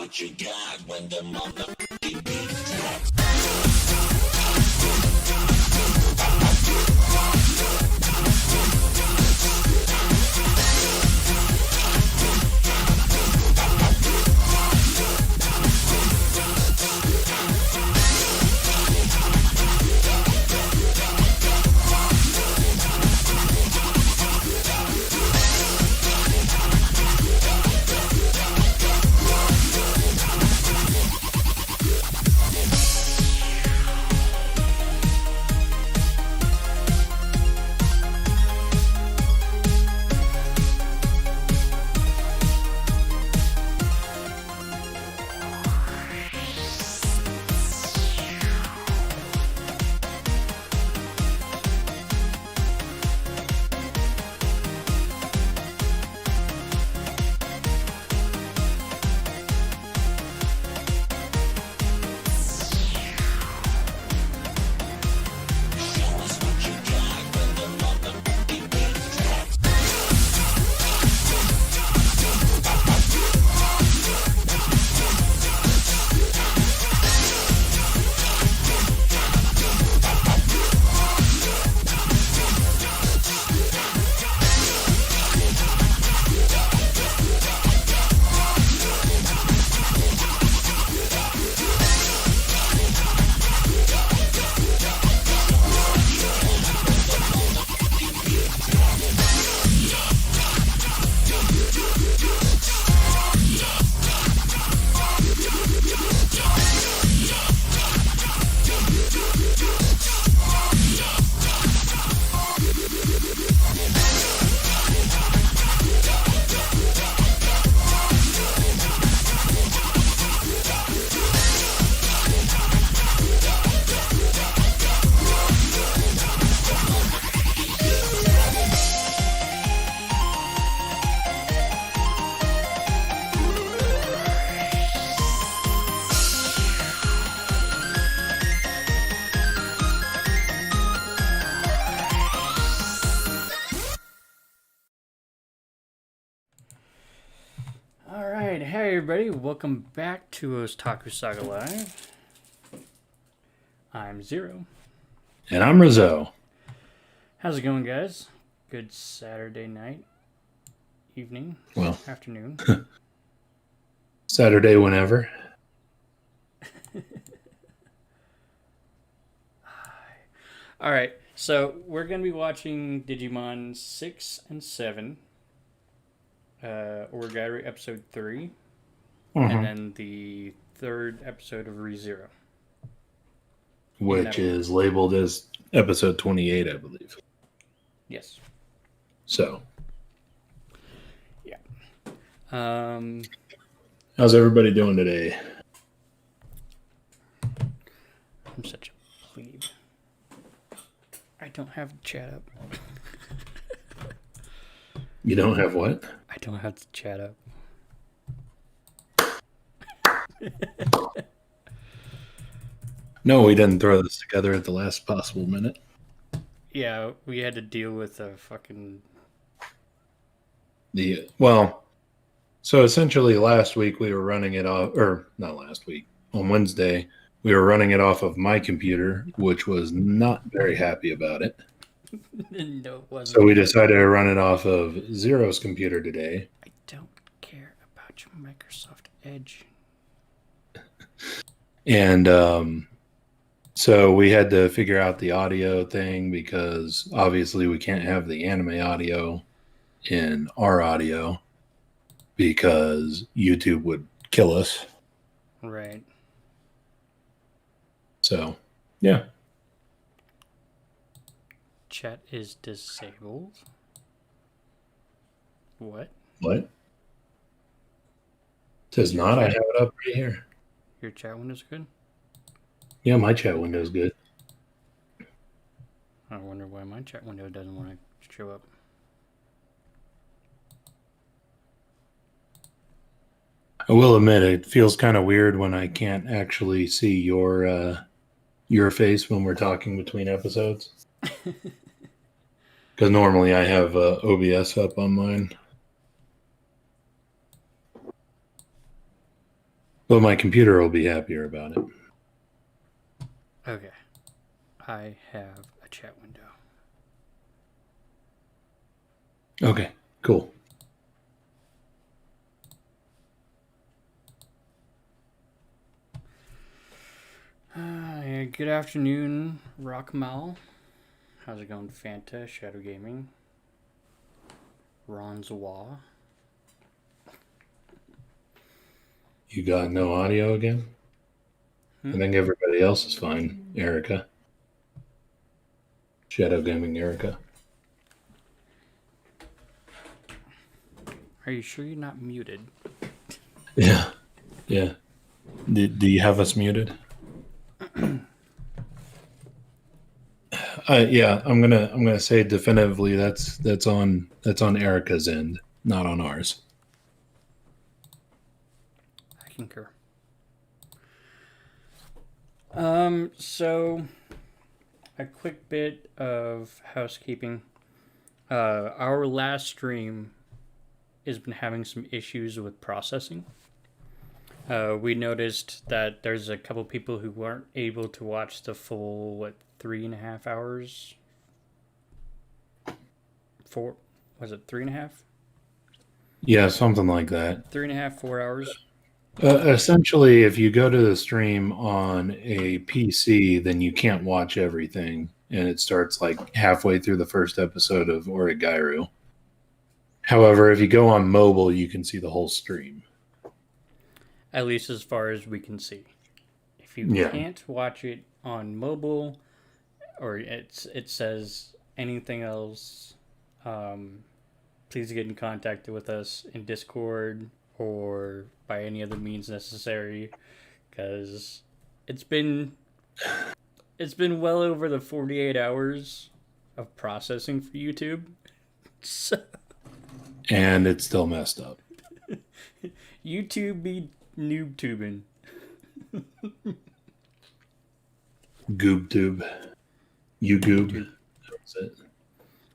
what you got when the motherfucking beat drops. Alright, hey everybody, welcome back to Otaku Saga Live. I'm Zero. And I'm Rizzo. How's it going, guys? Good Saturday night, evening, afternoon. Saturday whenever. Alright, so we're going to be watching Digimon 6 and 7. Oregairu episode 3, and then the third episode of Rizzo, which is labeled as episode 28, I believe. Yes. So. Yeah. How's everybody doing today? I'm such a plebe. I don't have the chat up. You don't have what? I don't have to chat up. No, we didn't throw this together at the last possible minute. Yeah, we had to deal with a fucking... So essentially last week we were running it off, or not last week, on Wednesday, we were running it off of my computer, which was not very happy about it. No, it wasn't. So we decided to run it off of Zero's computer today. I don't care about your Microsoft Edge. And so we had to figure out the audio thing because obviously we can't have the anime audio in our audio because YouTube would kill us. Right. So, yeah. Chat is disabled. What? What? It says not. I have it up right here. Your chat window's good? Yeah, my chat window's good. I wonder why my chat window doesn't want to show up. I will admit it feels kind of weird when I can't actually see your face when we're talking between episodes. Because normally I have OBS up on mine. Well, my computer will be happier about it. Okay. I have a chat window. Okay, cool. Yeah, good afternoon, Rockmal. How's it going, Fanta, Shadow Gaming, Ronzawa? You got no audio again? I think everybody else is fine. Erica. Shadow Gaming Erica. Are you sure you're not muted? Yeah. Yeah. Do you have us muted? Yeah, I'm gonna say definitively that's on Erica's end, not on ours. I concur. So a quick bit of housekeeping. Our last stream has been having some issues with processing. We noticed that there's a couple people who weren't able to watch the full 3.5 hours. Was it 3.5? Yeah, something like that. 3.5, 4 hours. Essentially, if you go to the stream on a PC, then you can't watch everything, and it starts like halfway through the first episode of Oregairu. However, if you go on mobile, you can see the whole stream. At least as far as we can see. If you Yeah. can't watch it on mobile, or it says anything else, please get in contact with us in Discord or by any other means necessary, because it's been well over the 48 hours of processing for YouTube. So And it's still messed up. YouTube be noob tubing. GoobTube. YouGoob. That's it.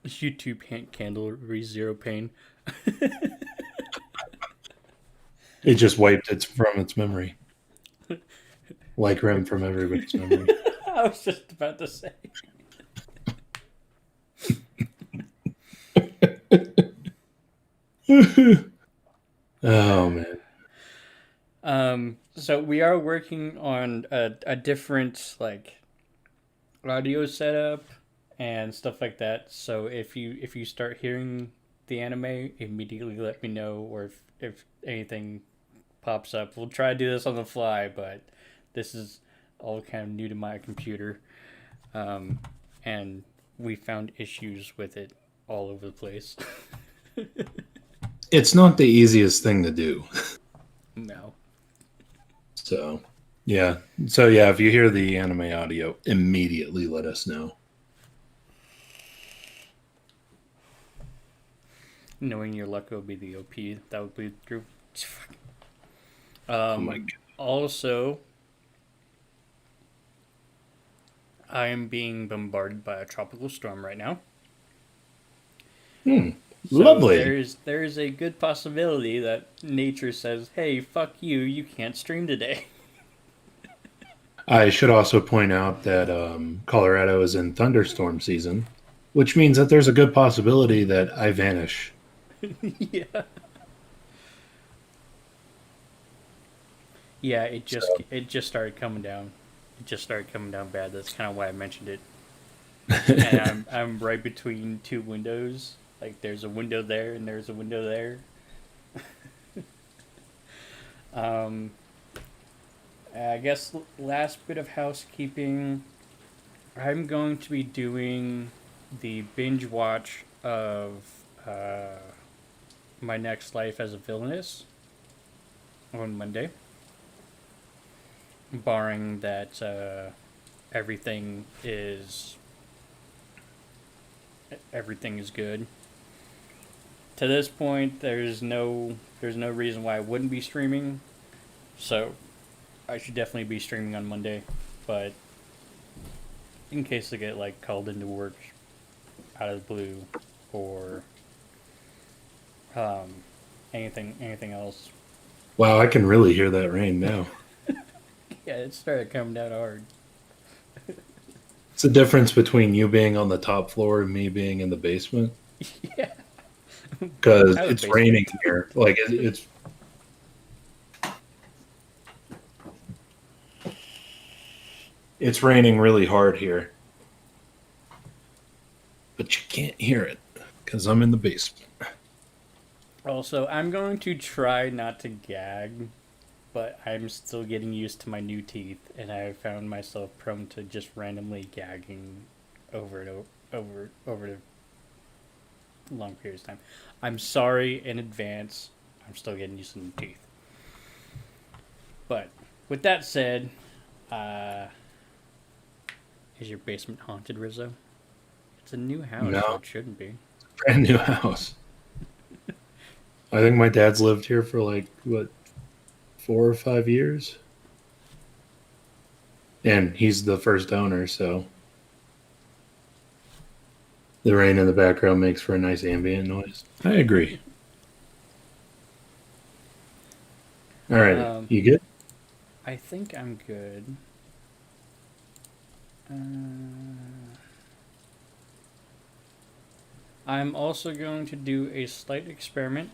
YouTube can't candle zero pain. It just wiped it from its memory. Like REM from everybody's memory. I was just about to say. Oh man. So we are working on a different audio setup and stuff like that. So if you start hearing the anime, immediately let me know, or if anything pops up. We'll try to do this on the fly, but this is all kind of new to my computer, and we found issues with it all over the place. It's not the easiest thing to do. No. So, yeah. So, yeah, if you hear the anime audio, immediately let us know. Knowing your luck will be the OP, that would be true. Oh my God. Also, I am being bombarded by a tropical storm right now. So Lovely. There is a good possibility that nature says, "Hey, fuck you! You can't stream today." I should also point out that Colorado is in thunderstorm season, which means that there's a good possibility that I vanish. Yeah. Yeah, it just started coming down. It just started coming down bad. That's kind of why I mentioned it. And I'm right between two windows. Like there's a window there and there's a window there. I guess last bit of housekeeping. I'm going to be doing the binge watch of My Next Life as a Villainess on Monday, barring that everything is good. To this point, there's no reason why I wouldn't be streaming, so I should definitely be streaming on Monday. But in case I get called into work out of the blue, or anything else, Wow, I can really hear that rain now. Yeah, it started coming down hard. It's the difference between you being on the top floor and me being in the basement. Yeah, Because I have a it's raining basement. here. Like it's raining really hard here, but you can't hear it because I'm in the basement. Also, I'm going to try not to gag, but I'm still getting used to my new teeth, and I found myself prone to just randomly gagging over and over long periods of time. I'm sorry in advance. I'm still getting used to new teeth. But with that said, uh, is your basement haunted, Rizzo? It's a new house, so No, it shouldn't be. brand new house. I think my dad's lived here for like what 4 or 5 years, and he's the first owner. So the rain in the background makes for a nice ambient noise. I agree. Alrighty, Um, you good? I think I'm good. I'm also going to do a slight experiment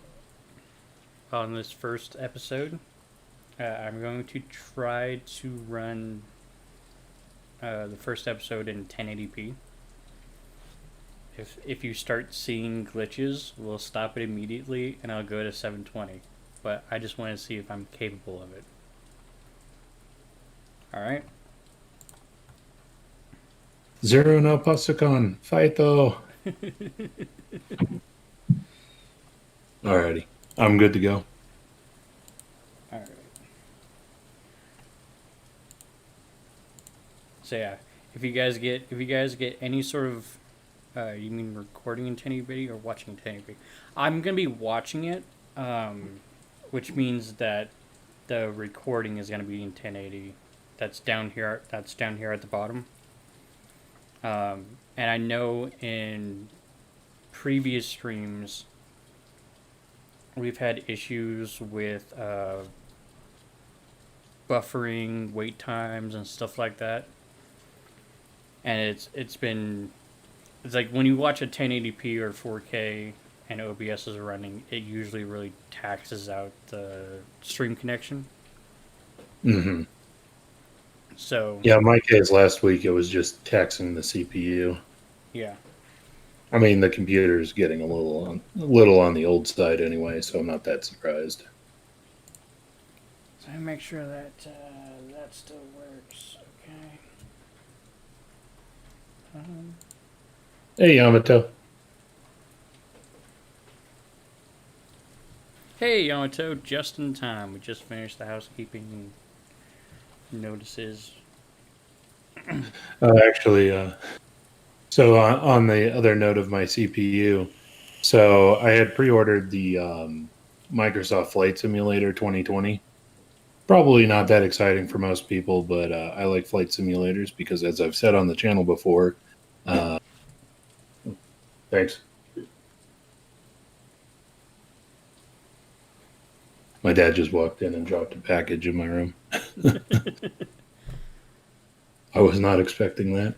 on this first episode. I'm going to try to run the first episode in 1080p. If you start seeing glitches, we'll stop it immediately and I'll go to 720. But I just want to see if I'm capable of it. All right. Zero no Pasukon, Fighto. Alrighty, I'm good to go. All right. So yeah, if you guys get any sort of you mean recording in 1080p or watching in 1080p? I'm gonna be watching it, which means that the recording is gonna be in 1080. That's down here. That's down here at the bottom. And I know in previous streams we've had issues with buffering, wait times, and stuff like that. And it's like when you watch a 1080p or 4K and OBS is running, it usually really taxes out the stream connection. Hmm. So Yeah, my case last week it was just taxing the CPU. yeah, I mean, the computer's getting a little on the old side anyway, so I'm not that surprised. so I make sure that that still works. Okay. Um, Hey, Yamato. hey Yamato, just in time. We just finished the housekeeping notices. Actually, so on the other note of my CPU, so I had pre-ordered the Microsoft Flight Simulator 2020. Probably not that exciting for most people, but I like flight simulators because, as I've said on the channel before, uh, thanks. My dad just walked in and dropped a package in my room. I was not expecting that.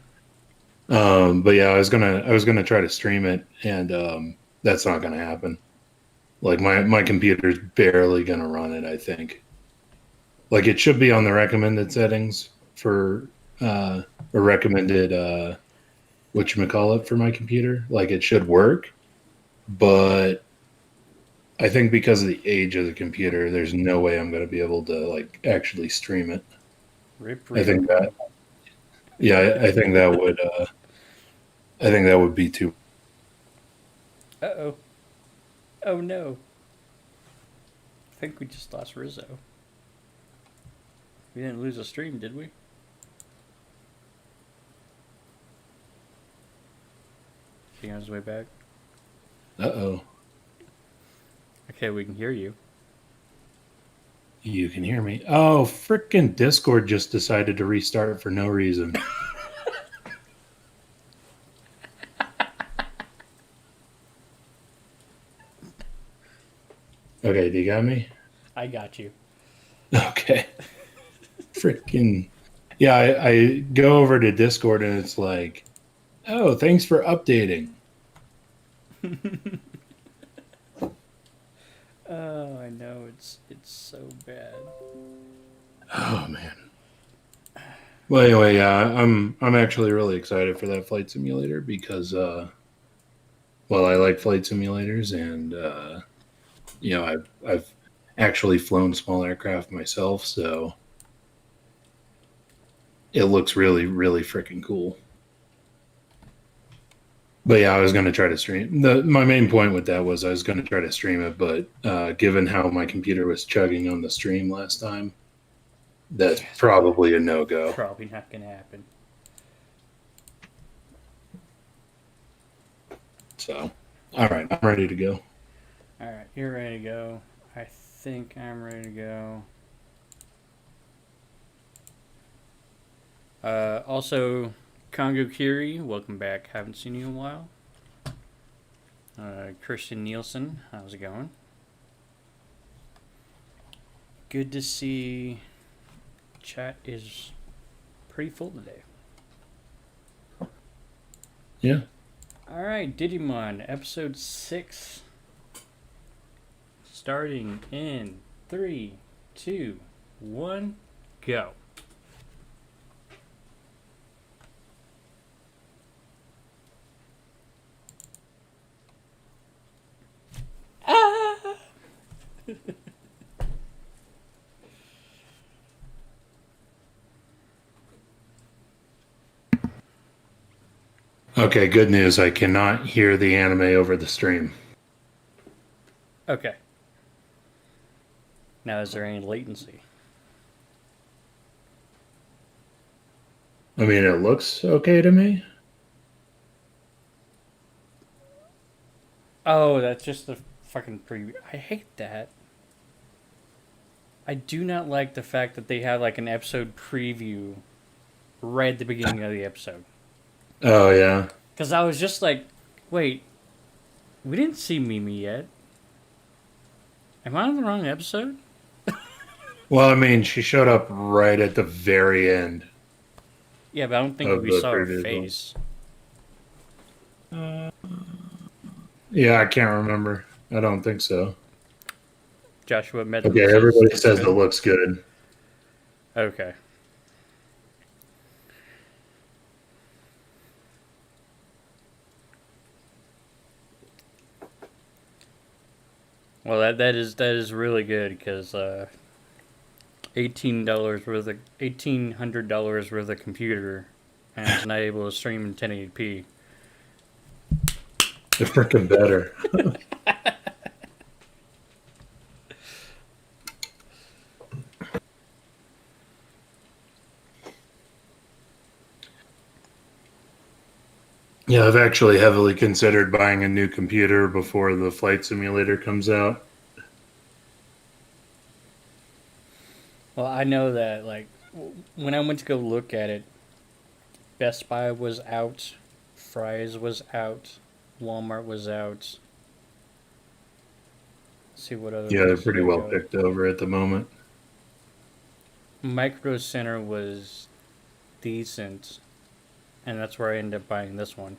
But yeah, I was gonna try to stream it, and that's not gonna happen. Like my computer's barely gonna run it. I think. Like it should be on the recommended settings for or recommended whatchamacallit for my computer. Like it should work, but I think because of the age of the computer, there's no way I'm gonna be able to like actually stream it. Rip I think real. that yeah, I think that would be too. Uh oh. Oh no. I think we just lost Rizzo. We didn't lose a stream, did we? Is he on his way back? Uh-oh. Okay, we can hear you. You can hear me. Oh, frickin' Discord just decided to restart for no reason. Okay, do you got me? I got you. Okay. Freaking. Yeah, I go over to Discord and it's like, oh, thanks for updating. Oh, I know it's so bad. Oh man. Well, anyway, yeah, I'm actually really excited for that flight simulator because well, I like flight simulators, and I've actually flown small aircraft myself, so it looks really really freaking cool. But yeah, I was going to try to stream. My main point with that was I was going to try to stream it, but given how my computer was chugging on the stream last time, that's probably a no go. Probably not gonna happen. So, all right, I'm ready to go. All right, you're ready to go. I think I'm ready to go. Also, Congo Kiri, welcome back. Haven't seen you in a while. Christian Nielsen, how's it going? Good to see. Chat is pretty full today. Yeah. All right, Digimon episode 6, starting in 3, 2, 1, go. Ah! Okay, good news. I cannot hear the anime over the stream. Okay. Now, is there any latency? I mean, it looks okay to me. Oh, that's just the fucking preview. I hate that. I do not like the fact that they have like an episode preview right at the beginning of the episode. Oh, yeah. Because I was just like, wait, we didn't see Mimi yet. Am I on the wrong episode? Well, I mean, she showed up right at the very end Yeah, but I don't think of we the saw her previous face. one. Yeah, I can't remember. I don't think so. Joshua met Okay, everybody says it looks good. Okay. Well, that is really good because $18 worth of $1,800 worth of computer, and it's not able to stream in 1080p. They're freaking better. Yeah, I've actually heavily considered buying a new computer before the flight simulator comes out. Well, I know that like when I went to go look at it, Best Buy was out, Fry's was out, Walmart was out. Let's see what other. Yeah, they're places pretty I well go. picked over at the moment. Micro Center was decent, and that's where I ended up buying this one.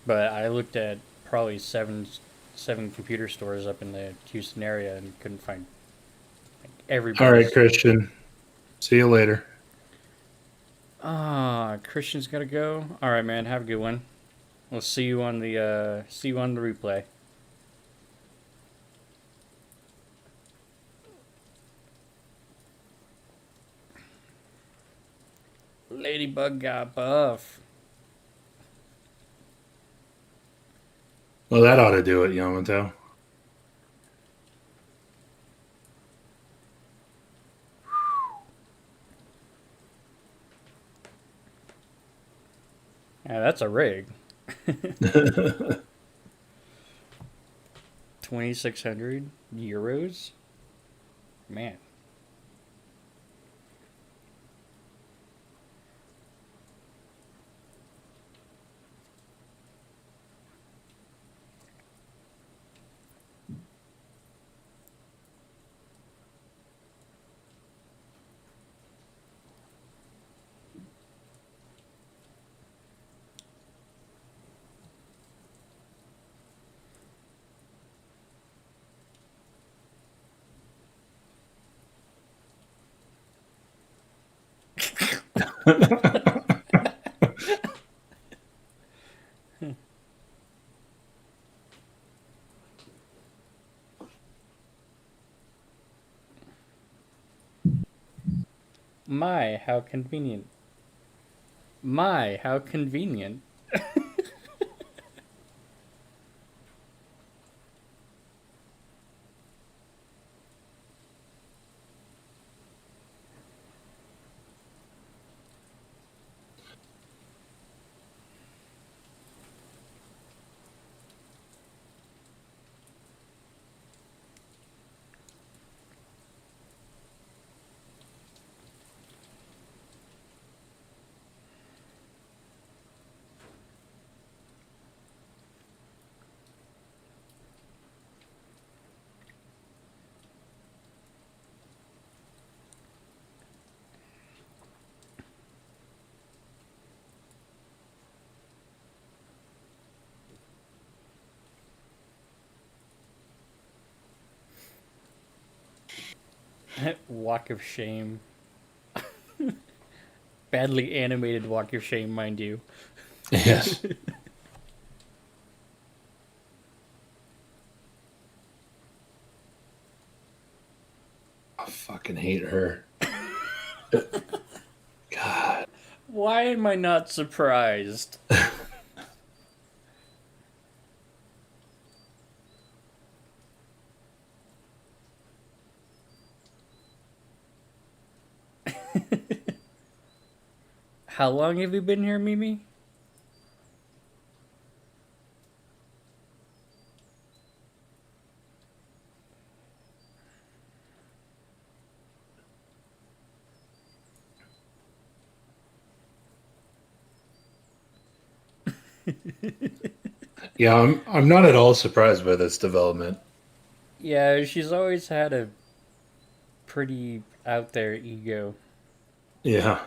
But I looked at probably seven computer stores up in the Houston area and couldn't find like everybody. All right, Christian. See you later. Christian's gotta go. All right, man. Have a good one. We'll see you on the replay. Ladybug got buff. Well, that ought to do it, Yamato. Yeah, that's a rig. 2,600 euros. Man. My, how convenient. My, how convenient. Walk of shame. Badly animated walk of shame, mind you. Yes. I fucking hate her. God. Why am I not surprised? How long have you been here, Mimi? Yeah, I'm not at all surprised by this development. Yeah, she's always had a pretty out there ego. Yeah.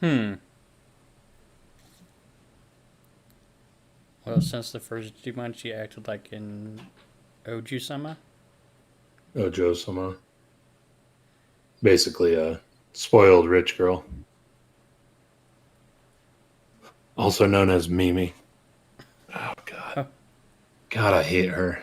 Hmm. Well, since the first Digimon, she acted like an Oju-sama. Ojo-sama. Basically a spoiled rich girl. Also known as Mimi. Oh god. Huh. God, I hate her.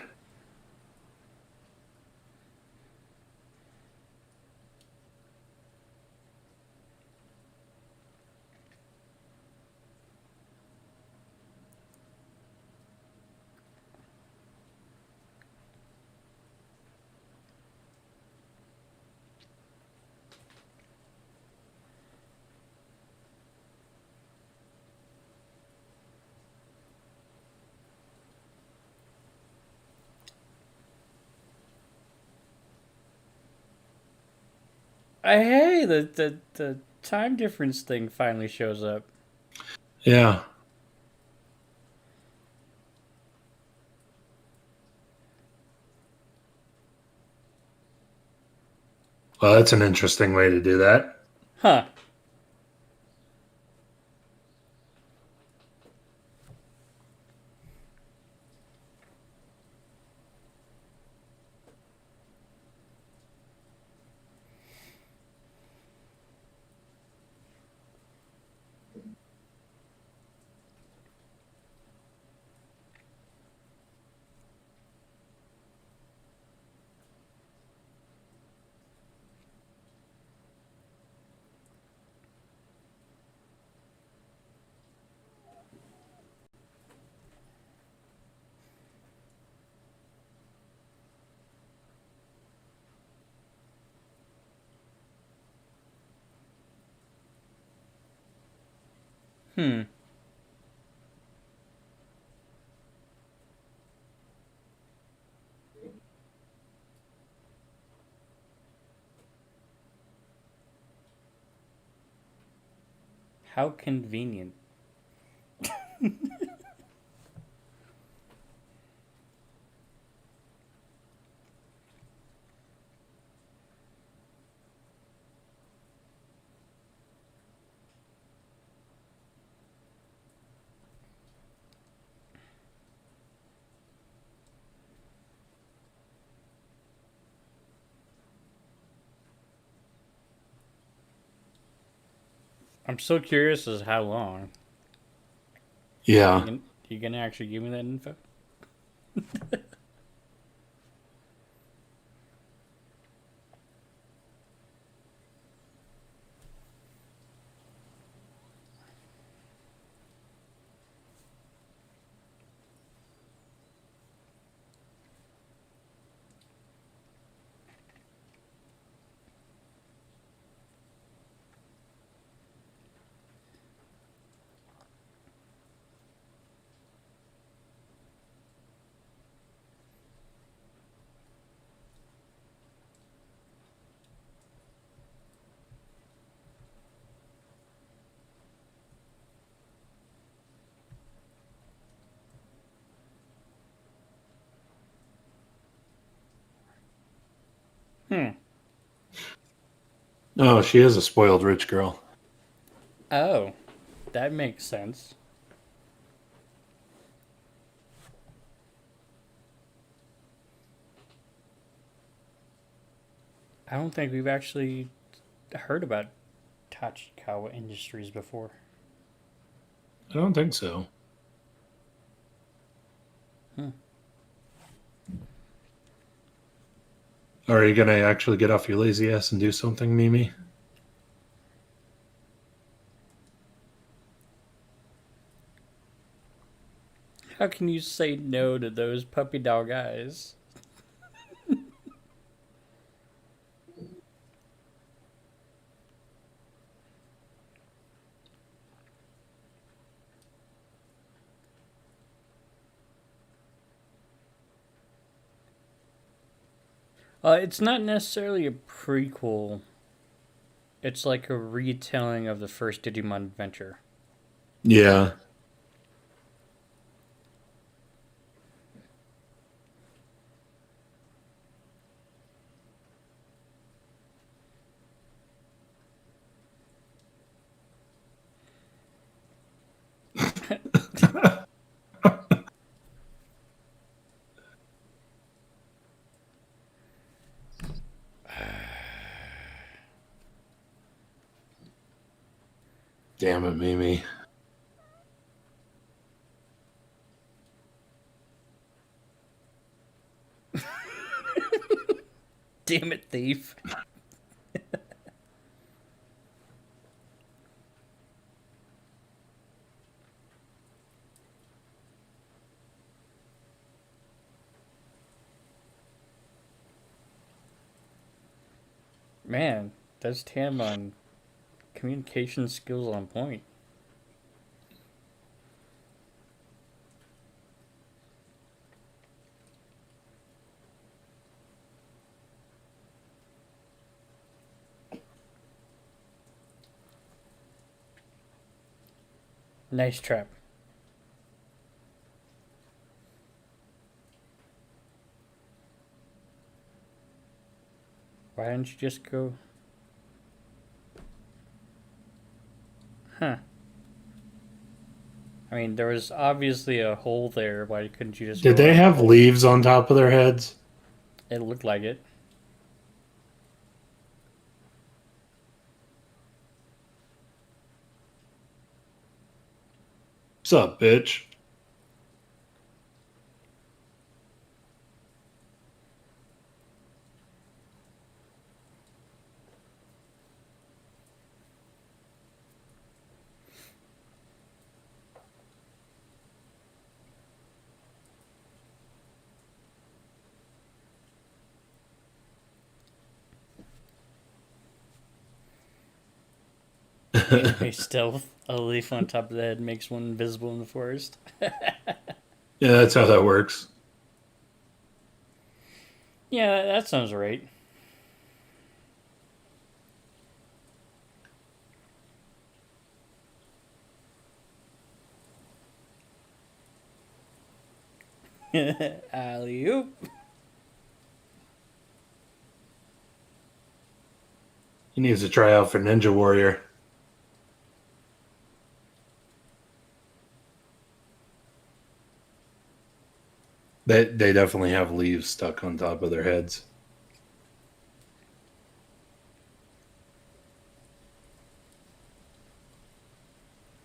Hey, the time difference thing finally shows up. Yeah. Well, that's an interesting way to do that. Huh. Hmm. How convenient. I'm so curious as how long. Yeah. You gonna actually give me that info? Hmm. Oh, she is a spoiled rich girl. Oh, that makes sense. I don't think we've actually heard about Tachikawa Industries before. I don't think so. Hmm. Are you gonna actually get off your lazy ass and do something, Mimi? How can you say no to those puppy dog eyes? It's not necessarily a prequel. It's like a retelling of the first Digimon adventure. Yeah. Damn it, Mimi. Damn it, thief. Man, that's Tamon. Communication skills on point. Nice trap. Why didn't you just go? Huh. I mean, there was obviously a hole there. Why couldn't you just go Did they around the have hole? leaves on top of their heads? It looked like it. What's up, bitch? Anime stealth. A leaf on top of the head makes one invisible in the forest. Yeah, that's how that works. Yeah, that sounds right. Alley oop. He needs to try out for Ninja Warrior. They definitely have leaves stuck on top of their heads.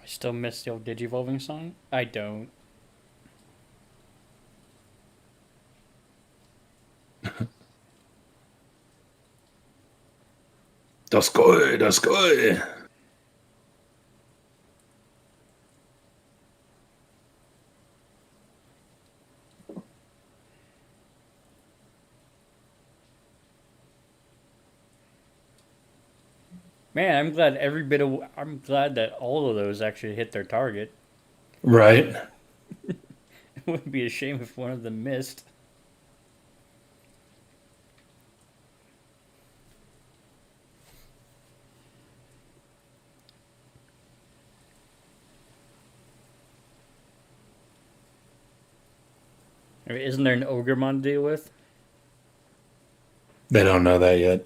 I still miss the old Digivolving song. I don't. Doskoi, doskoi. Man, I'm glad every bit of. I'm glad that all of those actually hit their target. Right. It would be a shame if one of them missed. I mean, isn't there an Ogremon to deal with? They don't know that yet.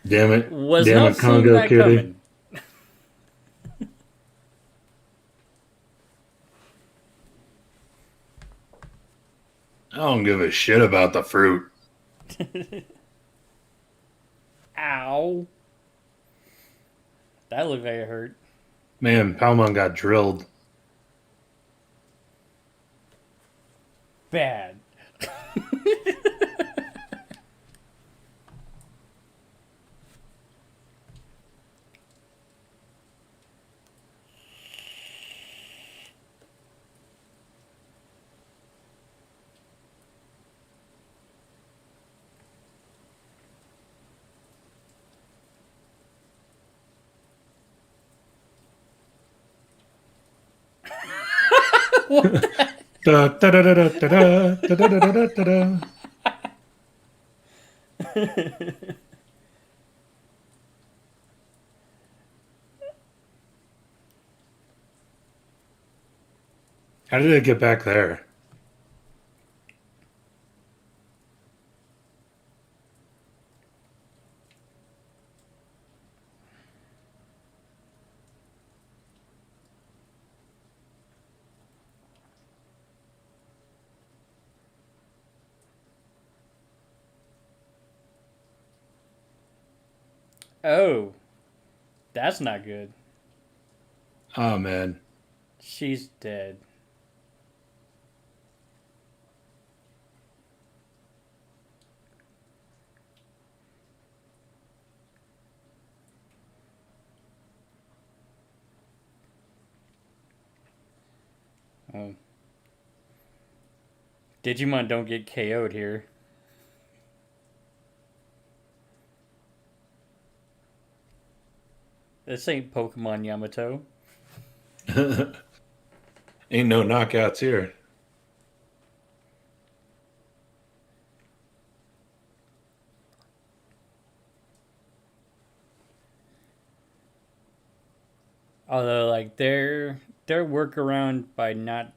Damn it. Was Damn not it, seeing Congo that Kitty. coming. I don't give a shit about the fruit. Ow. That looked like it hurt. Man, Palmon got drilled. Bad. What the? Da, da, da, da, da, da, da, da, da, da, da, da. How did it get back there? Oh, that's not good. Oh, man. She's dead. Oh. Digimon don't get KO'd here. This ain't Pokemon Yamato. Ain't no knockouts here. Although, like their workaround by not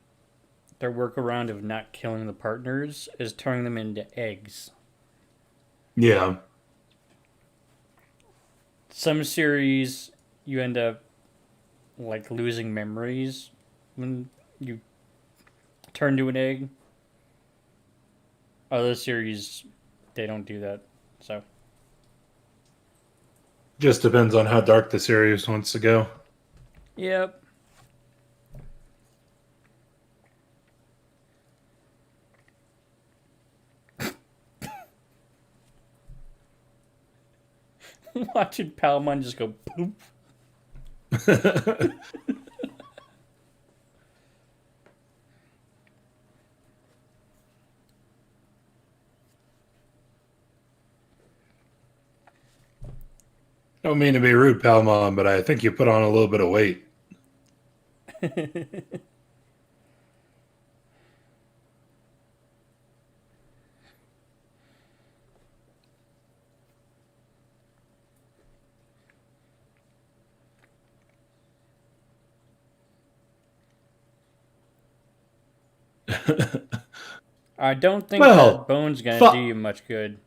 their workaround of not killing the partners is turning them into eggs. Yeah. Some series you end up like losing memories when you turn to an egg. Other series they don't do that. So Just depends on how dark the series wants to go. yep. Watching Palmon just go poop. Don't mean to be rude, Palmon, but I think you put on a little bit of weight. I don't think Well, that bone's gonna fu- do you much good.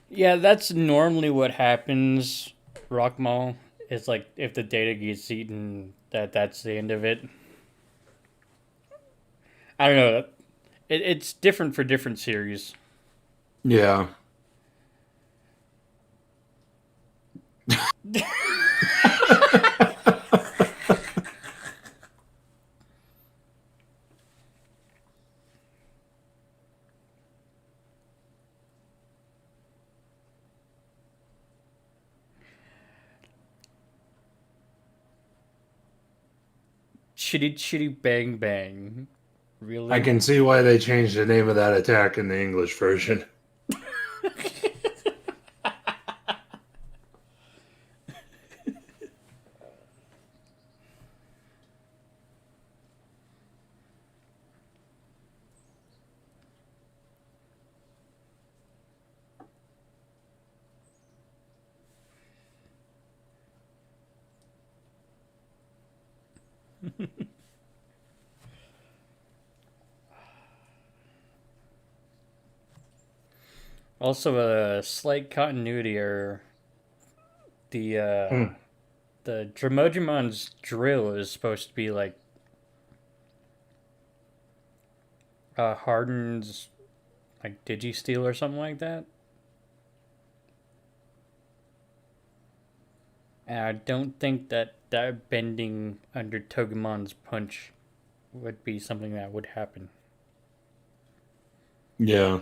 Yeah, that's normally what happens. Rockmall is like if the data gets eaten, that's the end of it. I don't know. It's different for different series. yeah. Chitty chitty bang bang. Really? I can see why they changed the name of that attack in the English version. Also, a slight continuity error. The Hmm. the Dramojimon's drill is supposed to be like Harden's like Digisteel or something like that. And I don't think that bending under Togemon's punch would be something that would happen. Yeah.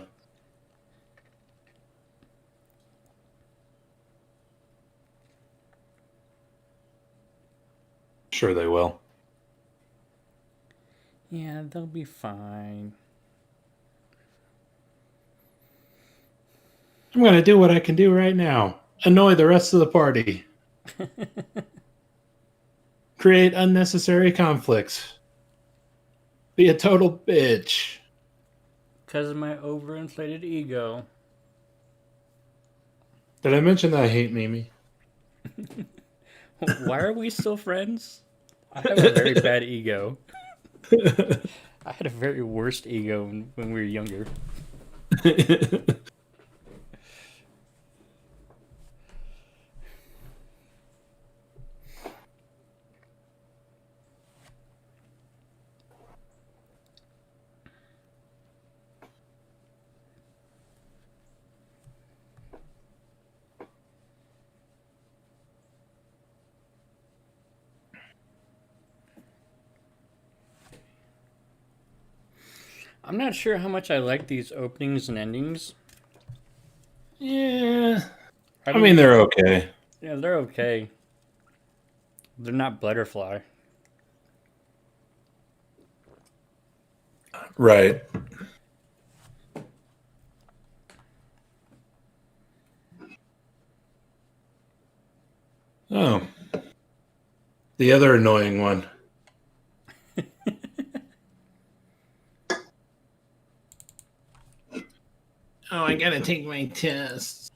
Sure they will. Yeah, they'll be fine. I'm going to do what I can do right now. Annoy the rest of the party. Create unnecessary conflicts. Be a total bitch. Because of my overinflated ego. Did I mention that I hate Mimi? Why are we still friends? I have a very bad ego. I had a very worst ego when we were younger. I'm not sure how much I like these openings and endings. Yeah. I I mean, they're okay. Yeah, they're okay. They're not butterfly. Right. Oh. The other annoying one. Oh, I gotta take my test.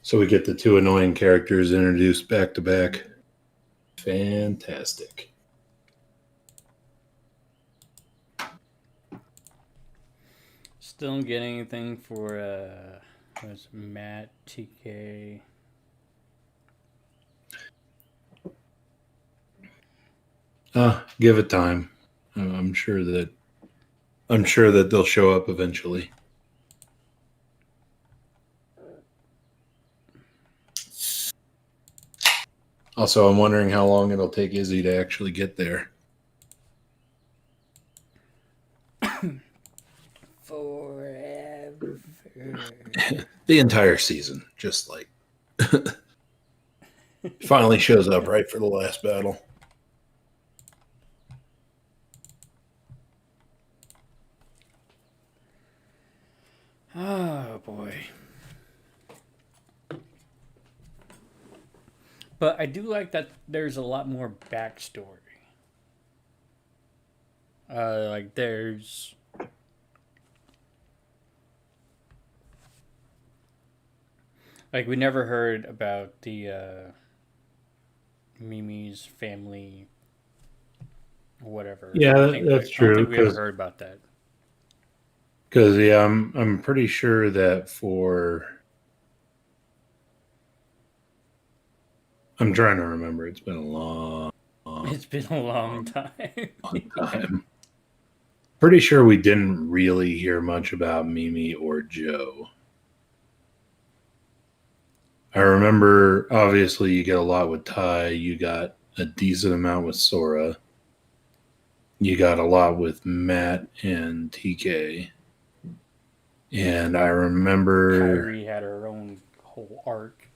So we get the two annoying characters introduced back to back. Fantastic. Still don't get anything for Was Matt, TK. Give it time. I'm sure that they'll show up eventually. Also, I'm wondering how long it'll take Izzy to actually get there. Forever. The entire season, just like finally shows up right for the last battle. Oh boy. But I do like that there's a lot more backstory. Like there's like we never heard about the Mimi's family, whatever. Yeah, I that's don't true. think we ever heard about that. Because yeah, I'm pretty sure that I'm trying to remember. It's been a long It's been a long time. time. Pretty sure we didn't really hear much about Mimi or Joe. I remember, obviously, you get a lot with Ty. You got a decent amount with Sora. You got a lot with Matt and TK. And I remember... Kyrie had her own whole arc.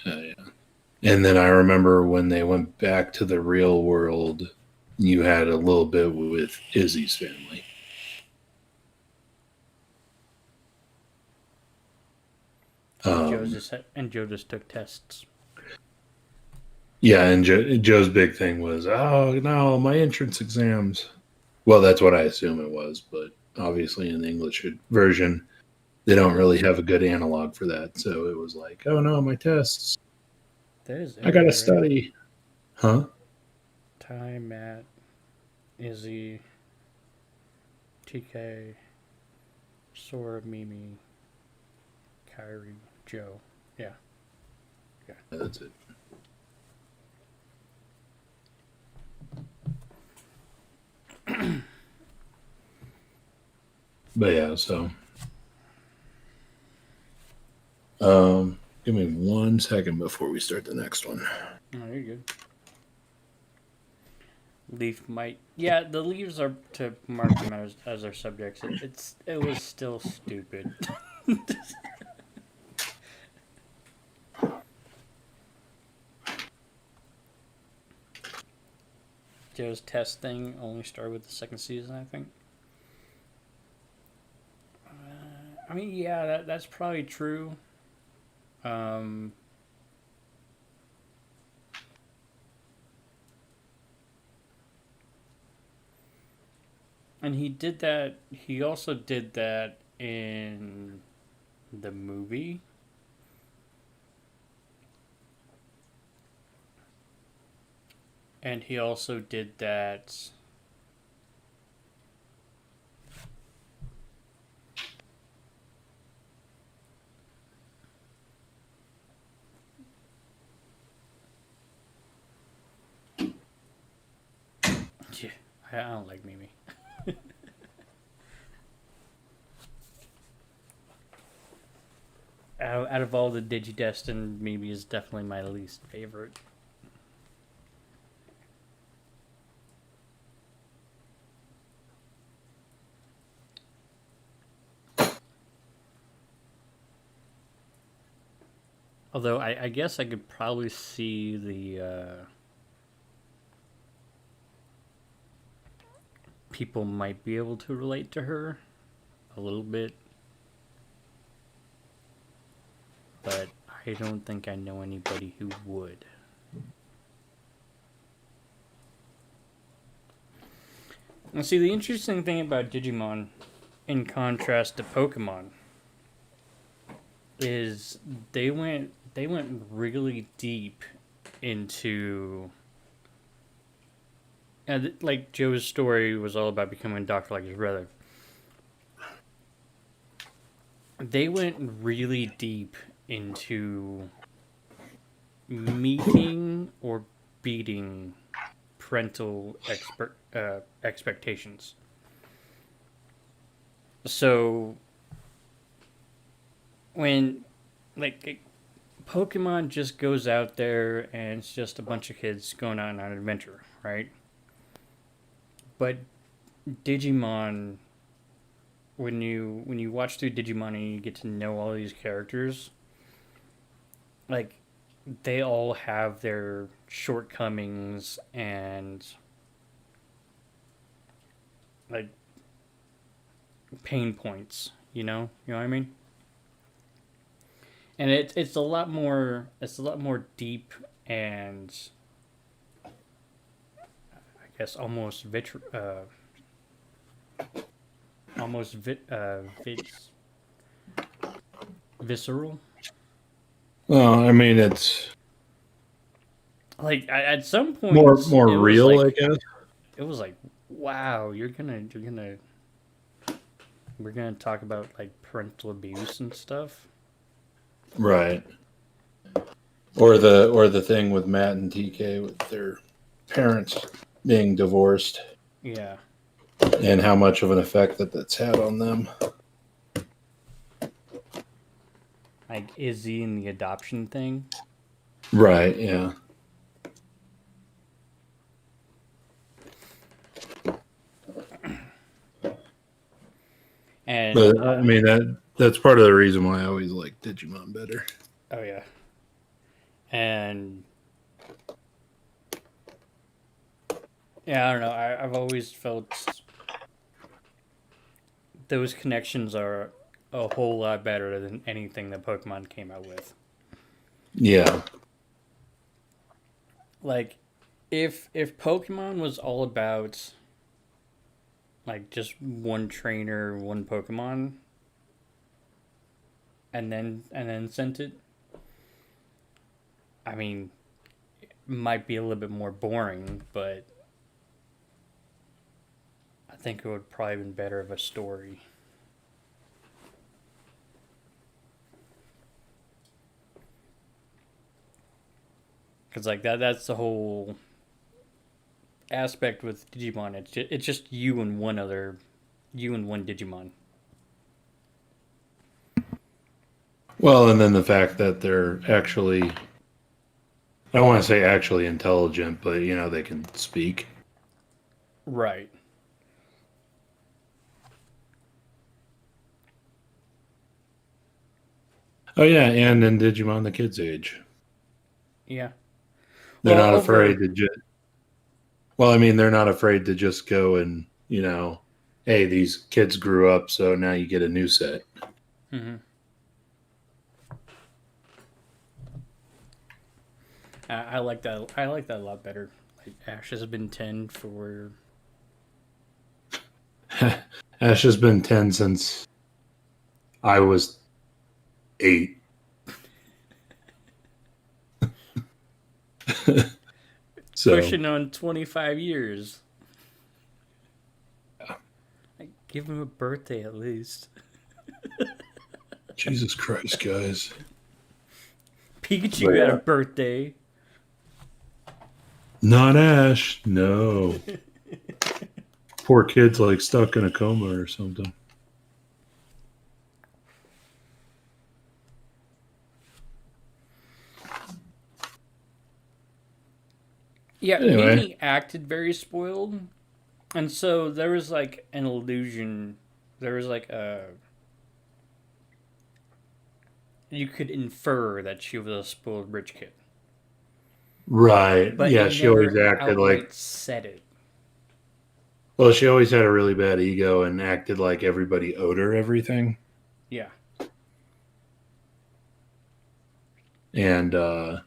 yeah. And then I remember when they went back to the real world, you had a little bit with Izzy's family. Joe just took tests. Yeah, and Joe's big thing was, oh, no, my entrance exams. Well, that's what I assume it was, but obviously in the English version, they don't really have a good analog for that. So it was like, oh, no, my tests. That is I got to study. Huh? Ty, Matt, Izzy, TK, Sora, Mimi, Kyrie, Joe. Yeah. Yeah, that's it. But yeah, so give me 1 second before we start the next one. Oh, you're good. Leaf might. Yeah, the leaves are to mark them as our subjects. It was still stupid. Joe's test thing only started with the second season, I think. I mean, yeah, that's probably true. And he did that. He also did that in the movie. And he also did that. Yeah, I don't like Mimi. Out of all the Digidestin, Mimi is definitely my least favorite. Although I guess I could probably see the people might be able to relate to her a little bit. But I don't think I know anybody who would. And see, the interesting thing about Digimon, in contrast to Pokemon, is they went really deep into. Like Joe's story was all about becoming a doctor like his brother. they went really deep into meeting or beating parental expectations. So when like Pokemon just goes out there and it's just a bunch of kids going on an adventure, right? But Digimon, when you watch through Digimon and you get to know all these characters, like they all have their shortcomings and like pain points, you know what I mean? And it's a lot more deep and I guess almost visceral. Well, I mean, it's Like at some more points, more real, I guess. it was like, wow, we're gonna talk about like parental abuse and stuff. Right. Or the thing with Matt and TK with their parents being divorced Yeah, and how much of an effect that's had on them. like Izzy and the adoption thing. Right, yeah. And But I mean that's part of the reason why I always like Digimon better. oh yeah, and yeah, I don't know. I've always felt those connections are a whole lot better than anything that Pokemon came out with. Yeah. Like, if Pokemon was all about like just one trainer, one Pokemon, and then sent it, I mean, it might be a little bit more boring, but I think it would probably been better of a story. Because like that's the whole aspect with Digimon. It's just you and one Digimon. Well, and then the fact that they're actually, I don't want to say actually intelligent, but they can speak. Right. Oh yeah, and in Digimon the Kids Age. Yeah. They're Well, not afraid over. to just Well, I mean, they're not afraid to just go and, hey, these kids grew up, so now you get a new set. Mhm. I like that. I like that a lot better. Like Ash has been 10 for. Ash has been 10 since I was 8. So, Pushing on 25 years. Like, give him a birthday at least. Jesus Christ, guys. Pikachu But got a yeah. birthday. Not Ash. No. Poor kid's like stuck in a coma or something. Yeah, Anyway, Minnie acted very spoiled. And so there was like an illusion. There was like a. You could infer that she was a spoiled rich kid. right. But Yeah, it she always never acted like, outright said it. well, she always had a really bad ego and acted like everybody owed her everything. Yeah. And that's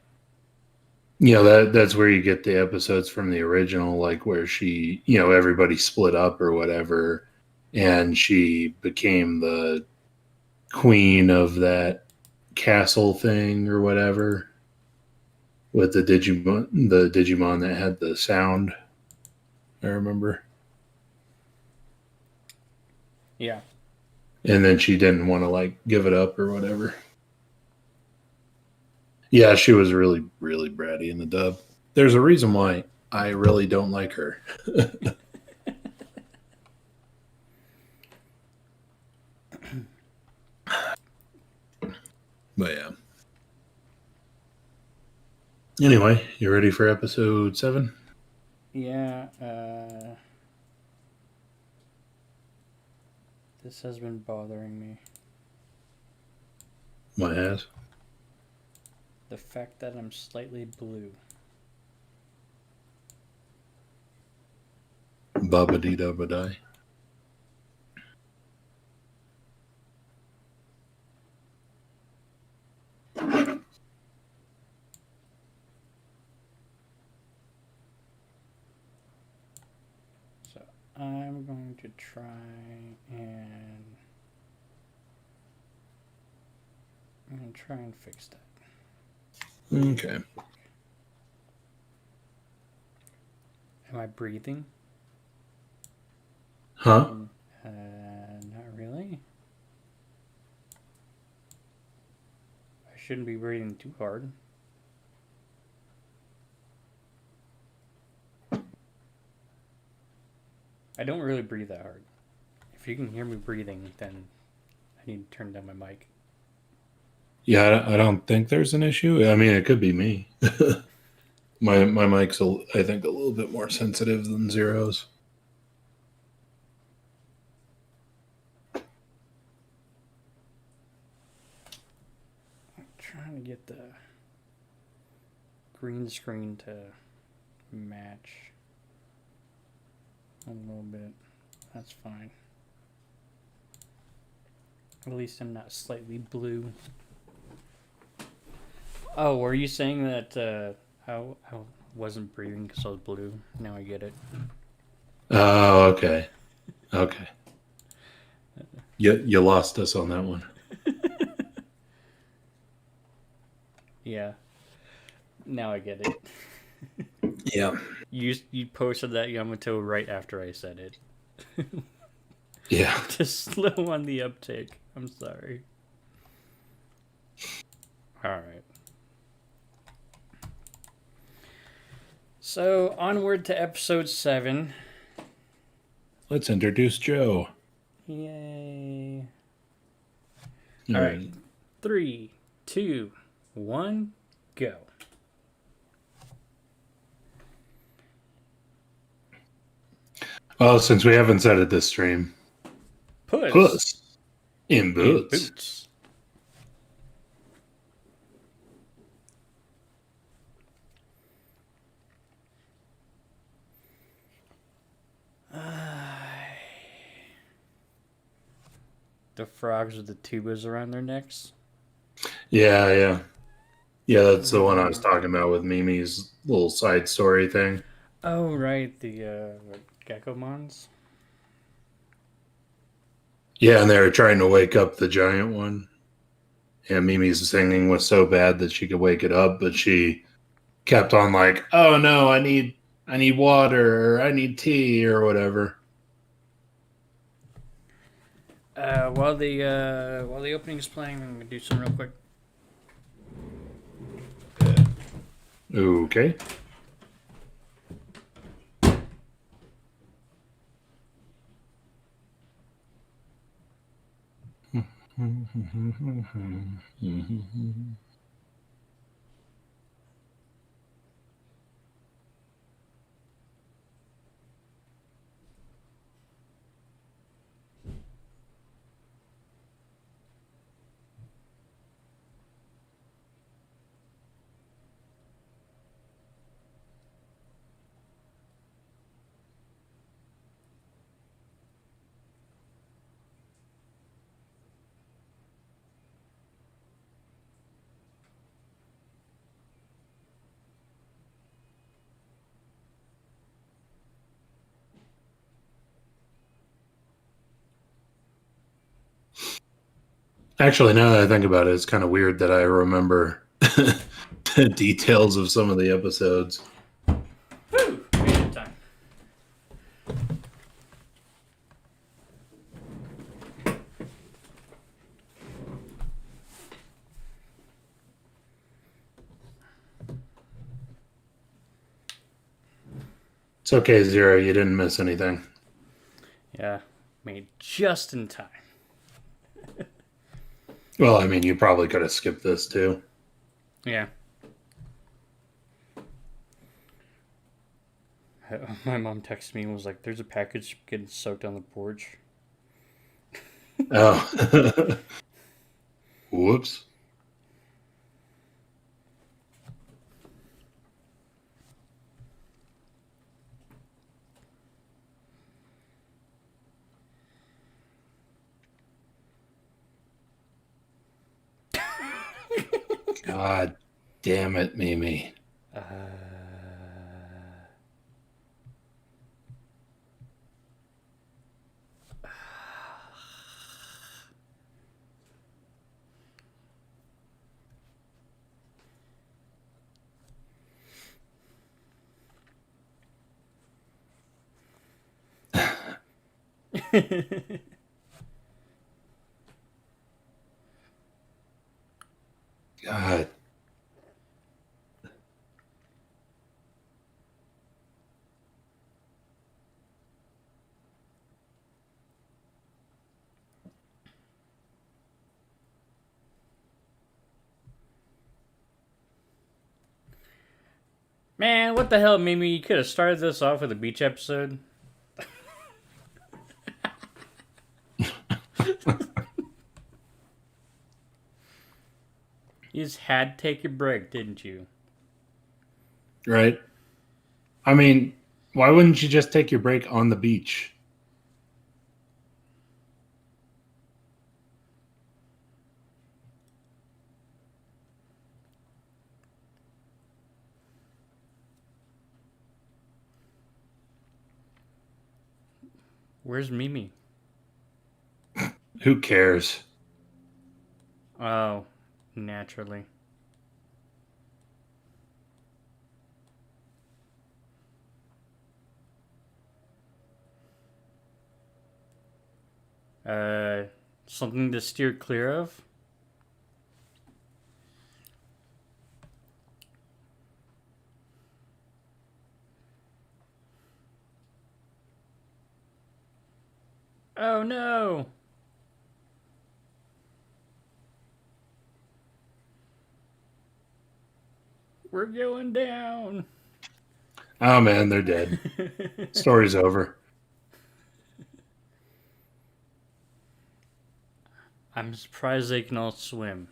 where you get the episodes from the original, like where she, everybody split up or whatever, and she became the queen of that castle thing or whatever with the Digimon that had the sound. I remember. Yeah. And then she didn't want to like give it up or whatever. Yeah, she was really, really bratty in the dub. There's a reason why I really don't like her. But yeah. Anyway, you ready for episode 7? Yeah, this has been bothering me. My ass. The fact that I'm slightly blue. Baba dee da ba die. So I'm going to try and fix that. Okay. Am I breathing? Huh? Not really. I shouldn't be breathing too hard. I don't really breathe that hard. If you can hear me breathing, then I need to turn down my mic. Yeah, I don't think there's an issue. I mean, it could be me. my mic's, I think, a little bit more sensitive than Zero's. I'm trying to get the green screen to match a little bit. That's fine. At least I'm not slightly blue. Oh, were you saying that I wasn't breathing because I was blue? Now I get it. Oh, okay. Okay. You lost us on that one. Yeah. Now I get it. Yeah. You posted that Yamato right after I said it. Yeah. Just slow on the uptake. I'm sorry. Alright. So, onward to episode 7. Let's introduce Joe. Yay. All Alright. 3, 2, 1, go. Well, since we haven't said it this stream, Puss in Boots. The frogs with the tubas around their necks. Yeah. That's the one I was talking about with Mimi's little side story thing. Oh, right, the Geckomons. Yeah, and they were trying to wake up the giant one. And Mimi's singing was so bad that she could wake it up, but she kept on like, "Oh no, I need water, or I need tea, or whatever." While the opening is playing, I'm gonna do some real quick. Okay. Actually, now that I think about it, it's kind of weird that I remember the details of some of the episodes. Woo! Good time. It's okay, Zero. You didn't miss anything. Yeah, made just in time. Well, I mean, you probably could have skipped this too. Yeah. My mom texted me and was like, "There's a package getting soaked on the porch." Oh. Whoops. God damn it, Mimi. Uh... God. Man, what the hell, Mimi? You could have started this off with a beach episode. You just had to take your break, didn't you? Right? I mean, why wouldn't you just take your break on the beach? Where's Mimi? Who cares? Oh, naturally. Uh, Something to steer clear of? Oh no! We're going down! Oh man, they're dead. Story's over. I'm surprised they can all swim.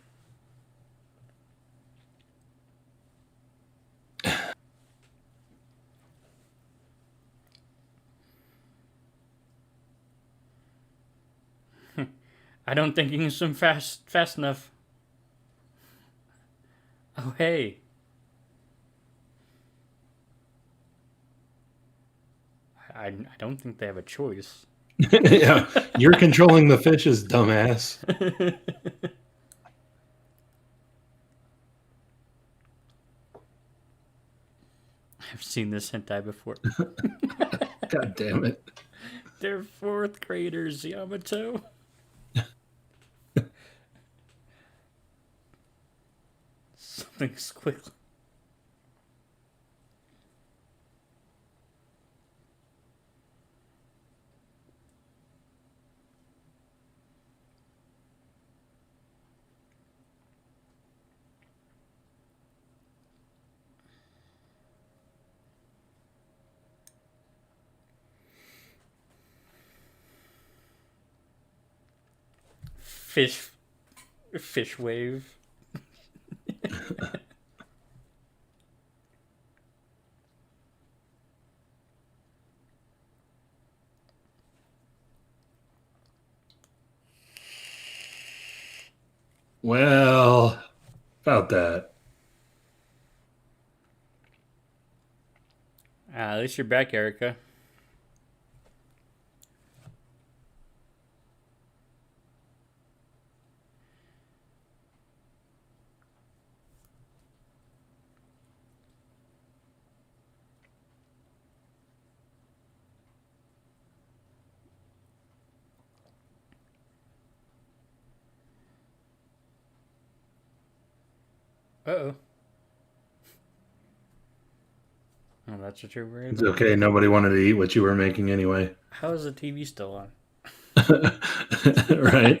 I don't think you can swim fast enough. Oh hey. I don't think they have a choice. Yeah, you're controlling the fishes, dumbass. I've seen this hentai before. God damn it. They're fourth graders, Yamato. Something squiggly. Fish wave. Well, about that. At least you're back, Erica. Uh-oh. Oh, that's what you're worried It's about? okay. Nobody wanted to eat what you were making anyway. How is the TV still on? Right.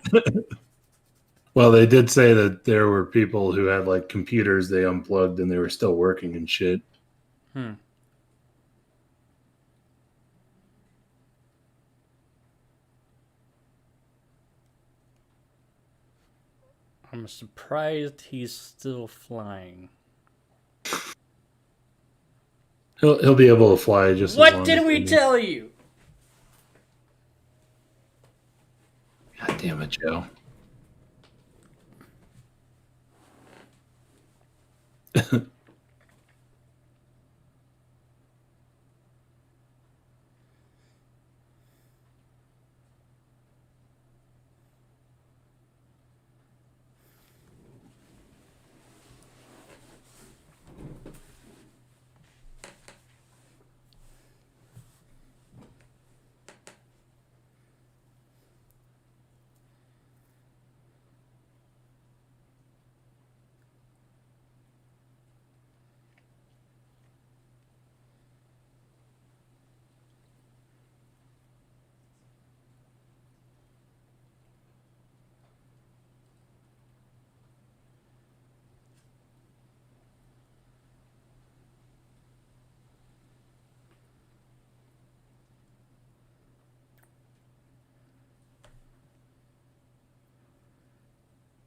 Well, they did say that there were people who had like computers they unplugged and they were still working and shit. Hmm. I'm surprised he's still flying. He'll be able to fly just as What long did as we tell you? God damn it, Joe.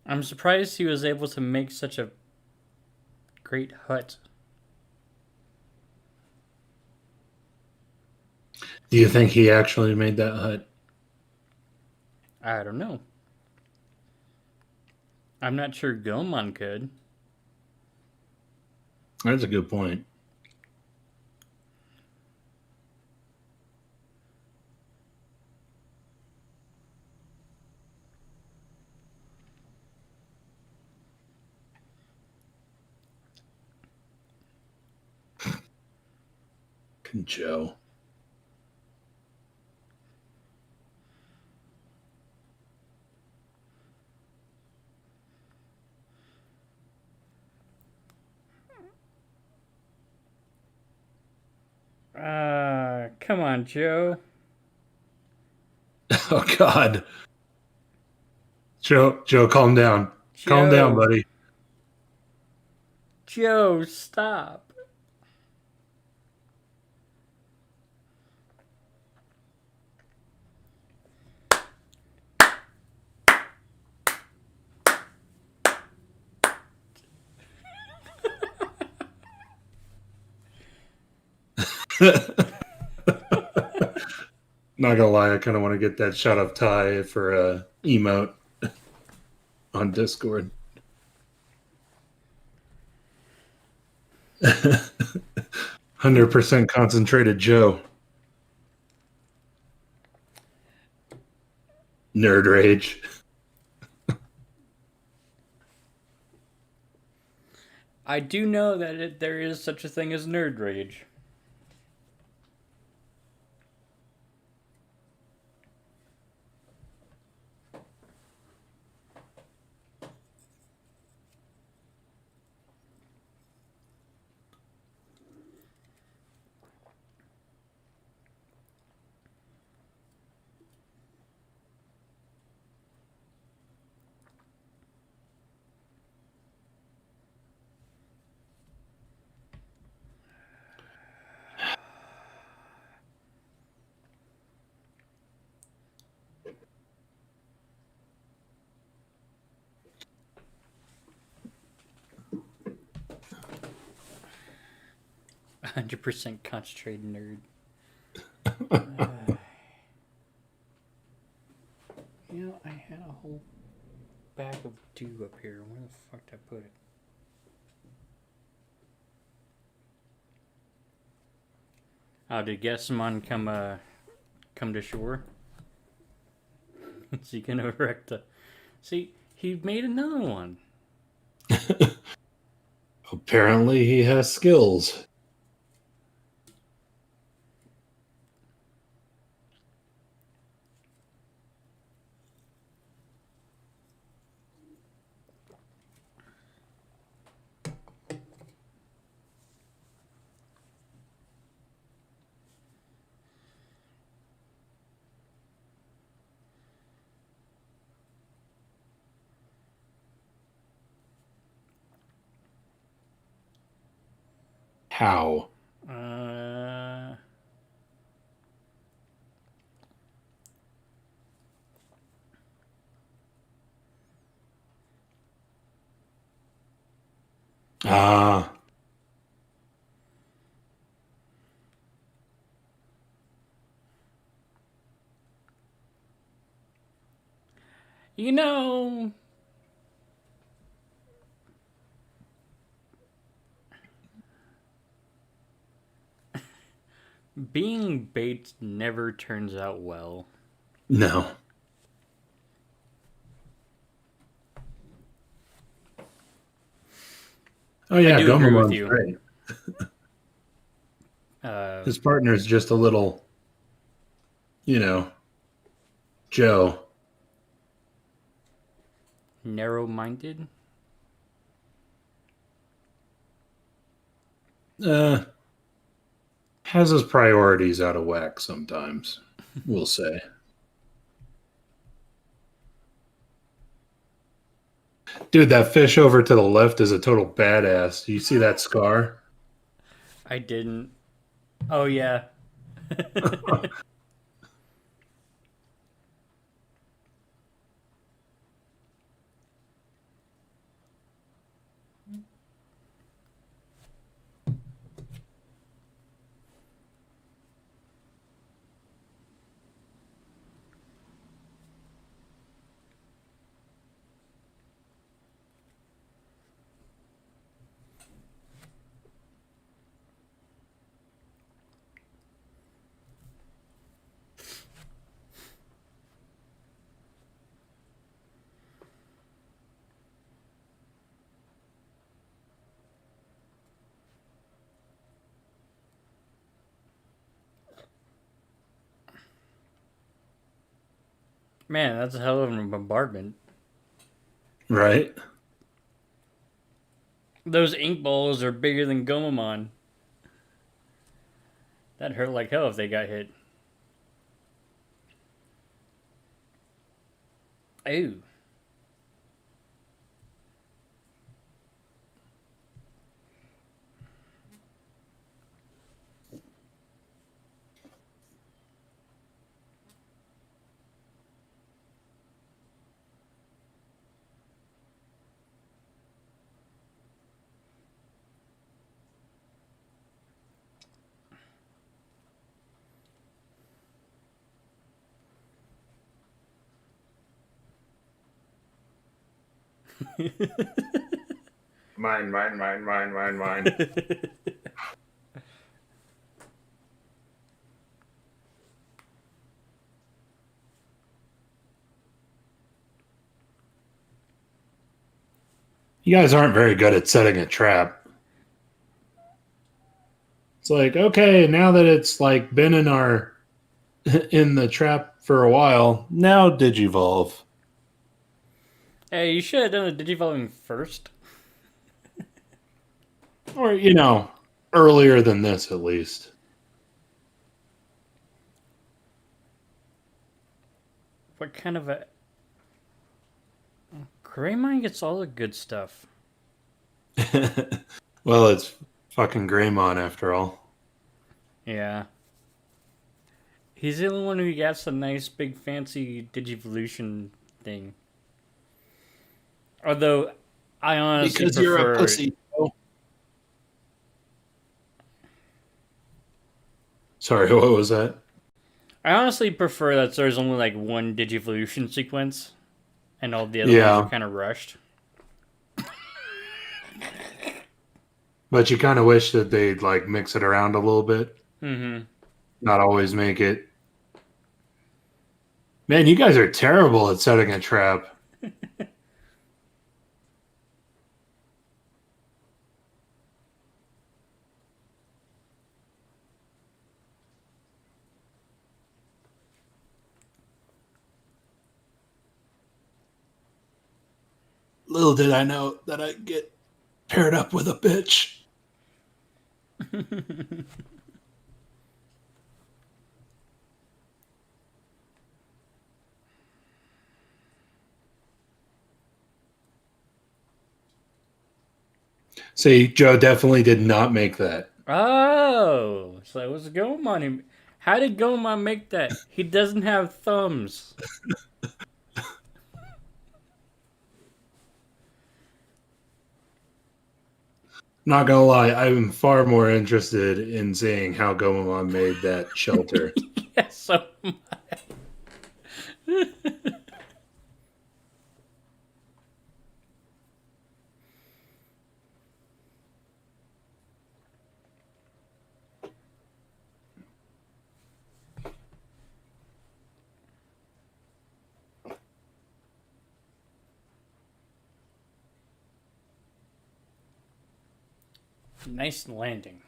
I'm surprised he was able to make such a great hut. Do you think he actually made that hut? I don't know. I'm not sure Gomon could. That's a good point. Joe. Come on, Joe. Oh God. Joe, calm down. Calm down, Joe. buddy. Joe, stop. Not gonna lie, I kind of want to get that shot of Ty for a emote on Discord. 100% concentrated Joe. Nerd rage. I do know that there is such a thing as nerd rage. A 100% concentrated nerd. You know, I had a whole bag of dew up here. Where the fuck did I put it? Oh, did Gasmon come to shore? Is he gonna erect a... See, he made another one. Apparently, he has skills. How? Uh, Ah, you know, being bait never turns out well. no. Oh I yeah, do agree with Gomamon's you. great. Uh, His partner's just a little, Joe. narrow-minded. Uh, has his priorities out of whack sometimes, we'll say. Dude, that fish over to the left is a total badass. Do you see that scar? I didn't. Oh yeah. Man, that's a hell of a bombardment. Right? Those ink balls are bigger than Gomamon. That hurt like hell if they got hit. Ooh. Mine. You guys aren't very good at setting a trap. It's like, okay, now that it's like been in our in the trap for a while, now digivolve. Hey, you should have done the digivolving first. Or, earlier than this at least. What kind of a Greymon gets all the good stuff. Well, it's fucking Greymon after all. Yeah. He's the only one who gets a nice big fancy Digivolution thing. Although I honestly Because you're a prefer pussy. Oh. Sorry, what was that? that there's only like one Digivolution sequence and all the other ones are Yeah, kind of rushed. but you kind of wish that they'd like mix it around a little bit. Mm-hmm. Not always make it. Man, you guys are terrible at setting a trap. Little did I know that I'd get paired up with a bitch. See, Joe definitely did not make that. Oh, so it was Gomon. How did Gomon make that? He doesn't have thumbs. Not gonna lie, I'm far more interested in seeing how Gomamon made that shelter. Yes, so nice landing.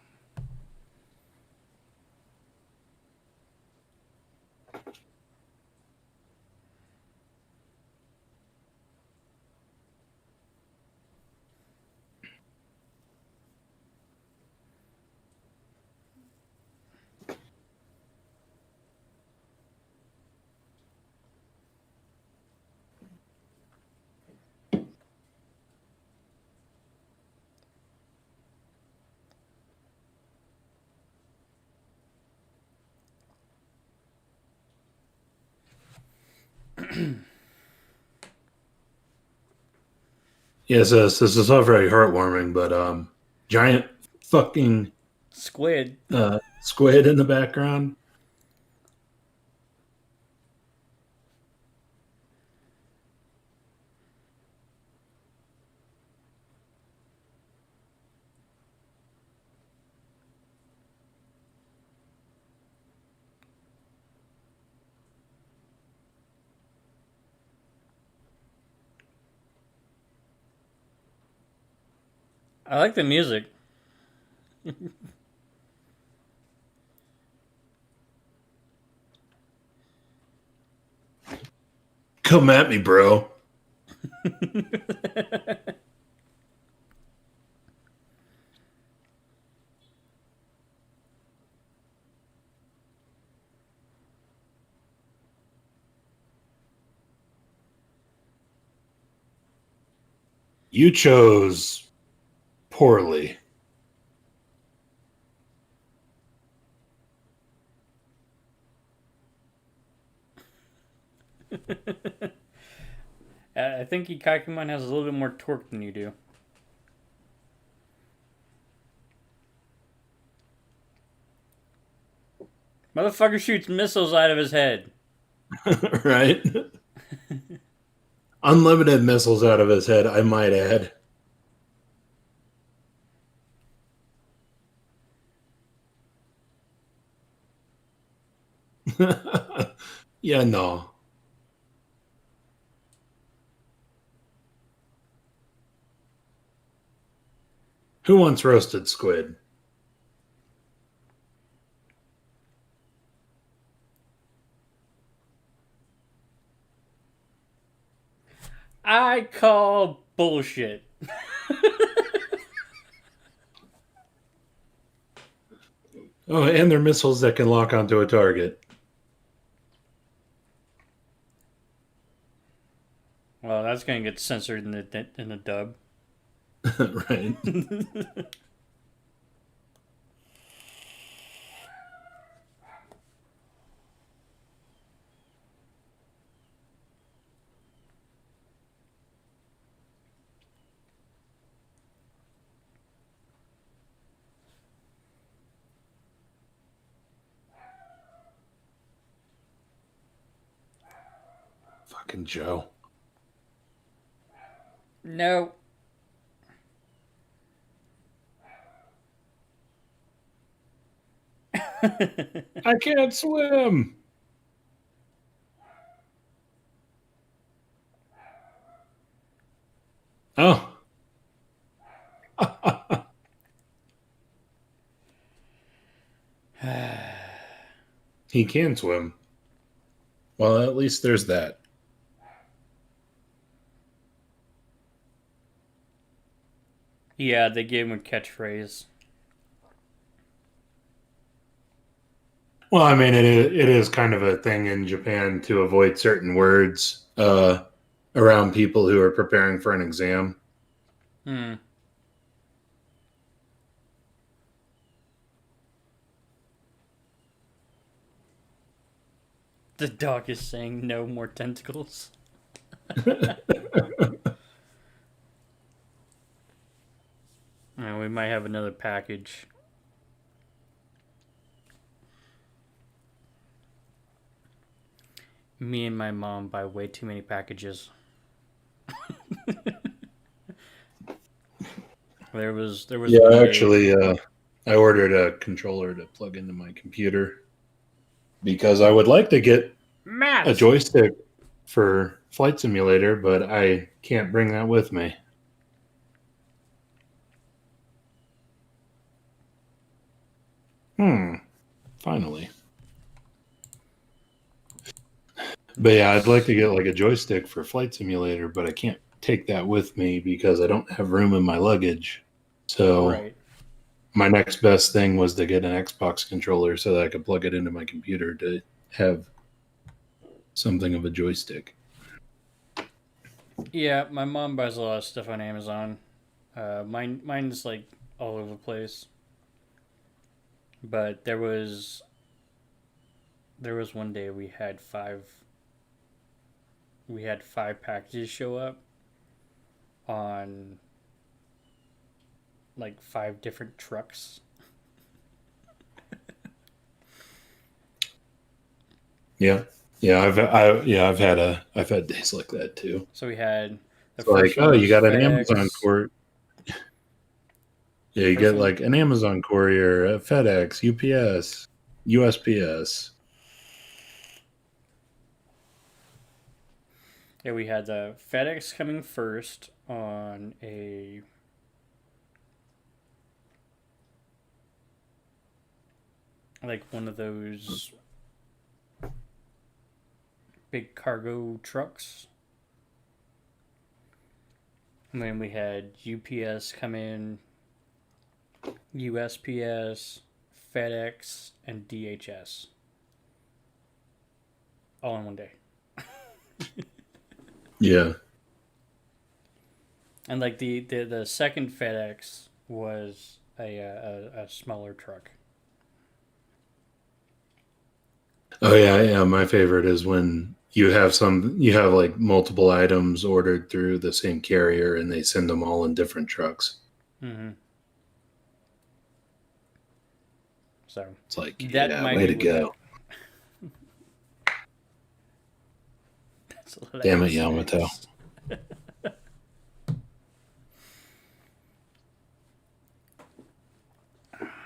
Yes, this is not very heartwarming, but giant fucking Squid. squid in the background. I like the music. Come at me, bro. You chose poorly. I think Ikakumon has a little bit more torque than you do. Motherfucker shoots missiles out of his head. Right? Unlimited missiles out of his head, I might add. Yeah, no. Who wants roasted squid? I call bullshit. Oh, and they're missiles that can lock onto a target. Well, that's gonna get censored in the dub. Right. Fucking Joe. No. I can't swim. Oh. He can swim. Well, at least there's that. Yeah, they gave him a catchphrase. Well, I mean, it is kind of a thing in Japan to avoid certain words around people who are preparing for an exam. Hmm. The dog is saying no more tentacles. And we might have another package. Me and my mom buy way too many packages. There was Yeah, one day. actually, I ordered a controller to plug into my computer because I would like to get Matt. a joystick for Flight Simulator, but I can't bring that with me. Finally. But yeah, I'd like to get like a joystick for Flight Simulator, but I can't take that with me because I don't have room in my luggage. So Right. my next best thing was to get an Xbox controller so that I could plug it into my computer to have something of a joystick. Yeah, my mom buys a lot of stuff on Amazon. Mine's like all over the place. But there was one day we had five packages show up on like five different trucks. Yeah, I've had days like that too. So we had the It's like, first one oh, you was got an Amazon FedEx. courier. Yeah, you First get one, like an Amazon courier, a FedEx, UPS, USPS. yeah, we had the FedEx coming first on a like one of those big cargo trucks. And then we had UPS come in, USPS, FedEx, and DHS. All in one day. Yeah. And like the second FedEx was a smaller truck. Oh yeah. My favorite is when you have like multiple items ordered through the same carrier and they send them all in different trucks. Mm-hmm. So It's like, that yeah, might way be to what that. go. That's a lot of Damn it, Yamato. S.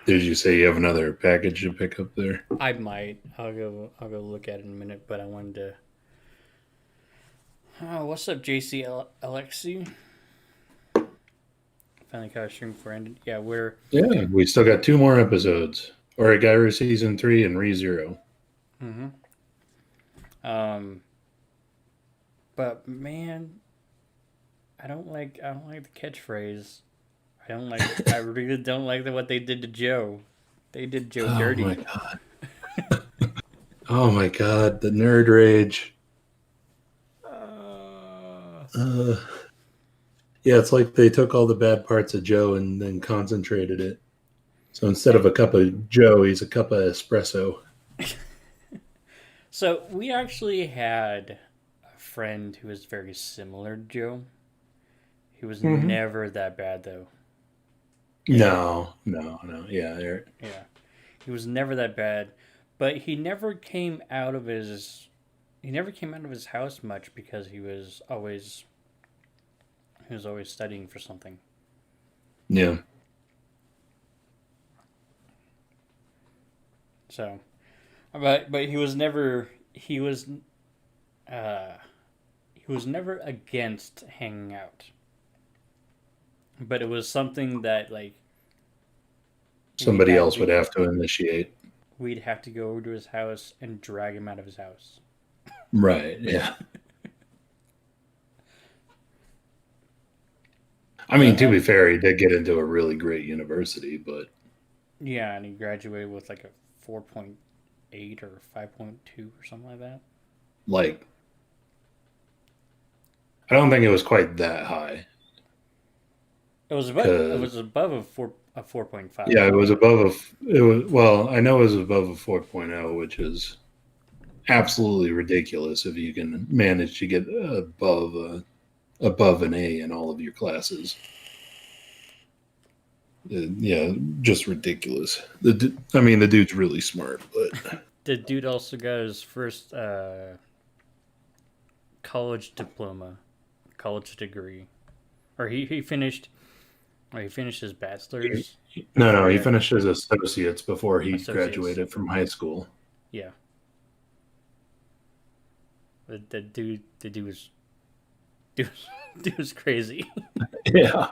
Did you say you have another package to pick up there? I might. I'll go look at it in a minute. But I wanted to. Oh, what's up, JC Alexi? Finally got a stream for ended. Yeah, Yeah, we still got 2 more episodes. Oregairu season 3 and ReZero. Mm-hmm. But man, I don't like the catchphrase. I really don't like what they did to Joe. They did Joe dirty. My god. Oh my god, the nerd rage. Yeah, it's like they took all the bad parts of Joe and then concentrated it. So instead of a cup of Joe, he's a cup of espresso. So we actually had a friend who was very similar to Joe. He was never that bad though. No. Yeah, Yeah. He was never that bad, but he never came out of his house much because he was always studying for something. yeah. So, but he was never against hanging out. But it was something that like Somebody else would have to initiate. we'd have to go over to his house and drag him out of his house. Right, yeah. I mean, to be fair, he did get into a really great university, but yeah, and he graduated with like a 4.8 or 5.2 or something like that. like, I don't think it was quite that high. It was above a 4.5. Yeah, it was above it was, well, I know it was above a 4.0, which is absolutely ridiculous if you can manage to get above an A in all of your classes. Yeah, just ridiculous. The dude's really smart, but The dude also got his first college diploma, college degree, or he finished. Or he finished his bachelor's. no, Before he he got finished his associates before he associates. graduated from high school. Yeah, the dude was dude, dude was crazy, Yeah,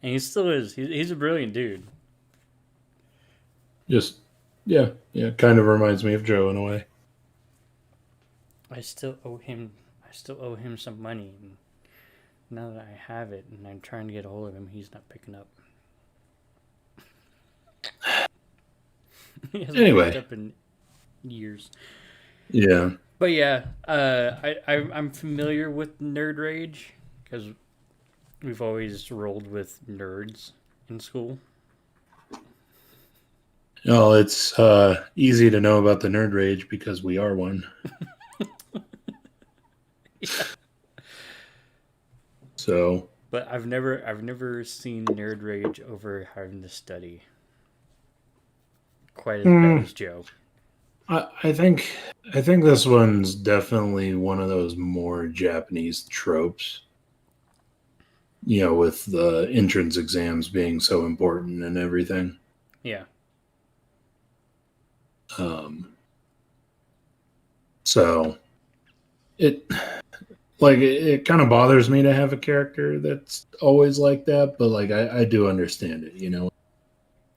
and he still is. He's a brilliant dude. just yeah, kind of reminds me of Joe in a way. I still owe him. I still owe him some money. And now that I have it, and I'm trying to get a hold of him, he's not picking up. He hasn't Anyway, picked up in years. yeah. But yeah, I'm familiar with Nerd Rage because we've always rolled with nerds in school. Well, it's easy to know about the nerd rage because we are one. Yeah. So, But I've never seen Nerd Rage over having to study quite as bad as Joe. I think this one's definitely one of those more Japanese tropes. You know, with the entrance exams being so important and everything. Yeah. So it kind of bothers me to have a character that's always like that, but like I do understand it, you know.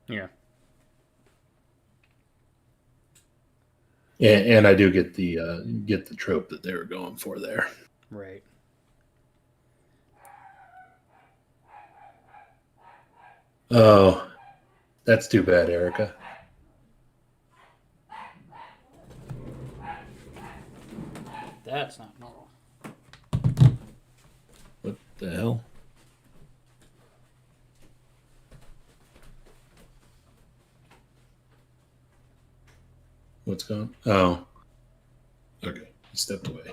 Yeah. And I do get the trope that they were going for there. Right. Oh, that's too bad, Erica. That's not normal. What the hell? What's going on? Oh. Okay. He stepped away.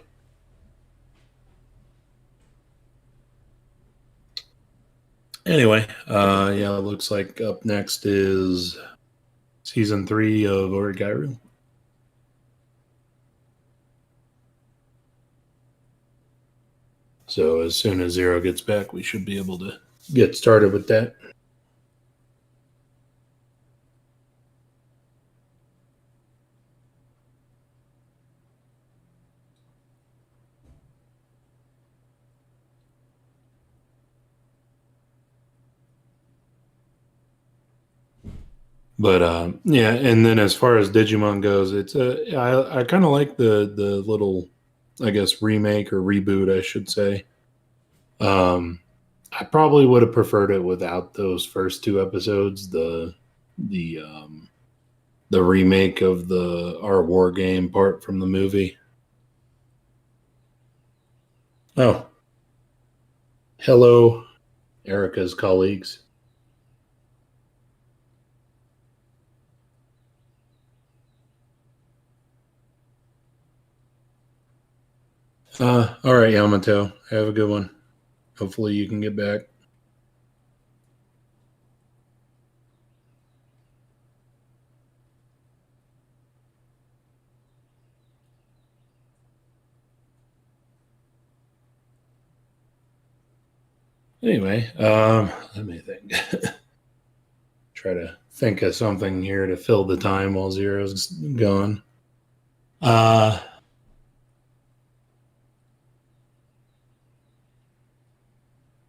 Anyway, yeah, it looks like up next is season 3 of Oregairu. So as soon as Zero gets back, we should be able to get started with that. But yeah, and then as far as Digimon goes, it's I kind of like the little, I guess, remake or reboot, I should say. I probably would have preferred it without those first 2 episodes. The remake of the our war game part from the movie. Oh, hello, Erica's colleagues. All right, Yamato. Have a good one. Hopefully you can get back. Anyway, let me think. Try to think of something here to fill the time while Zero's gone.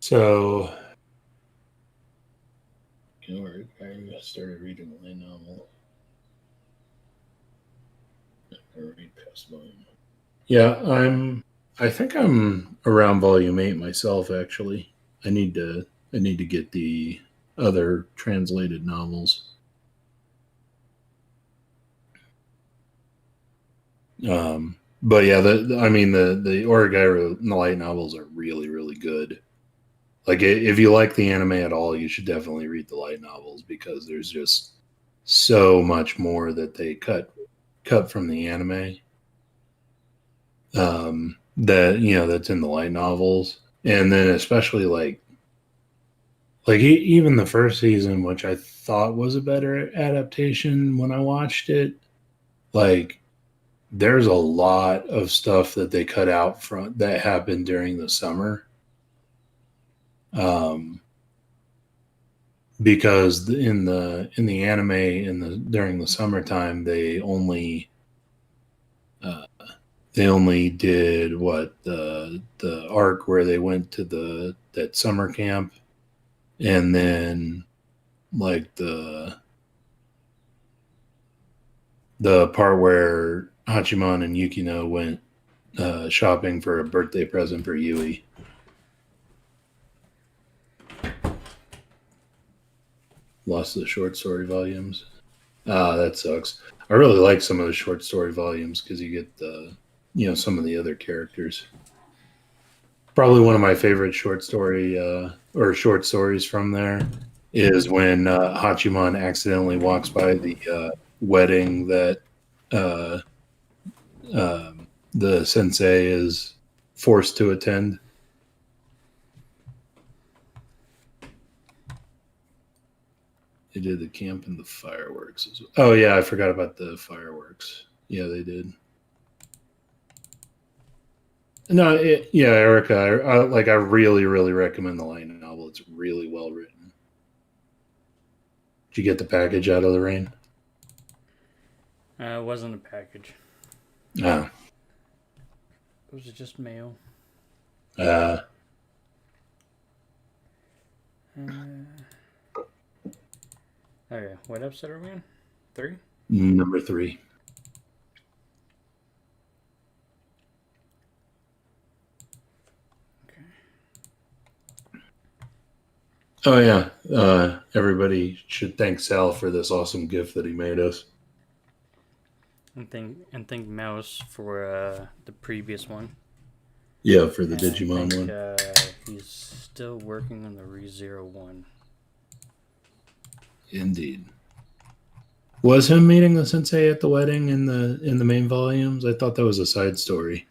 So, I started reading a light novel. I read past volume. Yeah, I think I'm around volume 8 myself. Actually, I need to get the other translated novels. But yeah, the Oregairu light novels are really, really good. Like, if you like the anime at all, you should definitely read the light novels because there's just so much more that they cut cut from the anime. That that's in the light novels, and then especially like even the first season, which I thought was a better adaptation when I watched it, like there's a lot of stuff that they cut out from that happened during the summer. Because in the anime during the summertime they only did what the arc where they went to that summer camp, and then like the part where Hachiman and Yukino went shopping for a birthday present for Yui. Lost the short story volumes. That sucks. I really like some of the short story volumes because you get some of the other characters. Probably one of my favorite short stories from there is when Hachiman accidentally walks by the wedding that the sensei is forced to attend. They did the camp and the fireworks as well. Oh yeah, I forgot about the fireworks. Yeah, they did. No, Erica, I really, really recommend the light novel. It's really well written. Did you get the package out of the rain? It wasn't a package. Oh. It was just mail. Okay, what episode are we on? 3? Number 3. Okay. Oh yeah, everybody should thank Sal for this awesome gift that he made us. And thank Mouse for the previous one. Yeah, for the Digimon one. He's still working on the Rizzo one. Indeed. Was him meeting the sensei at the wedding in the main volumes? I thought that was a side story.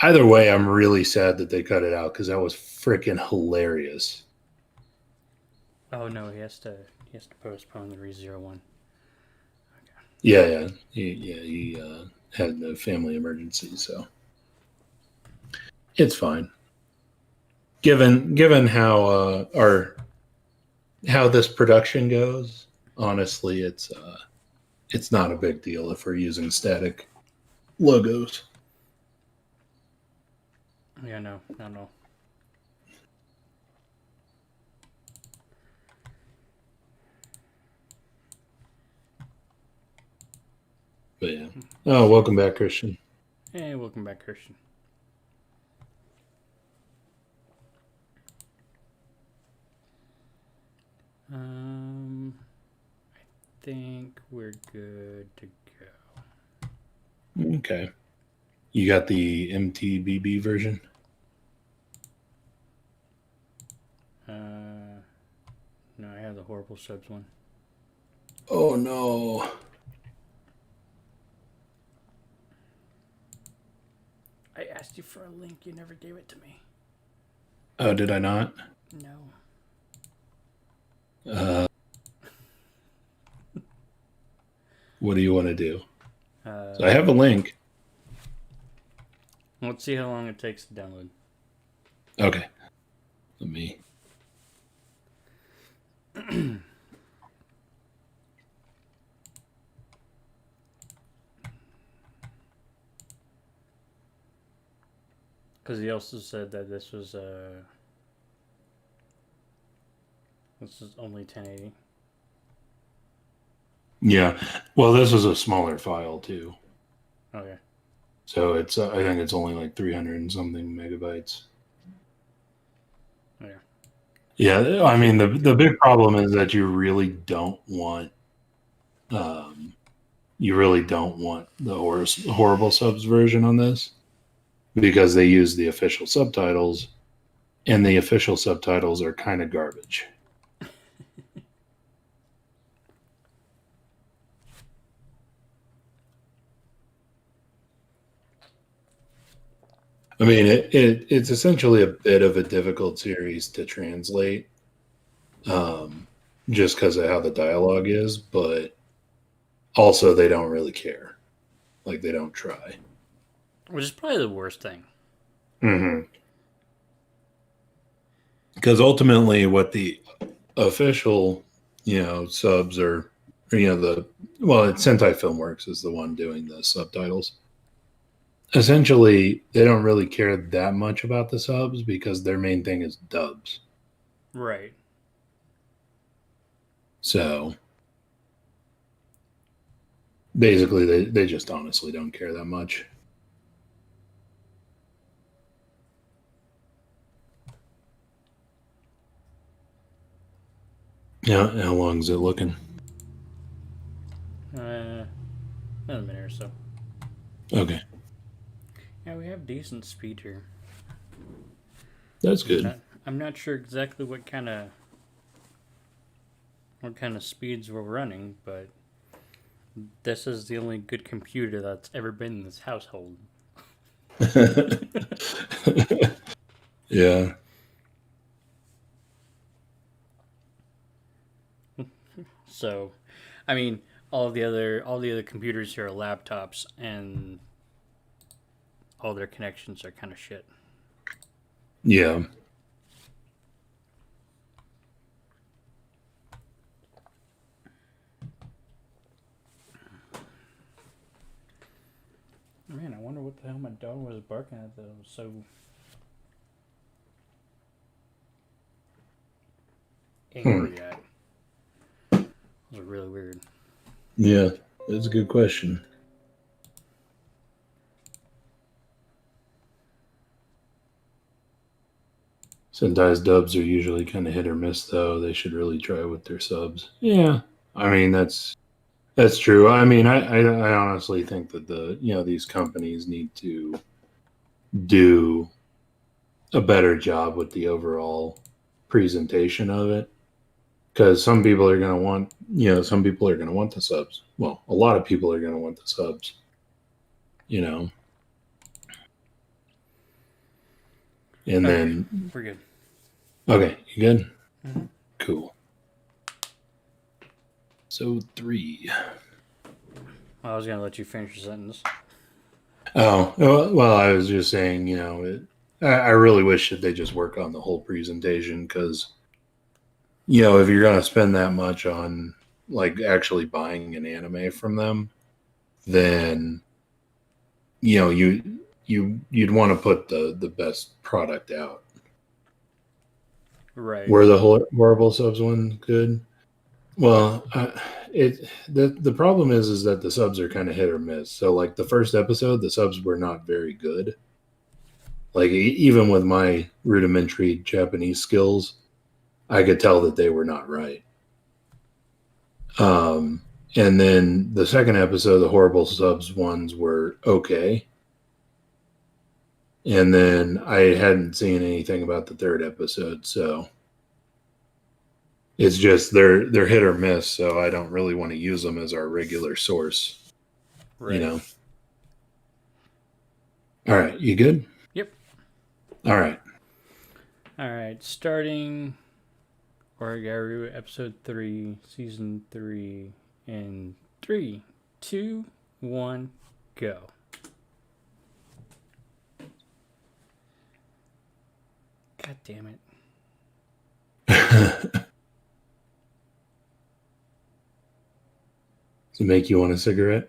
Either way, I'm really sad that they cut it out because that was freaking hilarious. Oh no, he has to postpone the Rizzo one. Okay. Yeah. He had a family emergency, so it's fine. Given how how this production goes, honestly, it's not a big deal if we're using static logos. Yeah, no. But yeah. Oh, welcome back, Christian. Hey, welcome back, Christian. I think we're good to go. Okay. You got the MTBB version? No, I have the Horrible Subs one. Oh no. I asked you for a link, you never gave it to me. Oh, did I not? No. What do you want to do? So I have a link. Let's see how long it takes to download. Okay. Let me. Because he also said that this was only 1080. Yeah. Well, this is a smaller file too. Okay. So it's I think it's only like 300 and something megabytes. Yeah. Yeah, I mean the big problem is that you really don't want the horrible subs version on this because they use the official subtitles, and the official subtitles are kind of garbage. I mean, it's essentially a bit of a difficult series to translate, just because of how the dialogue is, but also they don't really care. Like, they don't try. Which is probably the worst thing. Mm-hmm. Because ultimately, what the official, subs are, it's Sentai Filmworks is the one doing the subtitles. Essentially, they don't really care that much about the subs because their main thing is dubs. Right. So basically, they just honestly don't care that much. Yeah, how long is it looking? Another minute or so. Okay, Yeah, we have decent speed here. that's good. I'm not sure exactly what kind of speeds we're running, but this is the only good computer that's ever been in this household. Yeah. So, I mean, all the other computers here are laptops, and all their connections are kind of shit. Yeah. Man, I wonder what the hell my dog was barking at that was so angry at. It was really weird. Yeah, that's a good question. Sentai's dubs are usually kind of hit or miss, though. They should really try with their subs. Yeah, I mean that's true. I mean, I honestly think that these companies need to do a better job with the overall presentation of it, because some people are going to want the subs. Well, a lot of people are going to want the subs. You know, and Okay, then we're good. okay, you good? Mm-hmm. Cool. So 3. I was gonna let you finish your sentence. Oh, well, I was just saying, I really wish that they just work on the whole presentation because, if you're going to spend that much on like actually buying an anime from them, then, you'd want to put the best product out. Right. Were the horrible subs one good? Well, the problem is that the subs are kind of hit or miss. So like the first episode, the subs were not very good. Like even with my rudimentary Japanese skills, I could tell that they were not right. And then the second episode, the horrible subs ones were okay. And then I hadn't seen anything about the third episode, so it's just they're hit or miss. So I don't really want to use them as our regular source. Right. All right, you good? Yep. All right. All right. Starting Oregairu episode 3, season 3, in 3, 2, 1, go. God damn it. Does it make you want a cigarette?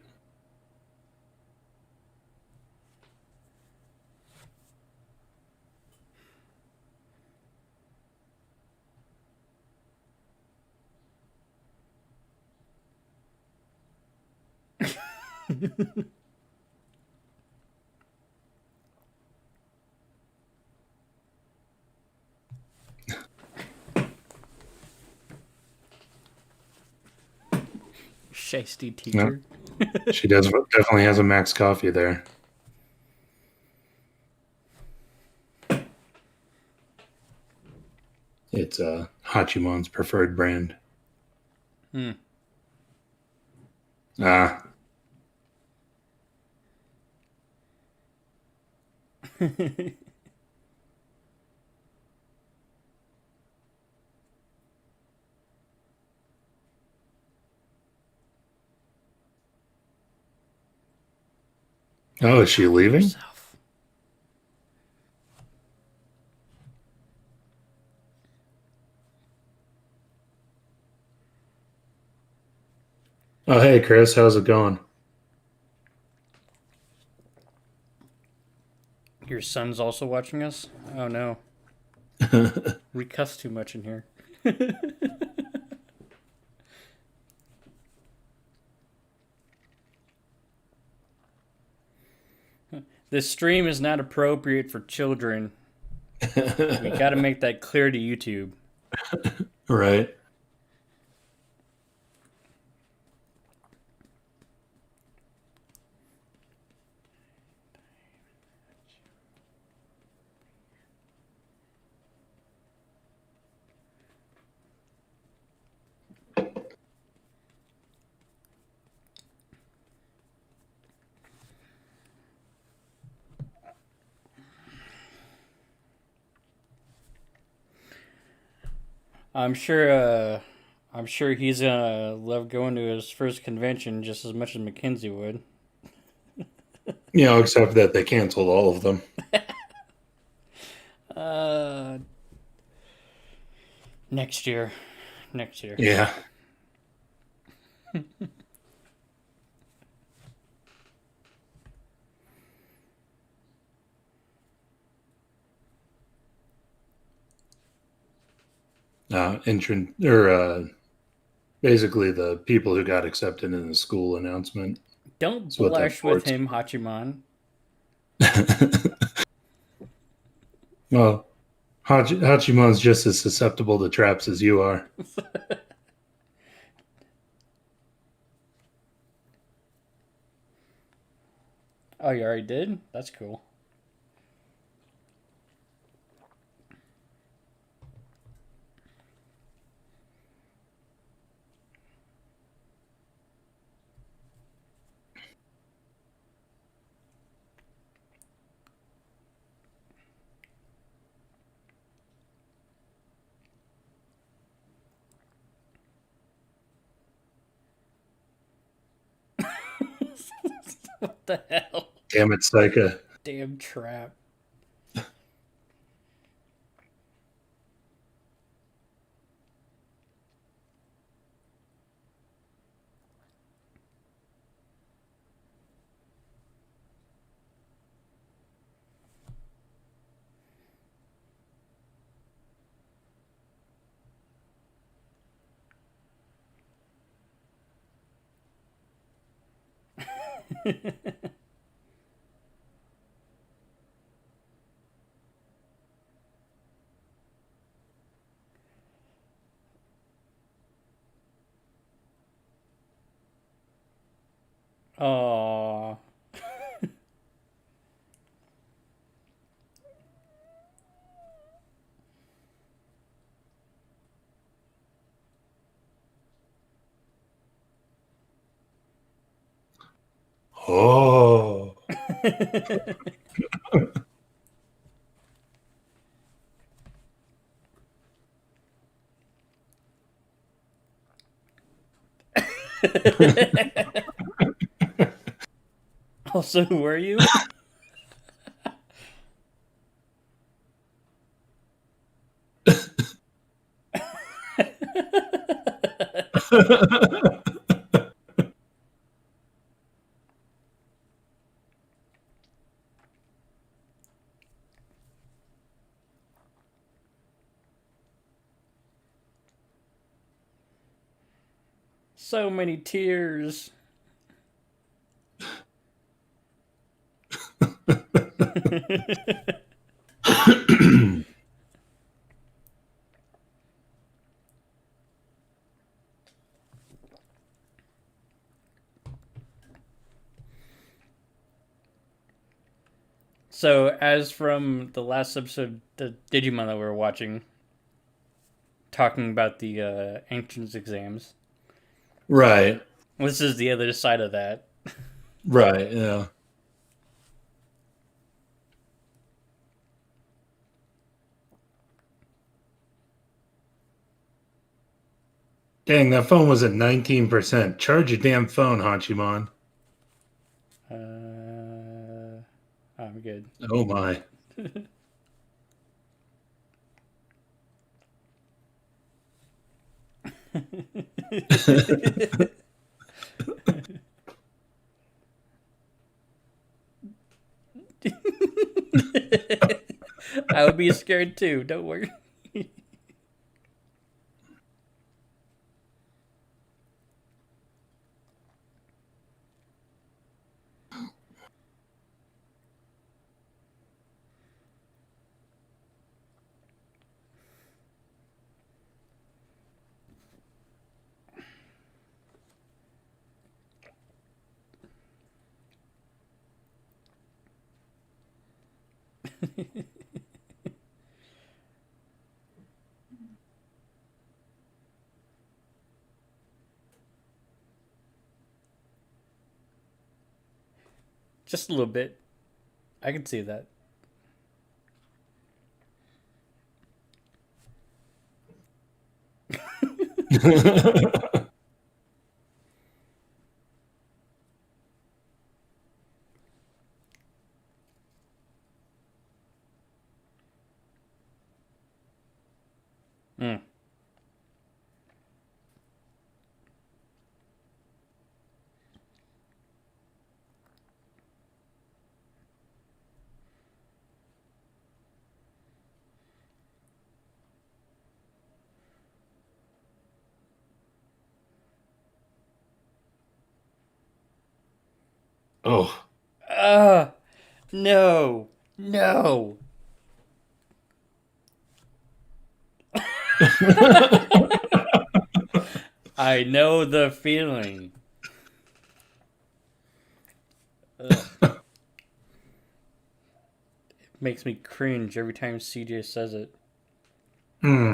Shiesty teacher. No, she definitely has a Max Coffee there. It's Hachimon's preferred brand. Hmm. Ah. Oh, is she leaving? Yourself. Oh, hey, Chris, how's it going? Your son's also watching us? Oh no. We cuss too much in here. This stream is not appropriate for children. We gotta make that clear to YouTube. Right. I'm sure he's gonna love going to his first convention just as much as Mackenzie would. Except that they canceled all of them. Uh, next year. Next year. Yeah. Entrant or basically the people who got accepted in the school announcement. Don't That's what that blush with board's him, Hachiman. Well, Hachimon's just as susceptible to traps as you are. Oh, you already did? That's cool. What the hell? Damn it, Psycha. Damn trap. Aww. Oh. Also, who are you? So many tears. So, as from the last episode, the Digimon that we were watching, talking about the entrance exams, Right. this is the other side of that. Right. Yeah. Dang, that phone was at 19%. Charge your damn phone, Hachimon. I'm good. Oh my. I would be scared too. Don't worry. Just a little bit. I can see that. Mm. Oh. No. No. I know the feeling. Ugh. It makes me cringe every time CJ says it. Hmm.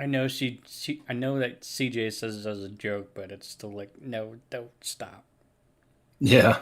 I know that CJ says it as a joke, but it's still like, no, don't stop. Yeah.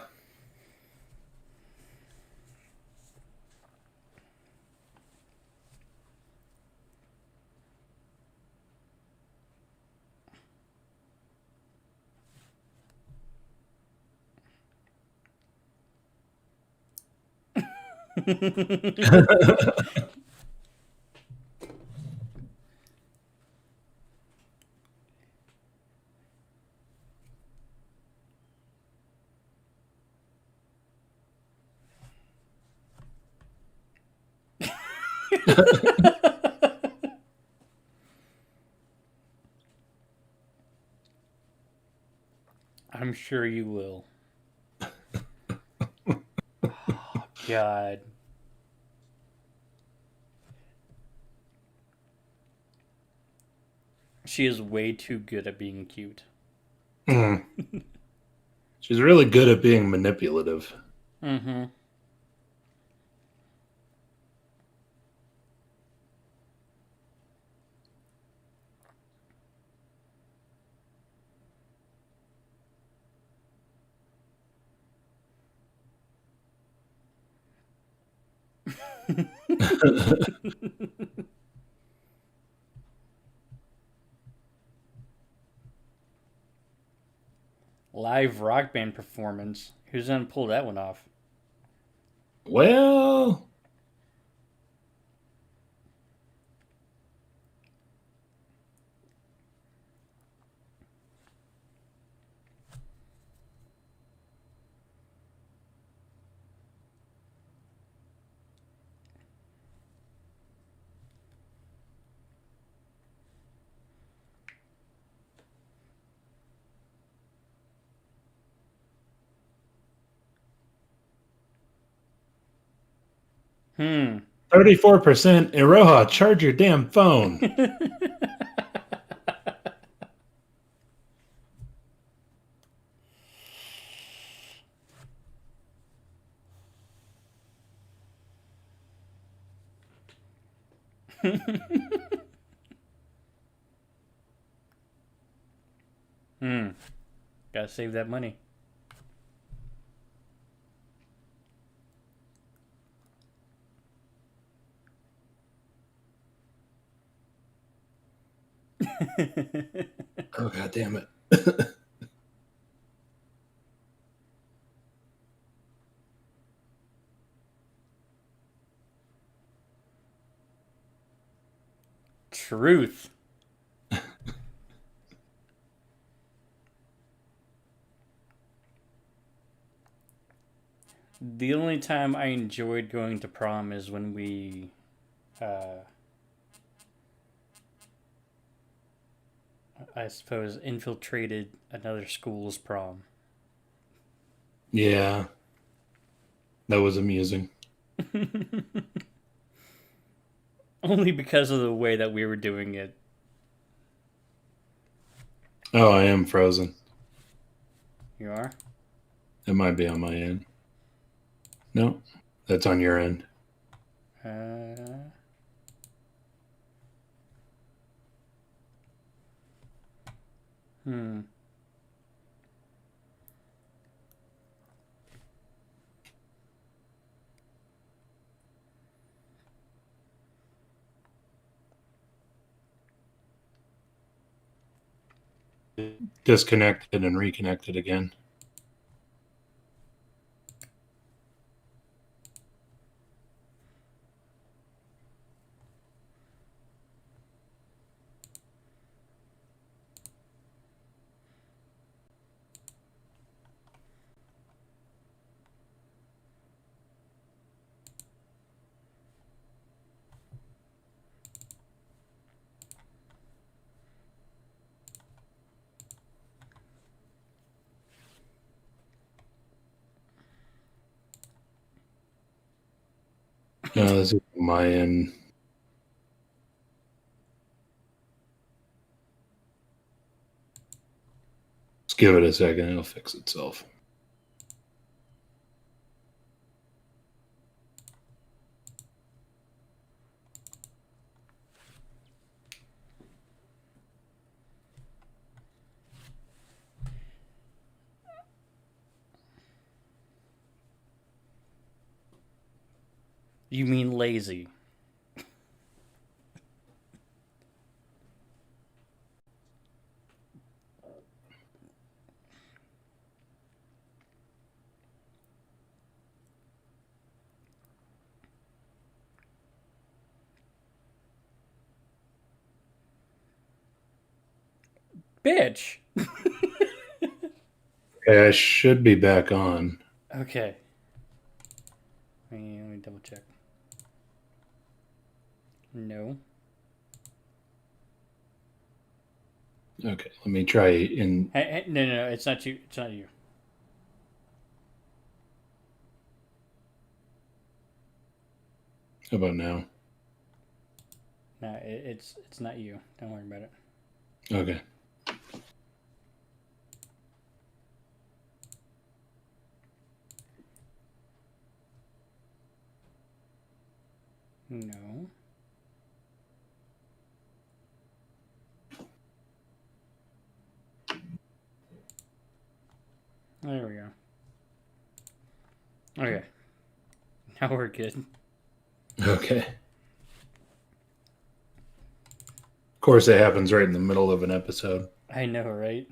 I'm sure you will. Oh, God. She is way too good at being cute. Hmm. She's really good at being manipulative. Mm-hmm. Live rock band performance. Who's gonna pull that one off? Well, Hmm. 34%. Iroha, charge your damn phone. Hmm. Gotta save that money. Oh, God damn it. Truth. The only time I enjoyed going to prom is when we, uh, I suppose, infiltrated another school's prom. Yeah, that was amusing. Only because of the way that we were doing it. Oh, I am frozen. You are? It might be on my end. No, that's on your end. Uh, hmm. Disconnected and reconnected again. No, this is my end. Just give it a second. It'll fix itself. You mean lazy. Bitch! Okay, I should be back on. Okay. Let me double check. No. Okay, let me try in. Hey, no, it's not you. It's not you. How about now? No, it's not you. Don't worry about it. Okay. No. There we go. Okay. Now we're good. Okay. Of course, it happens right in the middle of an episode. I know, right?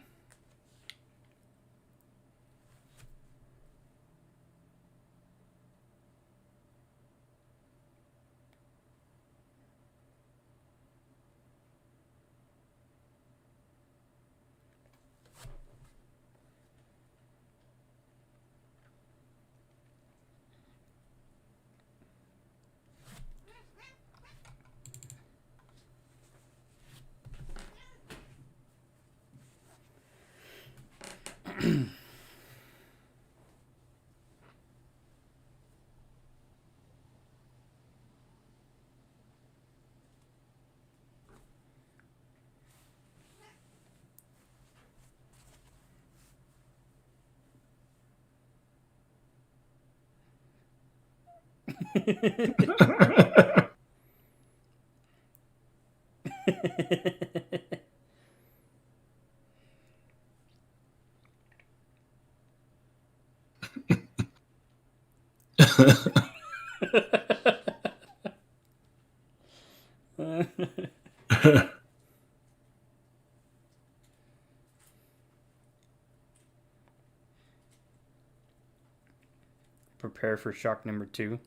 prepare for shock number two.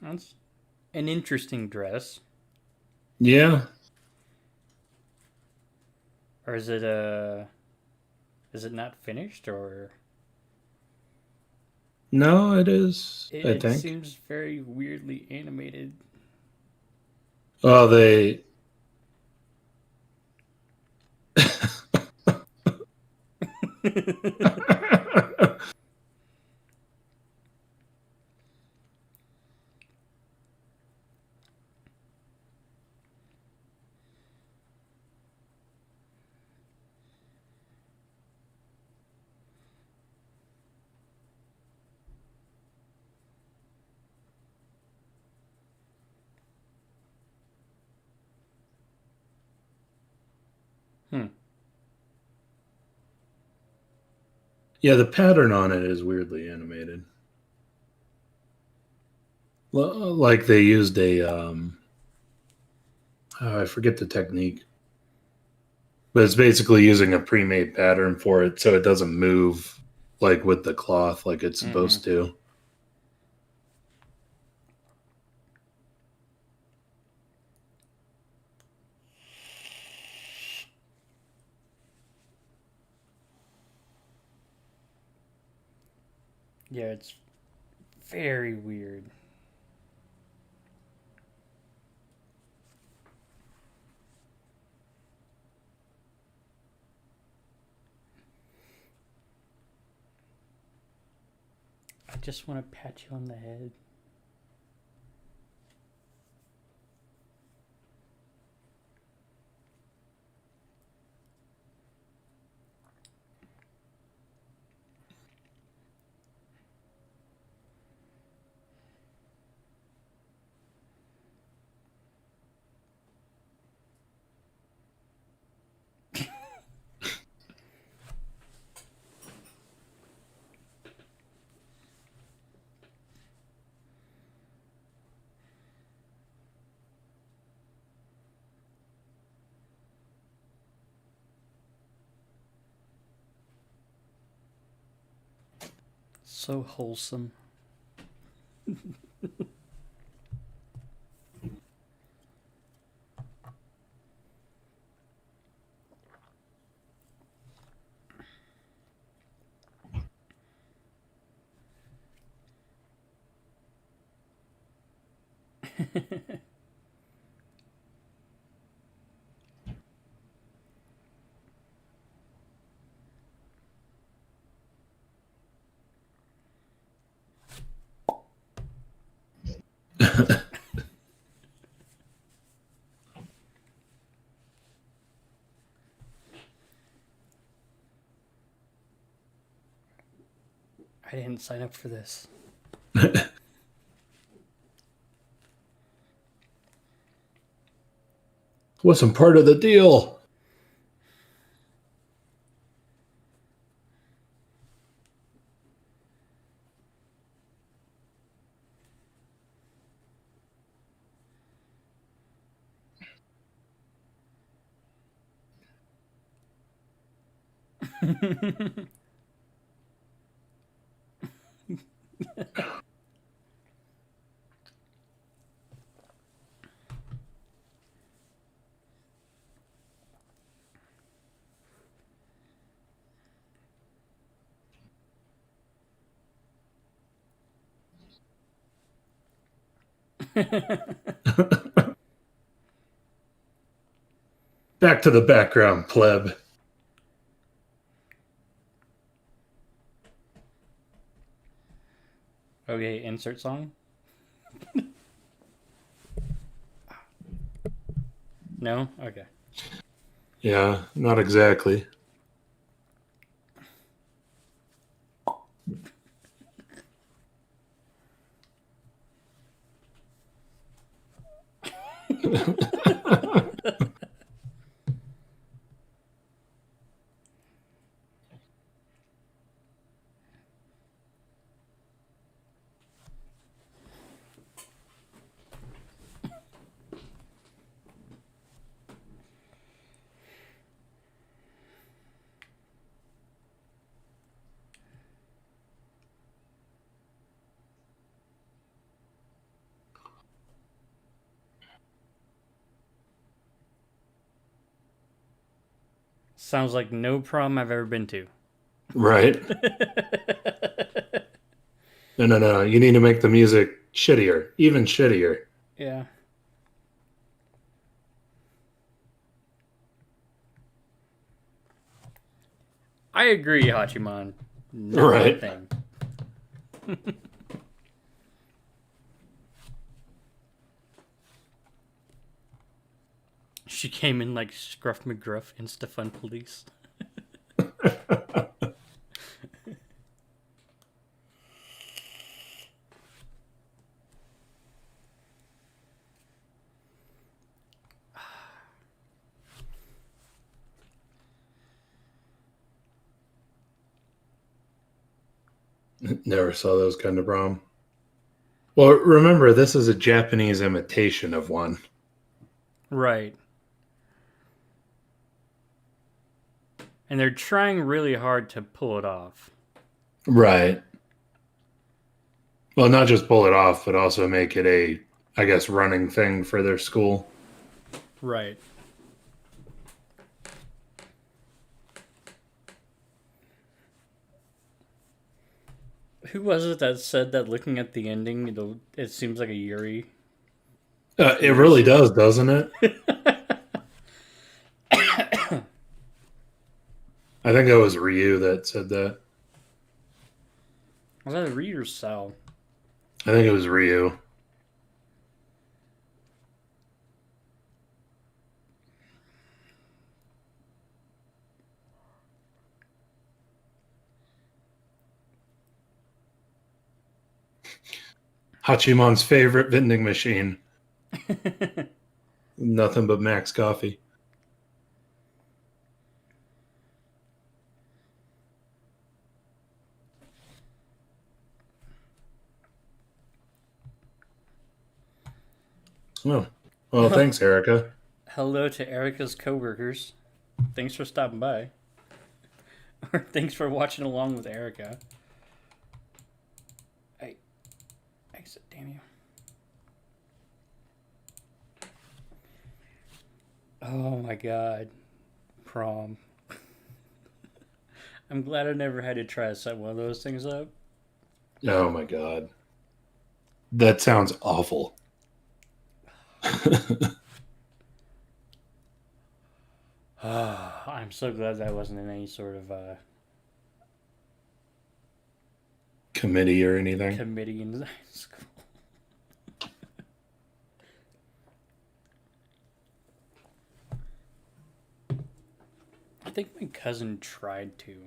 That's an interesting dress. Yeah. Or is it not finished, or No, it is, I it think. seems very weirdly animated. Oh, they. Hmm. Yeah, the pattern on it is weirdly animated. Like they used a oh, I forget the technique, but it's basically using a pre-made pattern for it so it doesn't move like with the cloth like it's Mm-hmm. supposed to. Yeah, it's very weird. I just want to pat you on the head. So wholesome. I didn't sign up for this. Wasn't part of the deal. Back to the background, pleb. Okay, insert song. No? Okay. Yeah, not exactly. Sounds like no prom I've ever been to. Right. No. You need to make the music shittier, even shittier. Yeah. I agree, Hachiman. Not my Right. thing. She came in like Scruff McGruff Insta Fun Police. Never saw those kind of prom. Well, remember, this is a Japanese imitation of one. Right. And they're trying really hard to pull it off. Right. Well, not just pull it off, but also make it a, I guess, running thing for their school. Right. Who was it that said that looking at the ending, it seems like a Yuri? It really does, doesn't it? I think it was Ryu that said that. Was that a Reed or Sal? I think it was Ryu. Hachimon's favorite vending machine. Nothing but Max coffee. Oh, well, thanks, Erica. Hello to Erica's coworkers. Thanks for stopping by. Or thanks for watching along with Erica. I exit, damn you. Oh my god. Prom. I'm glad I never had to try to set one of those things up. Oh my god. That sounds awful. I'm so glad that wasn't in any sort of Committee or anything. committee in school. I think my cousin tried to.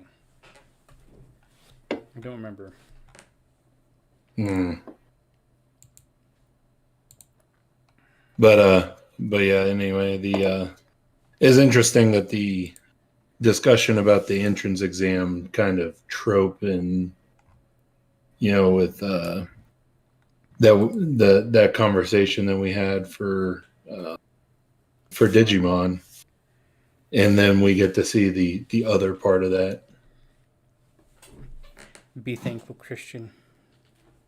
I don't remember. But yeah, anyway, it's interesting that the discussion about the entrance exam kind of trope and with that conversation that we had for Digimon, and then we get to see the other part of that. Be thankful, Christian.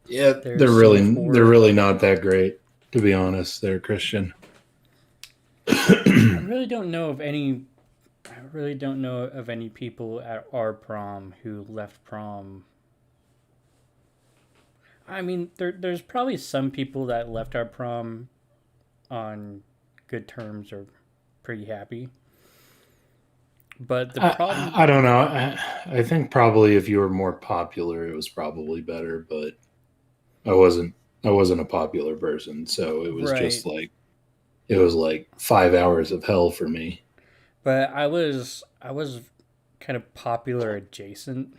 Yeah, they're really not that great, to be honest. They're Christian. I really don't know of any people at our prom who left prom. I mean, there's probably some people that left our prom on good terms or pretty happy. But the problem, I don't know. I think probably if you were more popular, it was probably better. But I wasn't a popular person, so it was just like it was like 5 hours of hell for me. But I was kind of popular adjacent.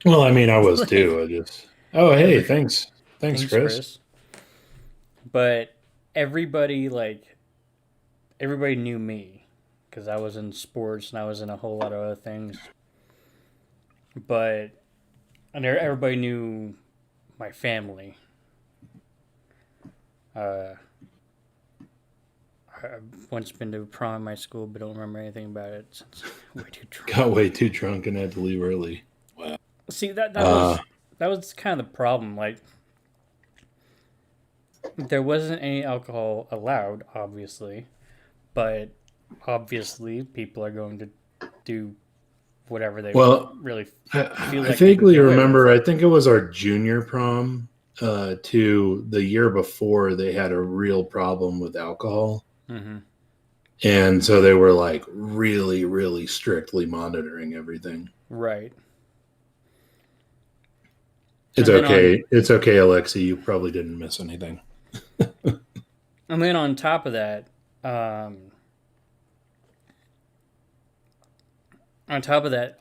Well, I mean, I was too. I just hey, thanks, Chris. But everybody knew me because I was in sports and I was in a whole lot of other things. But everybody knew my family. I've once been to prom in my school, but don't remember anything about it since way too drunk. Got way too drunk and had to leave early. Wow. See, that was kind of the problem. Like, there wasn't any alcohol allowed, obviously, but obviously people are going to do whatever they Well, really feel I like they can vaguely get away with. remember. I think it was our junior prom. To the year before, they had a real problem with alcohol, Mm-hmm. and so they were like really, really strictly monitoring everything. Right. It's And then on okay. It's okay, Alexi. You probably didn't miss anything. and then on top of that, um,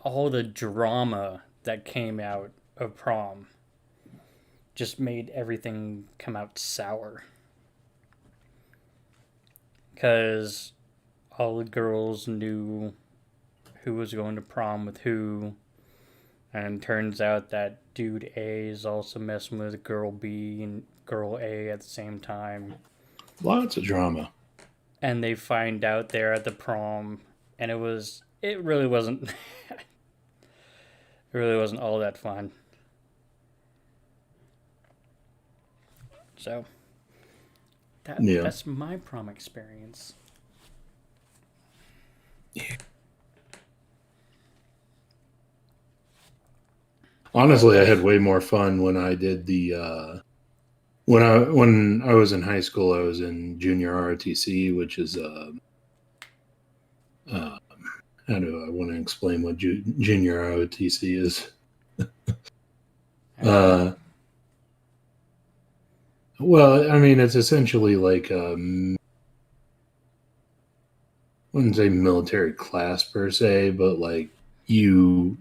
all the drama that came out of prom just made everything come out sour. Because all the girls knew who was going to prom with who, and turns out that dude A is also messing with girl B and girl A at the same time. Lots of drama. And they find out there at the prom, and it really wasn't it really wasn't all that fun. So Yeah. that's my prom experience. Honestly, I had way more fun when I did the when I was in high school. I was in junior ROTC, which is uh, how do I want to explain what junior ROTC is? uh, well, I mean, it's essentially like wouldn't say military class per se, but like you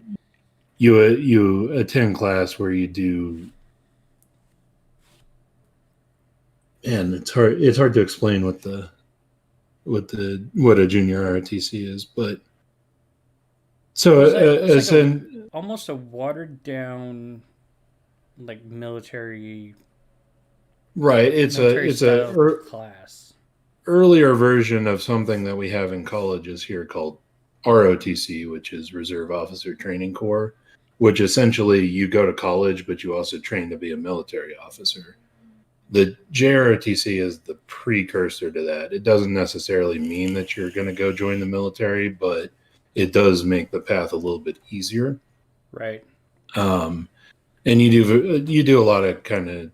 you attend class where you do. And it's hard to explain what a junior ROTC is, but so It was like as in almost a watered down like right, military it's a style class. earlier version of something that we have in colleges here called ROTC, which is Reserve Officer Training Corps, which essentially you go to college, but you also train to be a military officer. The JROTC is the precursor to that. It doesn't necessarily mean that you're going to go join the military, but it does make the path a little bit easier. Right. And you do a lot of kind of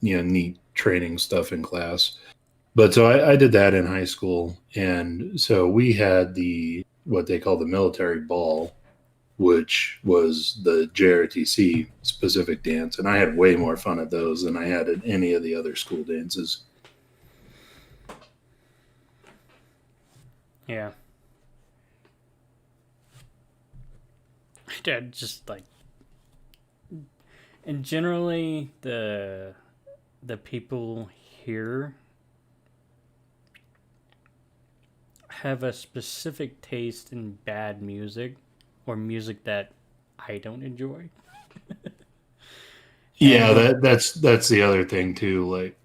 neat training stuff in class. But so I did that in high school, and so we had the what they call the military ball, which was the JRTC specific dance, and I had way more fun at those than I had at any of the other school dances. Yeah. Dad just like and generally the people here have a specific taste in bad music or music that I don't enjoy. Yeah, And that's the other thing too. Like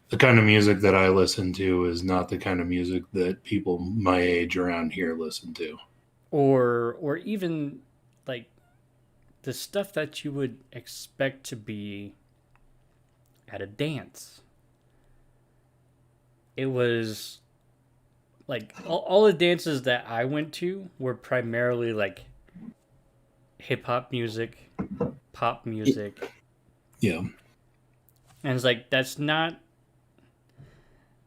the kind of music that I listen to is not the kind of music that people my age around here listen to. or even like the stuff that you would expect to be at a dance. It was like all the dances that I went to were primarily like hip hop music, pop music, Yeah. and it's like that's not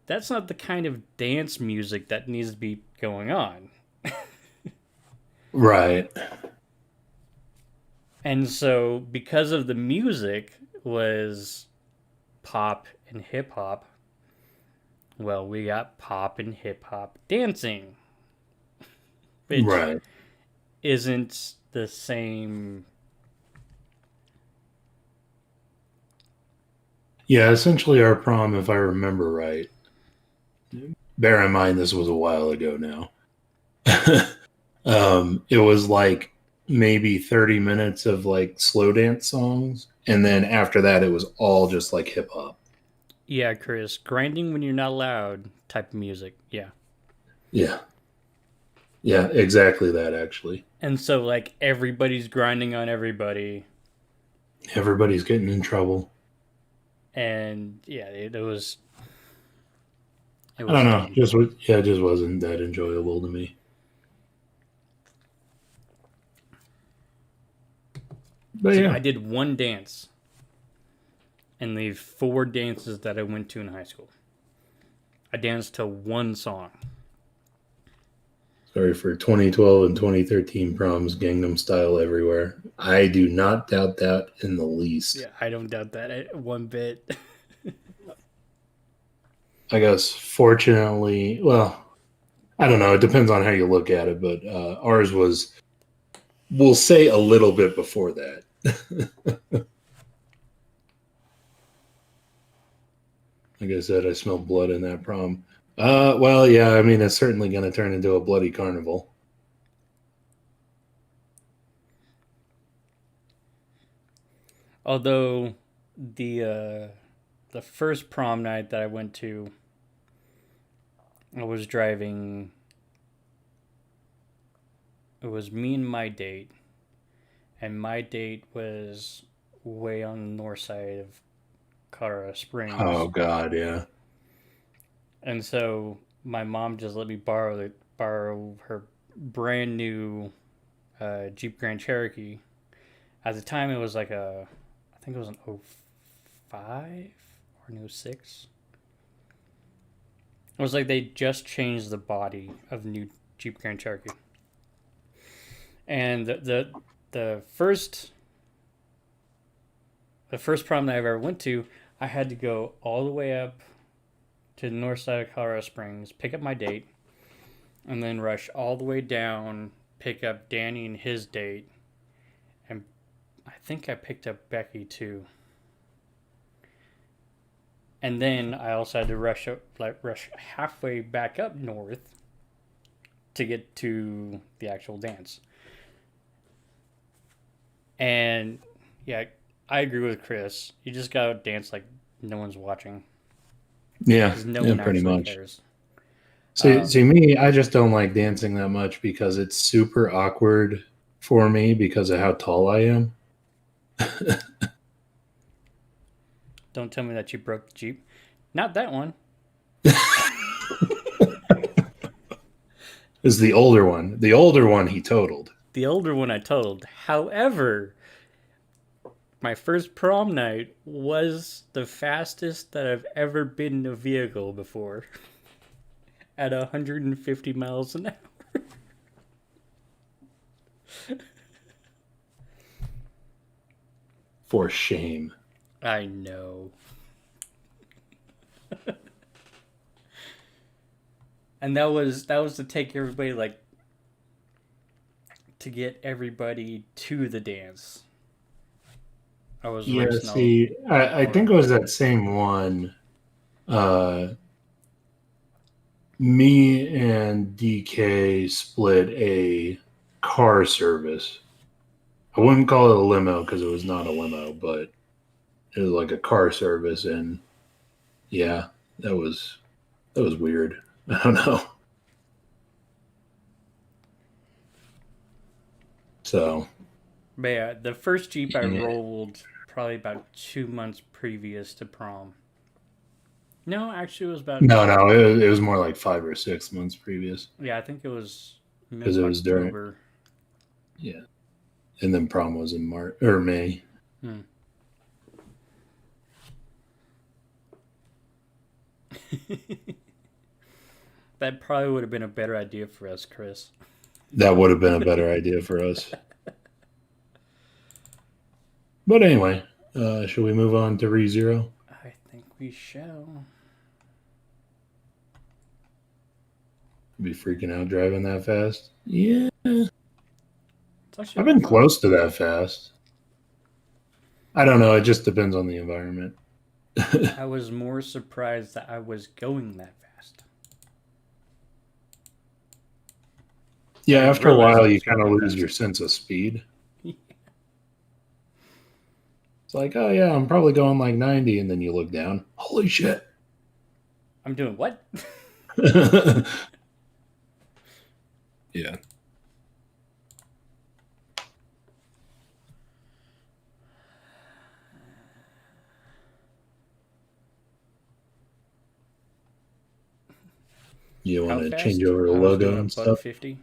the kind of dance music that needs to be going on. Right. And so because of the music was pop and hip hop, well, we got pop and hip hop dancing, which Right. isn't the same. Yeah, essentially our prom, if I remember right, bear in mind this was a while ago now. It was like maybe 30 minutes of like slow dance songs, and then after that it was all just like hip hop. Yeah, Chris, grinding when you're not allowed type of music. Yeah. Yeah. Yeah, exactly that actually. And so, like, everybody's grinding on everybody. Everybody's getting in trouble. And yeah, it It I don't was know. dumb. It just wasn't that enjoyable to me. But See, yeah, I did one dance in the 4 dances that I went to in high school. I danced to one song. sorry for 2012 and 2013 proms, Gangnam Style everywhere. I do not doubt that in the least. Yeah, I don't doubt that one bit. I guess, fortunately, well, I don't know. It depends on how you look at it, but ours was, we'll say, a little bit before that. Like I said, I smelled blood in that prom. Well, yeah, I mean, it's certainly going to turn into a bloody carnival. Although the first prom night that I went to, I was driving. It was me and my date, and my date was way on the north side of Colorado Oh Springs, God, yeah. and so my mom just let me borrow her brand new Jeep Grand Cherokee. At the time, it was like I think it was an '05 or an '06. It was like they just changed the body of the new Jeep Grand Cherokee. And the first prom that I ever went to, I had to go all the way up to the north side of Colorado Springs, pick up my date, and then rush all the way down, pick up Danny and his date, and I think I picked up Becky too. And then I also had to rush halfway back up north to get to the actual dance. And yeah, I agree with Chris. You just gotta dance like no one's watching Yeah, because no yeah, one pretty actually much. cares. See, me, I just don't like dancing that much because it's super awkward for me because of how tall I am. Don't tell me that you broke the Jeep. Not that one. Is the older one. The older one he totaled. The older one I totaled. However, my first prom night was the fastest that I've ever been in a vehicle before. At 150 miles an hour. For shame. I know. And that was to take everybody to get everybody to the dance. I was Yeah, racing see, I all think around. it was that same one. Me and DK split a car service. I wouldn't call it a limo because it was not a limo, but it was like a car service, and yeah, that was weird. I don't know. So But yeah, the first Jeep I yeah. rolled probably about 2 months previous to prom. No, actually, it was about, No, it was more like 5 or 6 months previous yeah, I think it was mid because it was during, October. yeah, and then prom was in March or May. Hmm. That probably would have been a better idea for us, Chris. That would have been a better idea for us. But anyway, should we move on to ReZero? I think we shall. Be freaking out driving that fast? Yeah, It's actually I've about been fun. close to that fast. I don't know. It just depends on the environment. I was more surprised that I was going that fast. I Yeah, didn't after a realize I while, you was going kind of that lose your fast. sense of speed. It's like, oh yeah, I'm probably going like 90, and then you look down. Holy shit! I'm doing what? Yeah. You want How to change fast? over the I was logo doing a and buck stuff? 50.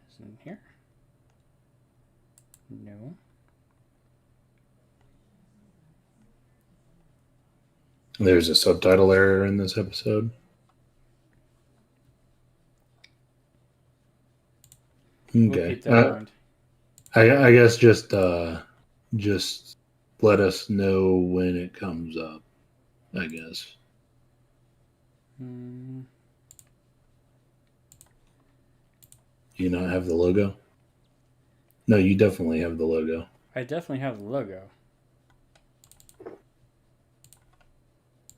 Is it in here? No. There's a subtitle error in this episode. We'll Okay. keep that in mind. I guess just let us know when it comes up, I guess. Mm, Do you not have the logo? No, you definitely have the logo. I definitely have the logo.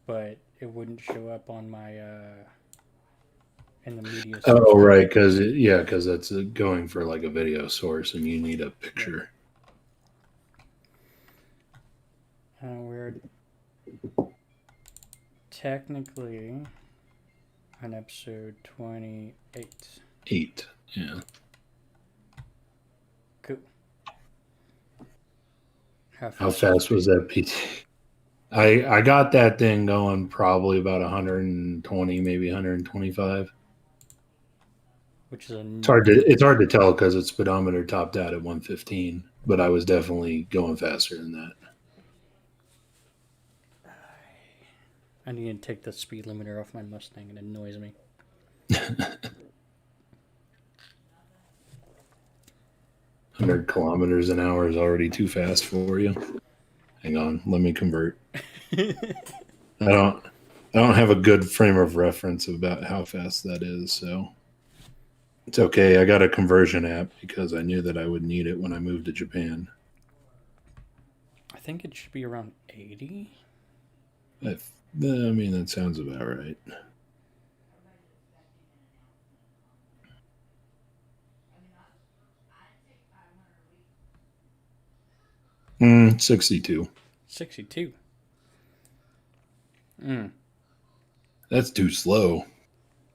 But it wouldn't show up on my in the media source. Oh, right, because that's going for like a video source, and you need a picture. We're technically on episode 28. 8, yeah. Cool. How fast was that PT? I got that thing going probably about 120, maybe 125. Which is It's hard to tell because its speedometer topped out at 115, but I was definitely going faster than that. I need to take the speed limiter off my Mustang. It annoys me. 100 kilometers an hour is already too fast for you. Hang on, let me convert. I don't have a good frame of reference about how fast that is, so it's okay. I got a conversion app because I knew that I would need it when I moved to Japan. I think it should be around 80. I mean, that sounds about right. 62. 62. That's too slow.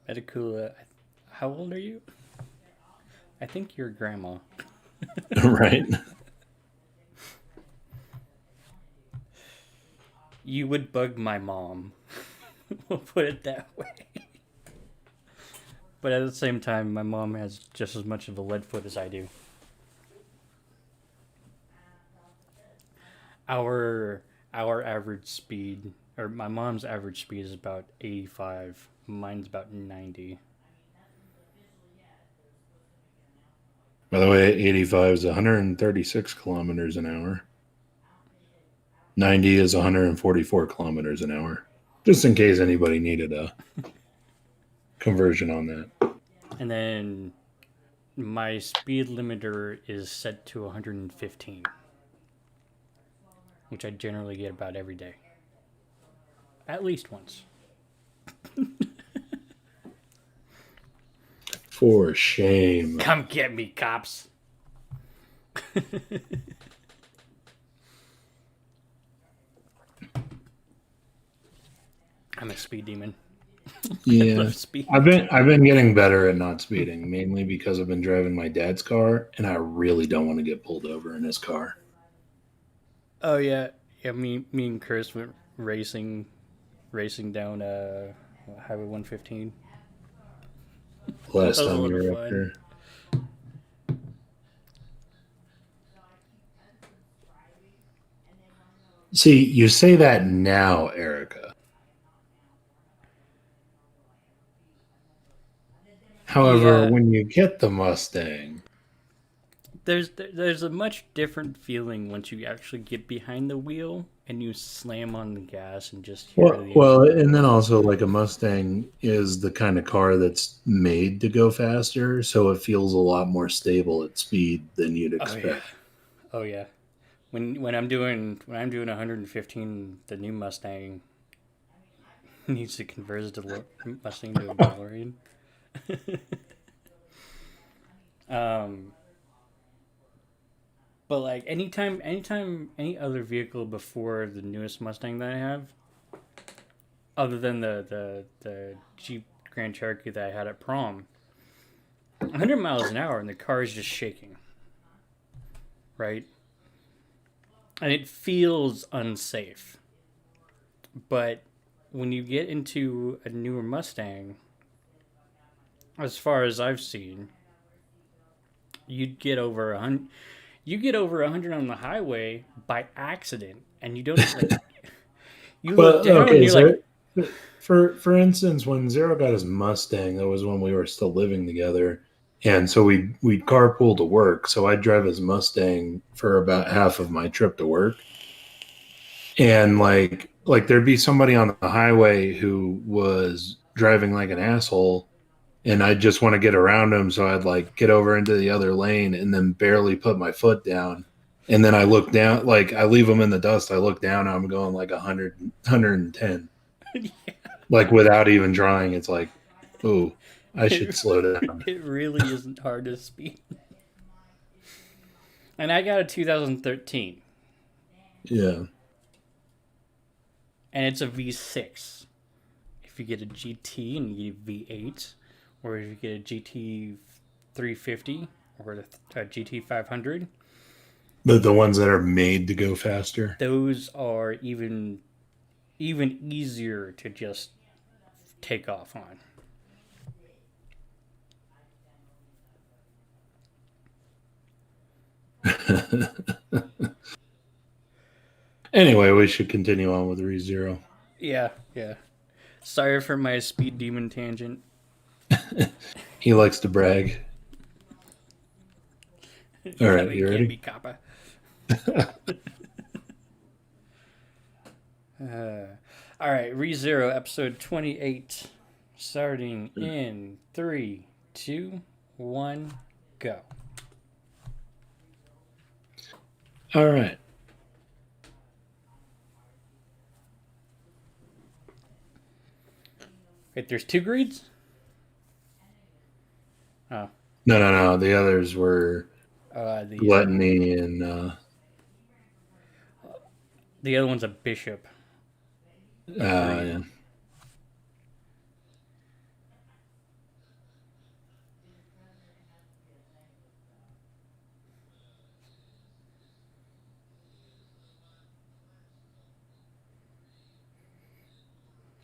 Medicula, how old are you? I think you're grandma. Right. You would bug my mom. We'll put it that way. But at the same time, my mom has just as much of a lead foot as I do. Our average speed, or my mom's average speed is about 85. Mine's about 90. By the way, 85 is 136 kilometers an hour. 90 is 144 kilometers an hour. Just in case anybody needed a conversion on that. And then my speed limiter is set to 115, which I generally get about every day. At least once. For shame. Come get me, cops. I'm a speed demon. Yeah. Speed. I've been getting better at not speeding, mainly because I've been driving my dad's car, and I really don't want to get pulled over in his car. Oh yeah. Me and Chris went racing down Highway 115. Last That was a time lot you of were fun. up there. See, you say that now, Erica. However, Yeah. when you get the Mustang, There's a much different feeling once you actually get behind the wheel and you slam on the gas and just hear well, and then also like a Mustang is the kind of car that's made to go faster, so it feels a lot more stable at speed than you'd expect. Oh yeah. When I'm doing 115, the new Mustang needs to convert the Mustang to a DeLorean. But like anytime any other vehicle before the newest Mustang that I have, other than the Jeep Grand Cherokee that I had at prom, 100 miles an hour and the car is just shaking, right? And it feels unsafe. But when you get into a newer Mustang, as far as I've seen, you'd get over 100. You get over 100 on the highway by accident, and you don't like. You look But down and okay, you're so like, for instance, when Zero got his Mustang, that was when we were still living together, and so we'd carpool to work. So I'd drive his Mustang for about half of my trip to work, and like there'd be somebody on the highway who was driving like an asshole, and I'd just want to get around him, so I'd like get over into the other lane and then barely put my foot down. And then I look down, like I leave him in the dust. I look down, I'm going like 110, like without even trying. It's like, oh, I should it, slow down. it really isn't hard to speed. And I got a 2013, Yeah. and it's a V6. If you get a GT and you get a V8, or if you get a GT 350 or a GT 500, The ones that are made to go faster. those are even easier to just take off on. Anyway, we should continue on with ReZero. Yeah, yeah. Sorry for my speed demon tangent. He likes to brag. All right, you Can't ready? be Kappa. All right, ReZero episode 28, starting in 3, 2, 1, go. All right. Wait, there's 2 greeds? Oh, No. The others were these. gluttony and The other one's a bishop. yeah.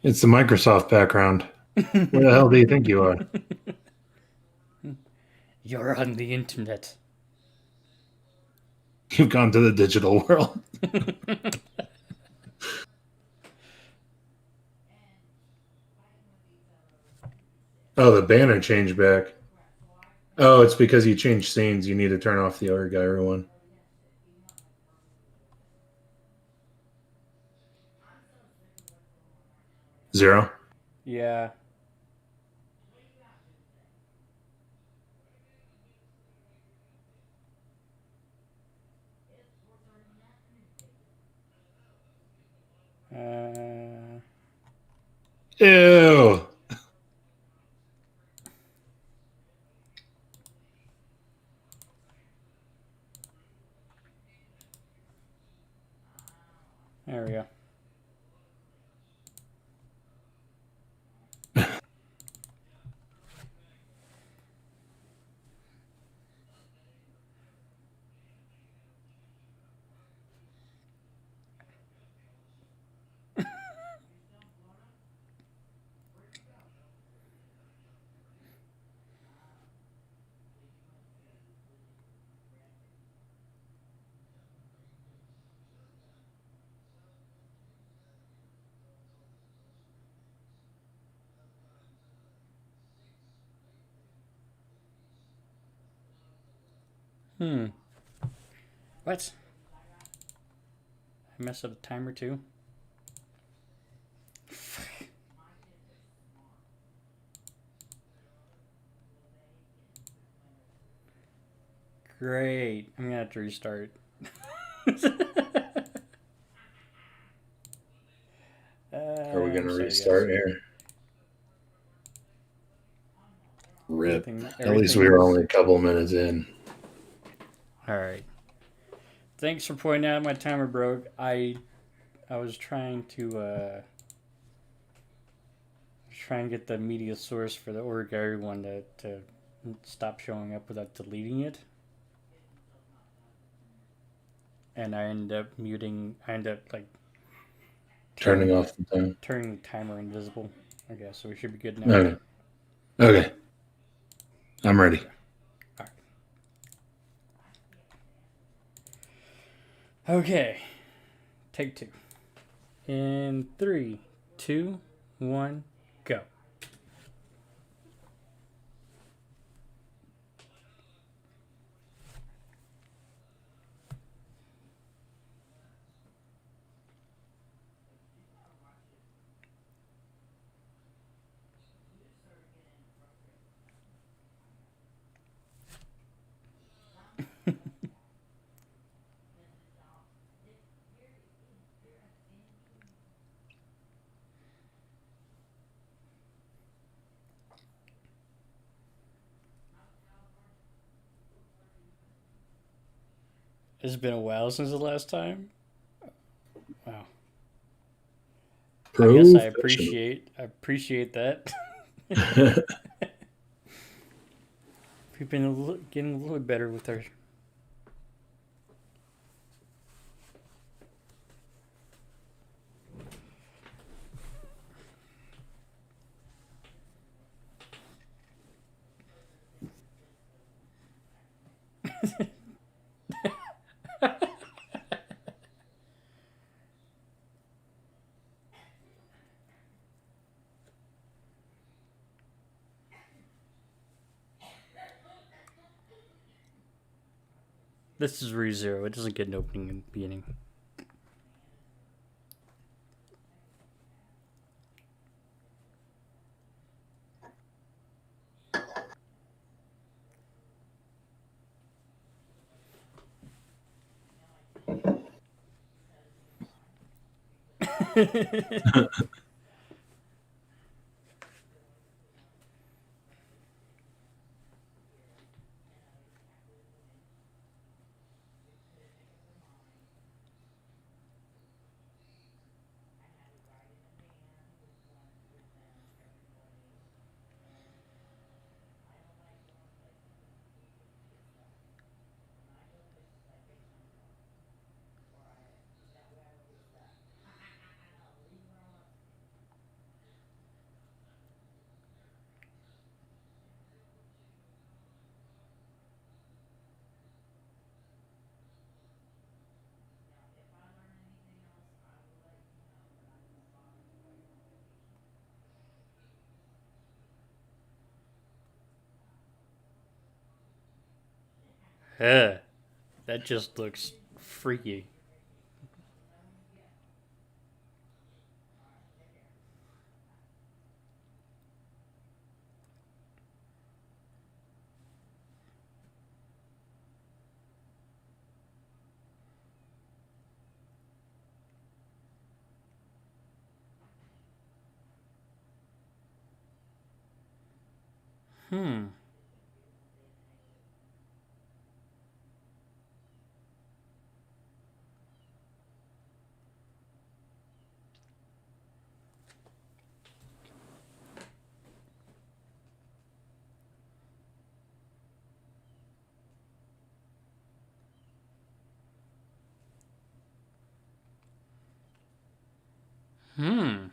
It's the Microsoft background. Where the hell do you think you are? You're on the internet. You've gone to the digital world. Oh, the banner changed back. Oh, it's because you changed scenes. You need to turn off the Oregairu one. Zero. Yeah. Ew. There we go. What? I messed up the timer too? Great. I'm gonna have to restart. Are we going to sorry, restart guys. here? Rip. At least Everything we were is- only a couple minutes in. Alright. Thanks for pointing out my timer broke. I was trying to try and get the media source for the Oregairu one to stop showing up without deleting it. And I end up muting. I end up like Turning off the time. turning the timer invisible. Okay, so we should be good now. Okay. Okay. I'm ready. All right. Okay. Take two. In 3, 2, 1, go. It's been a while since the last time. Wow. I guess I appreciate that. We've been getting a little bit better with our. This is Rizzo. It doesn't get an opening in the beginning. That just looks freaky. Hmm. Hmm.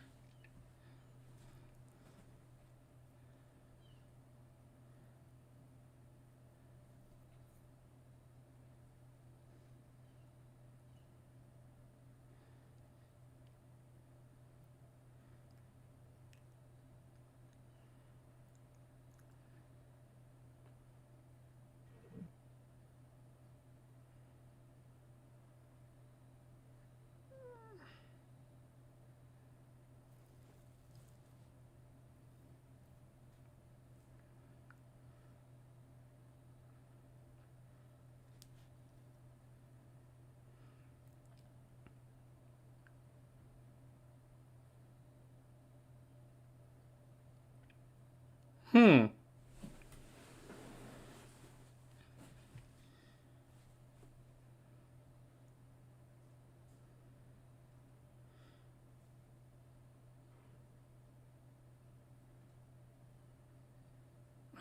Hmm.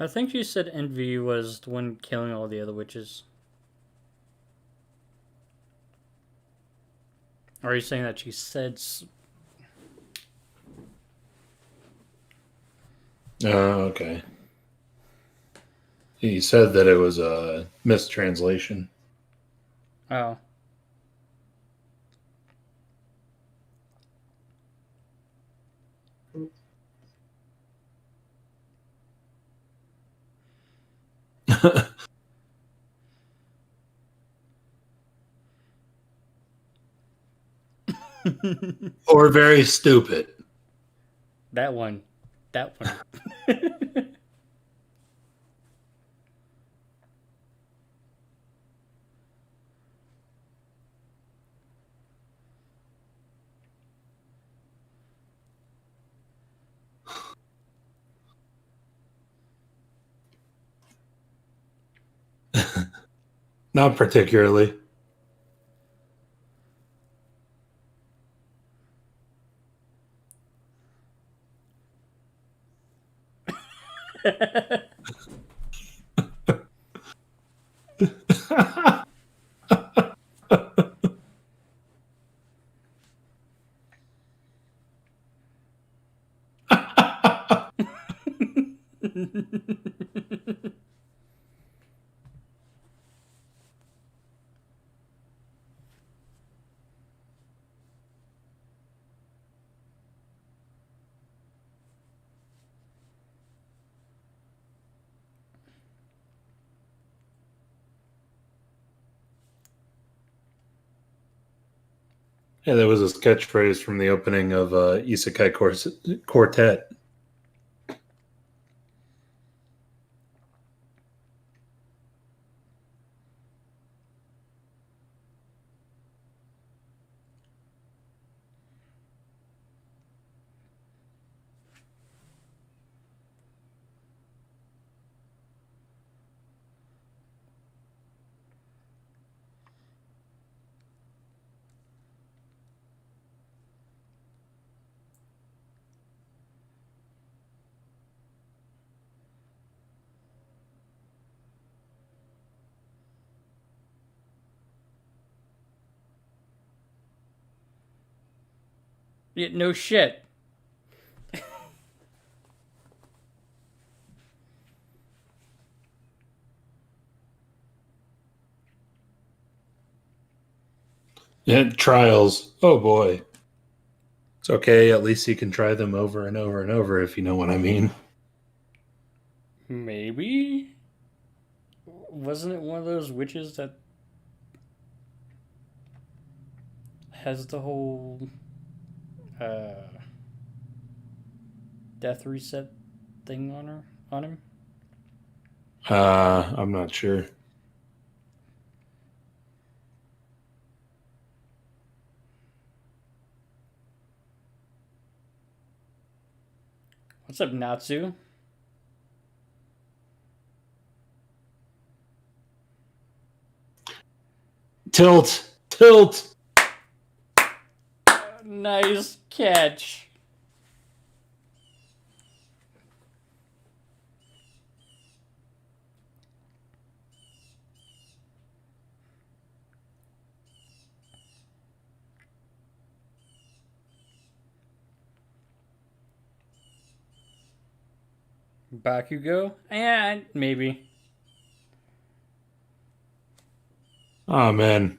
I think you said Envy was the one killing all the other witches. Or are you saying that she said? Oh, okay. He said that it was a mistranslation. Oh. Or very stupid. That one. That one. Not particularly. Yeah, that was a catchphrase from the opening of Isekai Quartet. Yeah, no shit. Yeah, trials. Oh boy. It's okay. At least you can try them over and over and over, if you know what I mean. Maybe? Wasn't it one of those witches that has the whole uh, death reset thing on him? I'm not sure. What's up, Natsu? Tilt. Nice catch. Bakugo? Yeah, maybe. Oh man.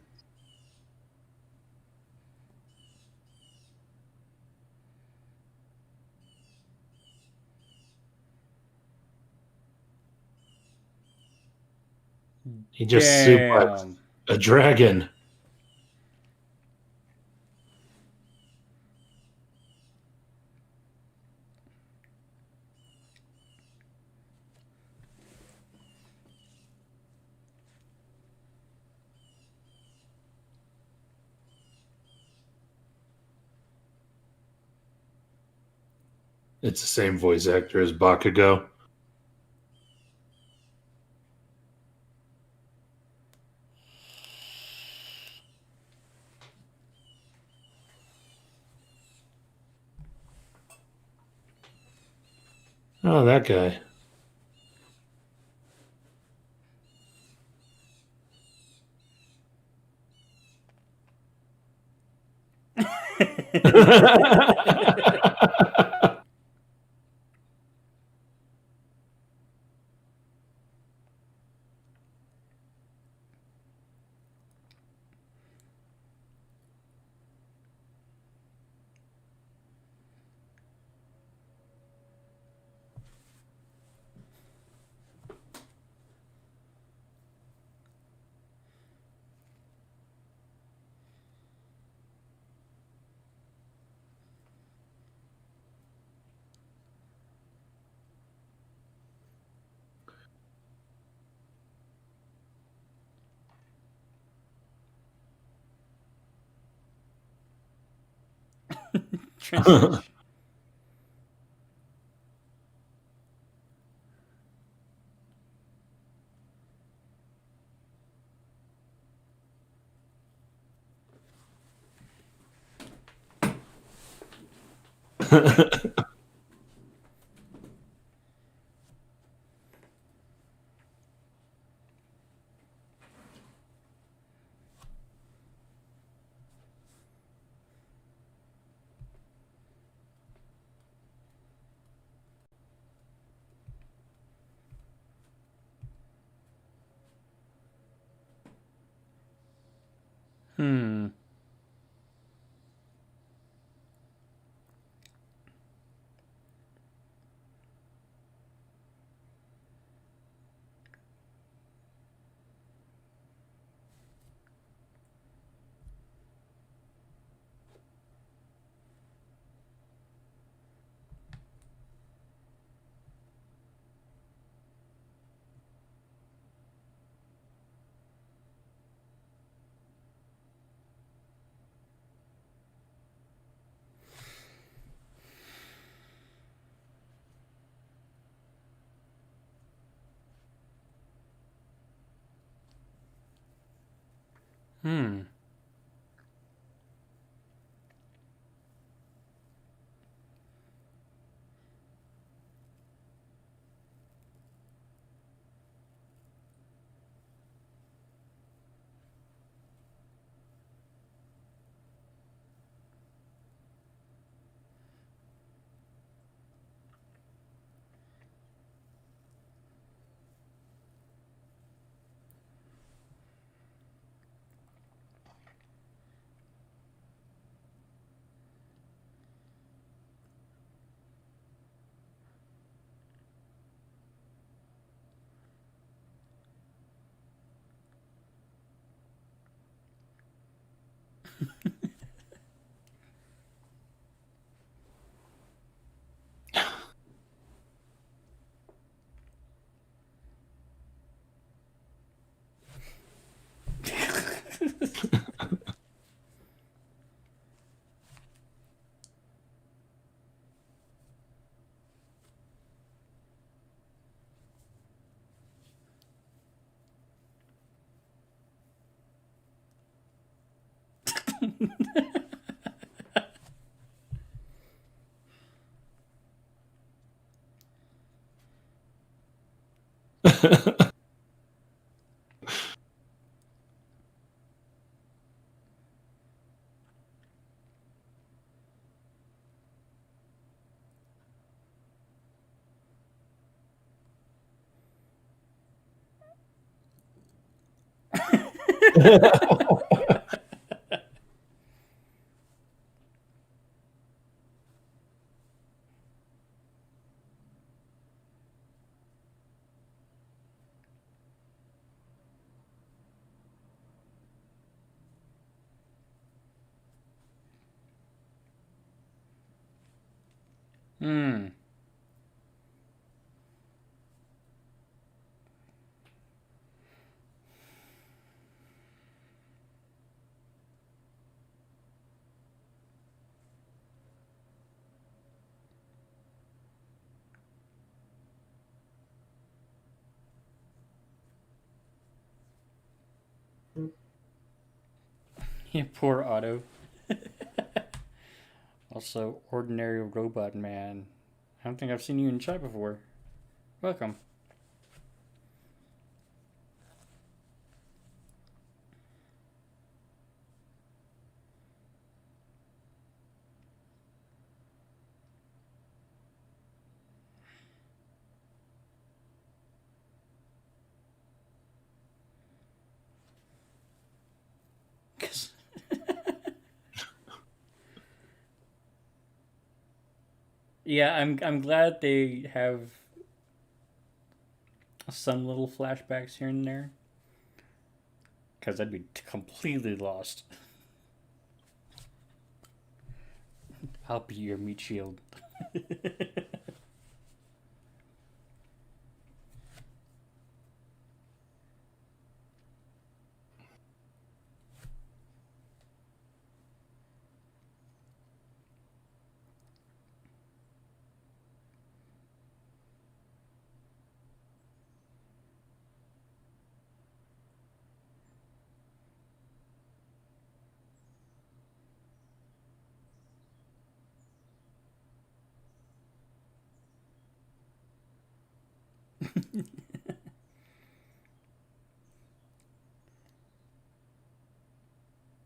He just suplexed Damn. a dragon. It's the same voice actor as Bakugo. Oh, that guy. Translation. Hmm. Hmm. Hmm. Yeah, poor Otto. Also, ordinary robot man. I don't think I've seen you in chat before. Welcome. Yeah, I'm glad they have some little flashbacks here and there, because I'd be completely lost. I'll be your meat shield.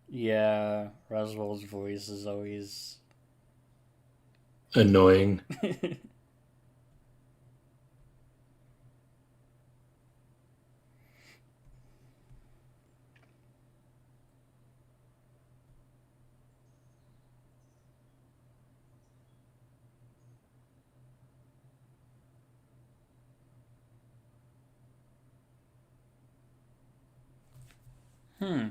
Yeah, Roswell's voice is always. Annoying. Hmm.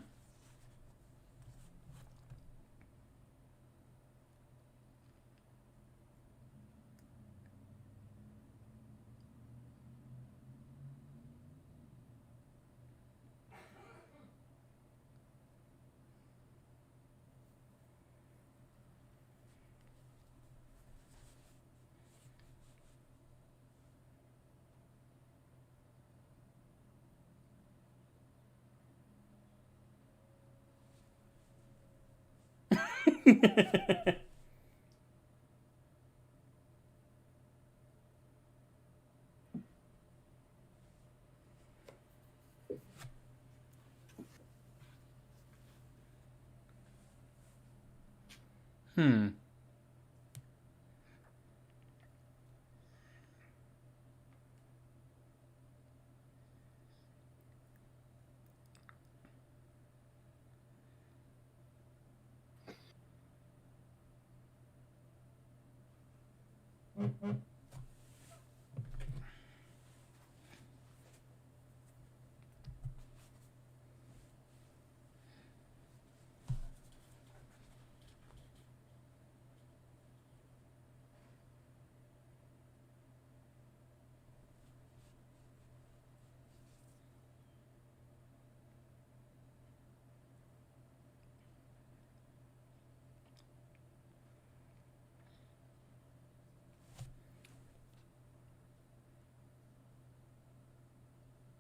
Hmm.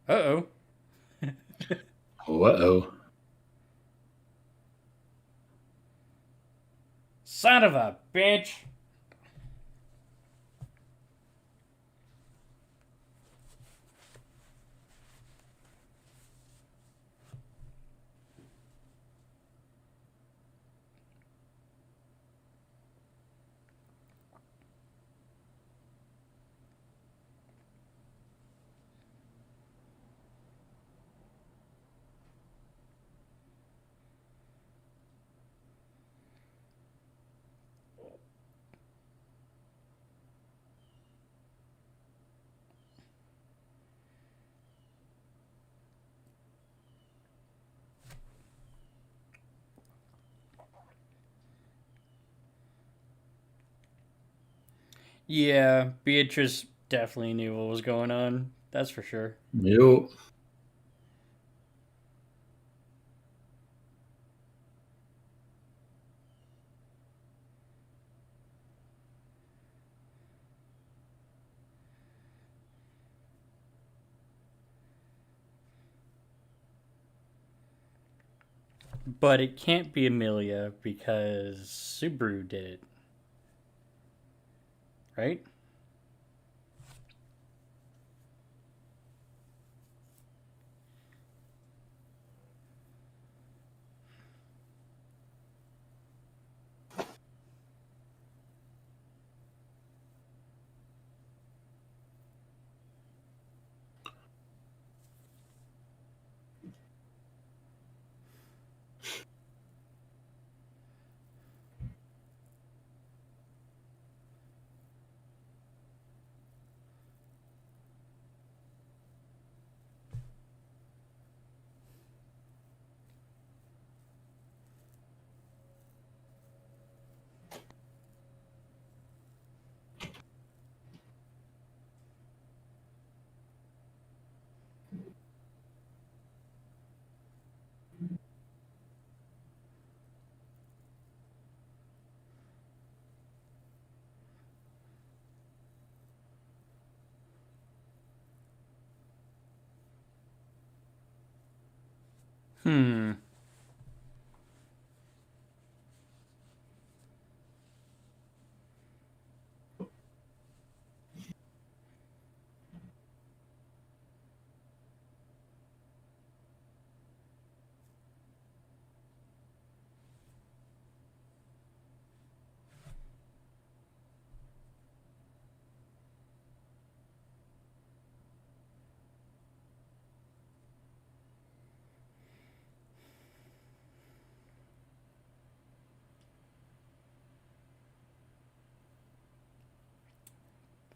Uh oh. Uh oh. Son of a bitch. Yeah, Beatrice definitely knew what was going on. That's for sure. Yep. But it can't be Amelia because Subaru did it, right? Hmm.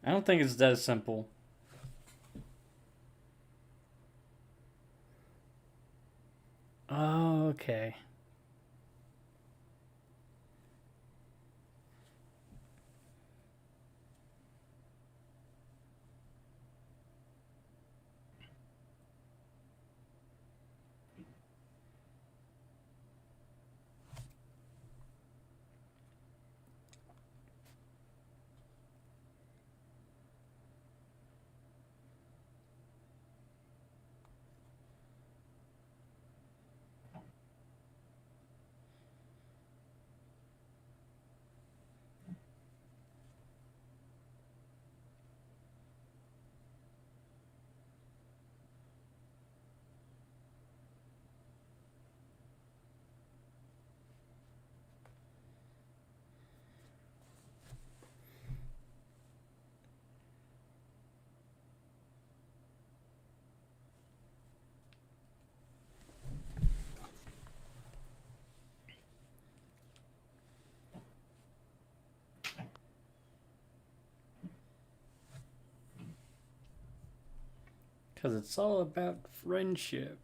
I don't think it's that simple. Oh, okay. Because it's all about friendship.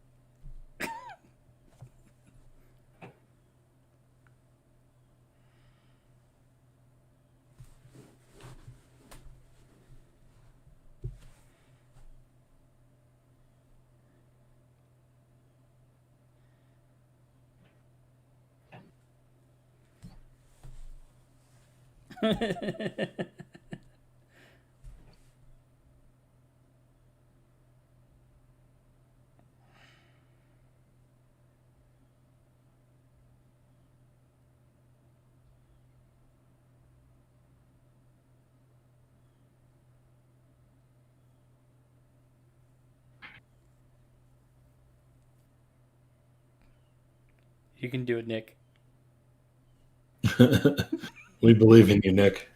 You can do it, Nick. We believe in you, Nick.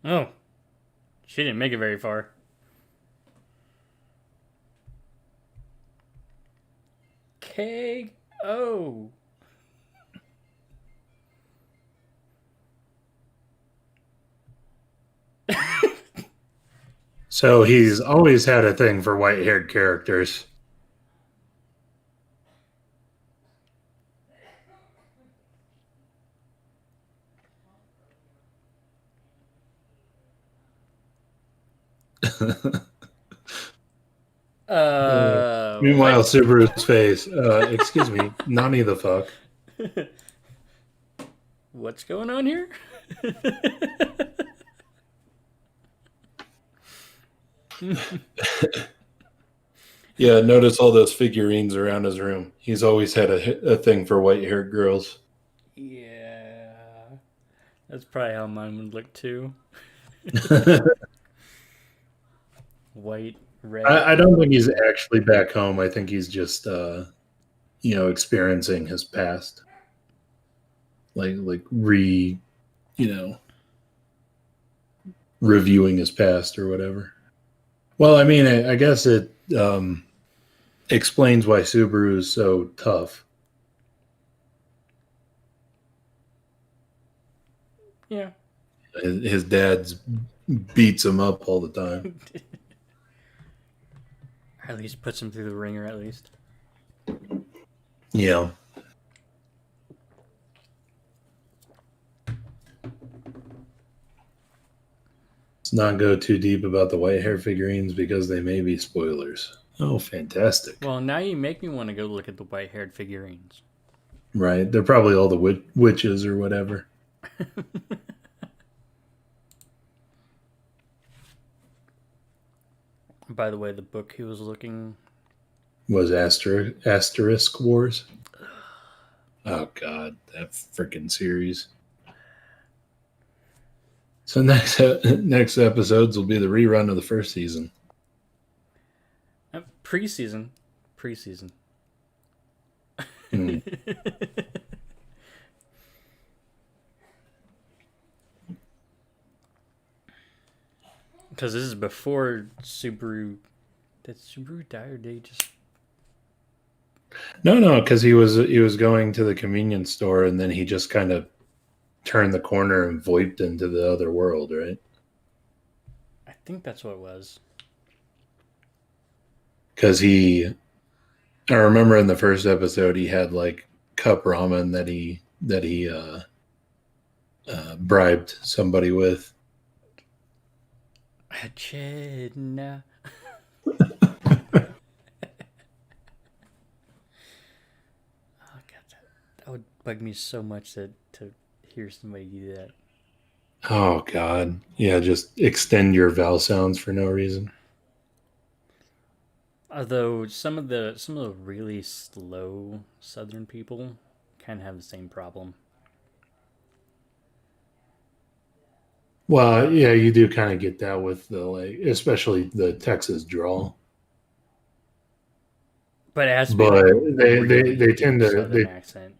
Oh, she didn't make it very far. KO. So he's always had a thing for white haired characters. Meanwhile, What? Subaru's face. Excuse me, Nani the fuck. What's going on here? Yeah, notice all those figurines around his room. He's always had a thing for white-haired girls. Yeah. That's probably how mine would look too. White, red. I don't think he's actually back home. I think he's just, experiencing his past, like you know, reviewing his past or whatever. Well, I mean, I guess it explains why Subaru is so tough. Yeah. His dad's beats him up all the time. Or at least puts him through the ringer, at least. Yeah. Let's not go too deep about the white hair figurines because they may be spoilers. Oh, fantastic. Well, now you make me want to go look at the white haired figurines. Right. They're probably all the witches or whatever. By the way, the book he was looking Was Asterisk Wars? Oh, God. That freaking series. So next episodes will be the rerun of the first season. Preseason. Hmm. Because this is before Subaru. Did Subaru die or did he just? No, because he was going to the convenience store and then he just kind of turned the corner and voiped into the other world, right? I think that's what it was. Because I remember in the first episode he had like cup ramen that he bribed somebody with. Echidna. Oh god, that would bug me so much to hear somebody do that. Oh God, yeah, just extend your vowel sounds for no reason. Although some of the really slow Southern people kind of have the same problem. Well, yeah, you do kind of get that with the like, especially the Texas drawl. But it has to be But like a they really tend deep to Southern accent.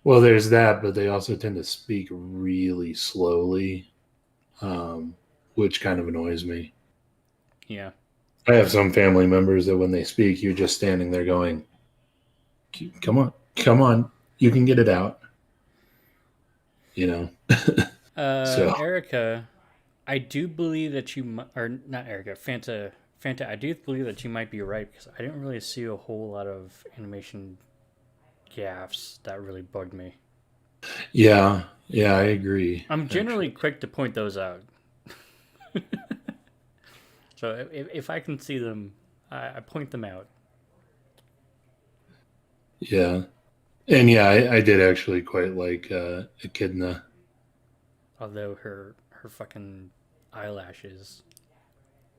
well, there's that, but they also tend to speak really slowly, which kind of annoys me. Yeah. I have some family members that when they speak, you're just standing there going, come on, you can get it out," you know. So Erica, I do believe that or not Erica, Fanta. I do believe that you might be right because I didn't really see a whole lot of animation gaffes that really bugged me. yeah, I agree. I'm generally quick to point those out. So if I can see them, I point them out. Yeah, and yeah, I did actually quite like Echidna. Although her fucking eyelashes.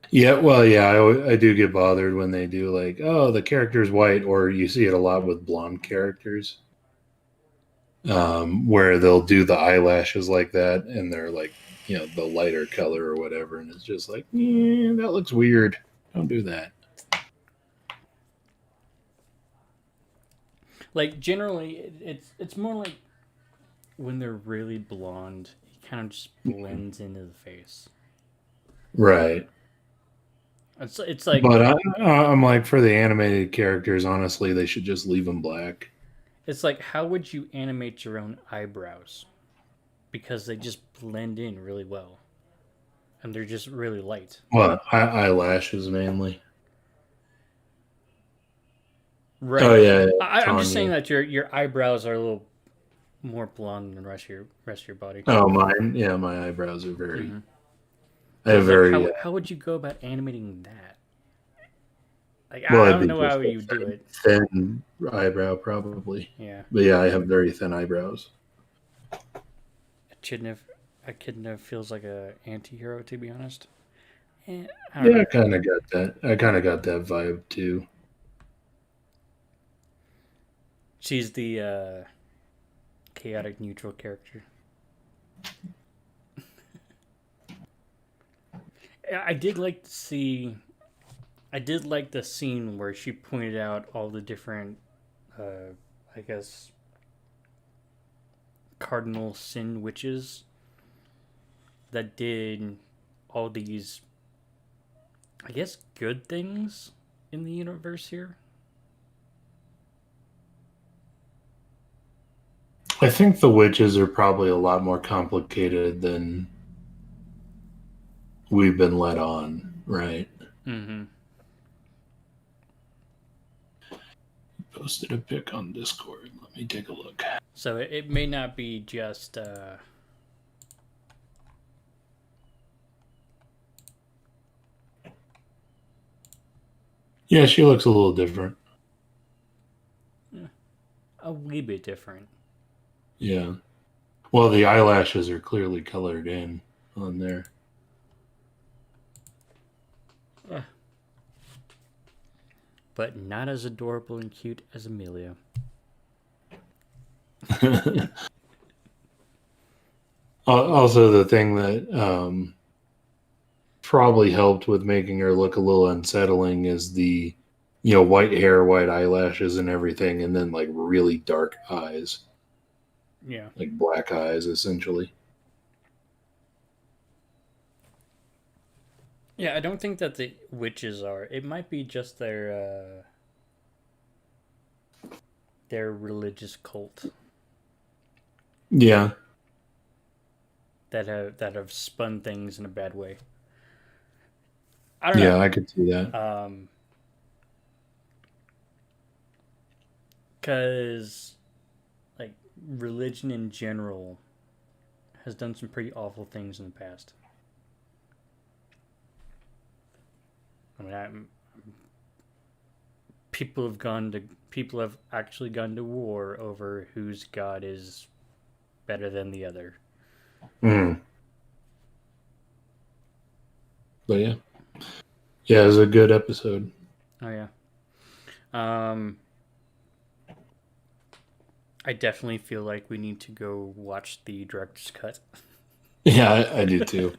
Yeah, well, yeah, I do get bothered when they do like, oh, the character's white, or you see it a lot with blonde characters, where they'll do the eyelashes like that, and they're like, the lighter color or whatever, and it's just like, that looks weird. Don't do that. Like generally, it's more like when they're really blonde, it kind of just blends into the face. Right. It's like, But I'm like, for the animated characters, honestly, they should just leave them black. it's like, how would you animate your own eyebrows? Because they just blend in really well, and they're just really light. Well, eyelashes mainly. Right. Oh yeah, I'm just saying that your eyebrows are a little more blonde than the rest of your body. Oh, mine. Yeah, my eyebrows are very. Mm-hmm. I have Like, very. how would you go about animating that? Like Well, I it'd don't be know how just a you do it. thin eyebrow, probably. Yeah, But yeah, I have very thin eyebrows. echidna, echidna feels like a anti-hero, to be honest. I don't Yeah, know. I kind of got that. I kind of got that vibe too. She's the chaotic neutral character. I did like to see. I did like the scene where she pointed out all the different, I guess, cardinal sin witches that did all these, I guess, good things in the universe here. I think the witches are probably a lot more complicated than we've been led on, right? Mm-hmm. Posted a pic on Discord. Let me take a look. So it may not be just. Yeah, she looks a little different. A wee bit different. Yeah. Well, the eyelashes are clearly colored in on there. Yeah. But not as adorable and cute as Amelia. Also, the thing that probably helped with making her look a little unsettling is the, white hair, white eyelashes, and everything, and then like really dark eyes, Yeah. like black eyes, essentially. Yeah, I don't think that the witches are. It might be just their religious cult Yeah, that have spun things in a bad way. I don't yeah, know. I could see that. Cause like religion in general has done some pretty awful things in the past. I mean, people have actually gone to war over whose god is better than the other. Mm. But yeah, yeah, it was a good episode. Oh yeah. Um, I definitely feel like we need to go watch the director's cut. Yeah, I do too.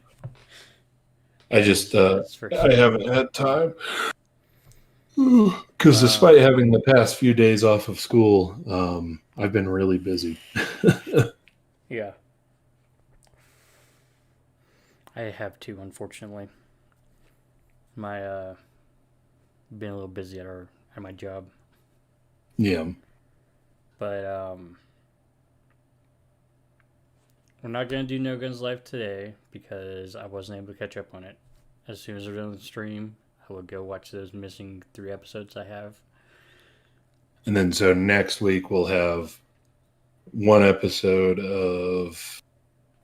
I just That's for I sure. haven't had time because despite Um, having the past few days off of school, I've been really busy. yeah, I have to. Unfortunately, my been a little busy at my job, Yeah, but we're not gonna do No Guns Live today because I wasn't able to catch up on it. As soon as we're done with the stream, I will go watch those missing 3 episodes I have. and then so next week we'll have one episode of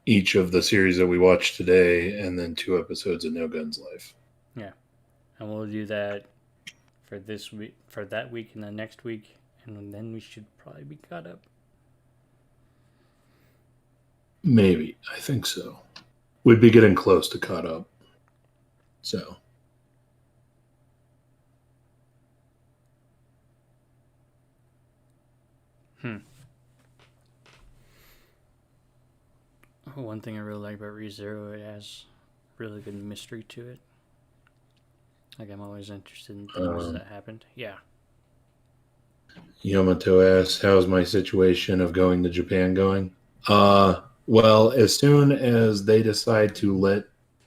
each of the series that we watched today, and then 2 episodes of No Guns Life. Yeah, and we'll do that for this week, for that week, and the next week, and then we should probably be caught up. Maybe, I think so. We'd be getting close to caught up. So. One thing I really like about ReZero, it has really good mystery to it. Like I'm always interested in things that happened. Yeah. Yamato asks, how's my situation of going to Japan going? Well, as soon as they decide to let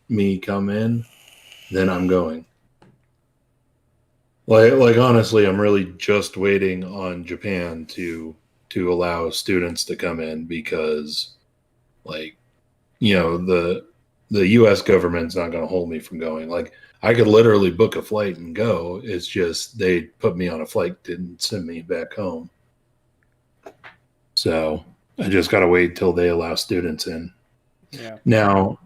me come in, then I'm going. Like honestly, I'm really just waiting on Japan to allow students to come in because like the US government's not going to hold me from going. Like I could literally book a flight and go. It's just they put me on a flight, didn't send me back home. So I just got to wait till they allow students in. Yeah. Now,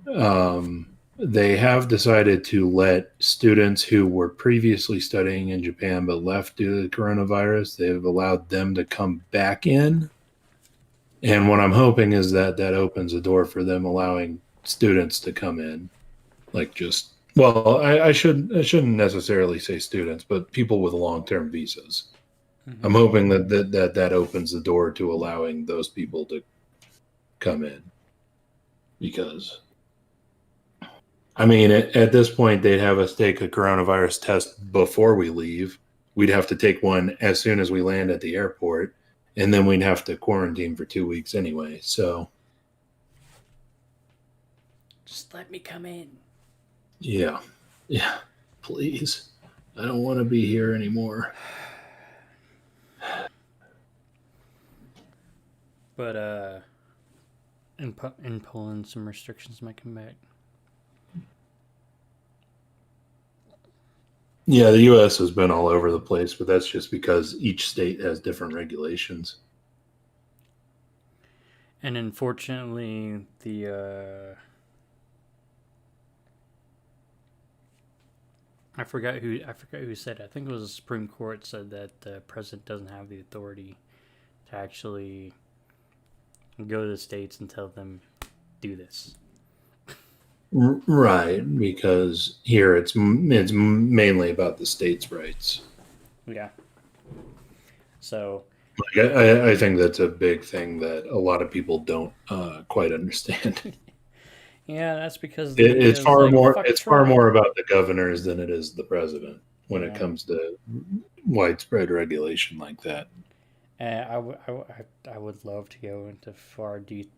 they have decided to let students who were previously studying in Japan but left due to the coronavirus, they've allowed them to come back in. And what I'm hoping is that that opens a door for them allowing students to come in. Like just well, I shouldn't necessarily say students, but people with long-term visas. Mm-hmm. I'm hoping that opens the door to allowing those people to come in. Because I mean, at this point, they'd have us take a coronavirus test before we leave. We'd have to take one as soon as we land at the airport, and then we'd have to quarantine for 2 weeks anyway. So, Just let me come in. yeah, please. I don't want to be here anymore. But in Poland, some restrictions might come back. Yeah, the U.S. has been all over the place, but that's just because each state has different regulations. And unfortunately, the I forgot who said it. I think it was the Supreme Court said that the president doesn't have the authority to actually go to the states and tell them do this. Right, because here it's mainly about the states' rights. Yeah. So Like, I think that's a big thing that a lot of people don't quite understand. yeah, that's because the It's media's far like, more fuck it's far Trump. more about the governors than it is the president when it Yeah. comes to widespread regulation like that. And I would love to go into far deep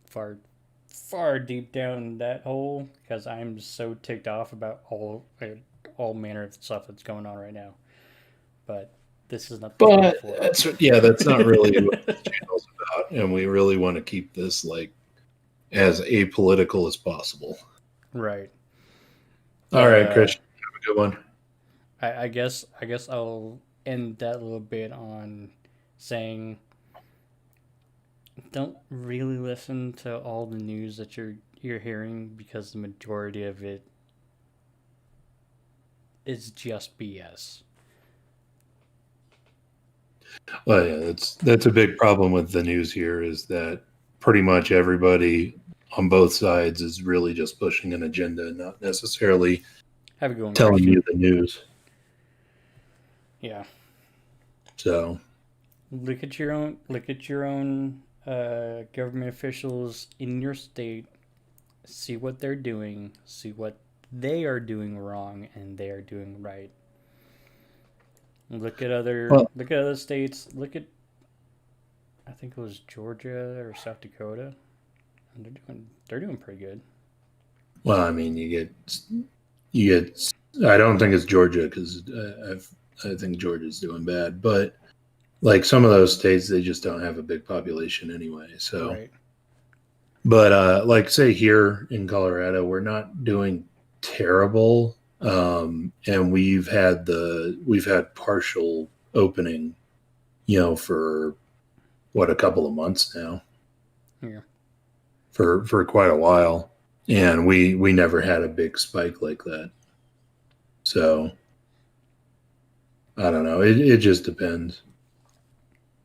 down that hole because I'm so ticked off about all manner of stuff that's going on right now. But this is not the channel But for that's not really what this it. channel's about, and we really want to keep this like as apolitical as possible. Right. All But right, Christian, have a good one. I guess I'll end that little bit on saying don't really listen to all the news that you're hearing because the majority of it is just BS. Well, yeah, that's a big problem with the news here is that pretty much everybody on both sides is really just pushing an agenda, not necessarily Have a good one, telling Christian. you the news. Yeah. So, Look at your own government officials in your state. See what they're doing. See what they are doing wrong and they are doing right. well, Look at other states. Look at I think it was Georgia or South Dakota. And they're doing pretty good. well, I mean, you get. I don't think it's Georgia because I think Georgia's doing bad, but like some of those states, they just don't have a big population anyway. So, Right. but like say here in Colorado, we're not doing terrible, and we've had partial opening, for what a couple of months now, Yeah. for quite a while, and we never had a big spike like that. So I don't know. It just depends.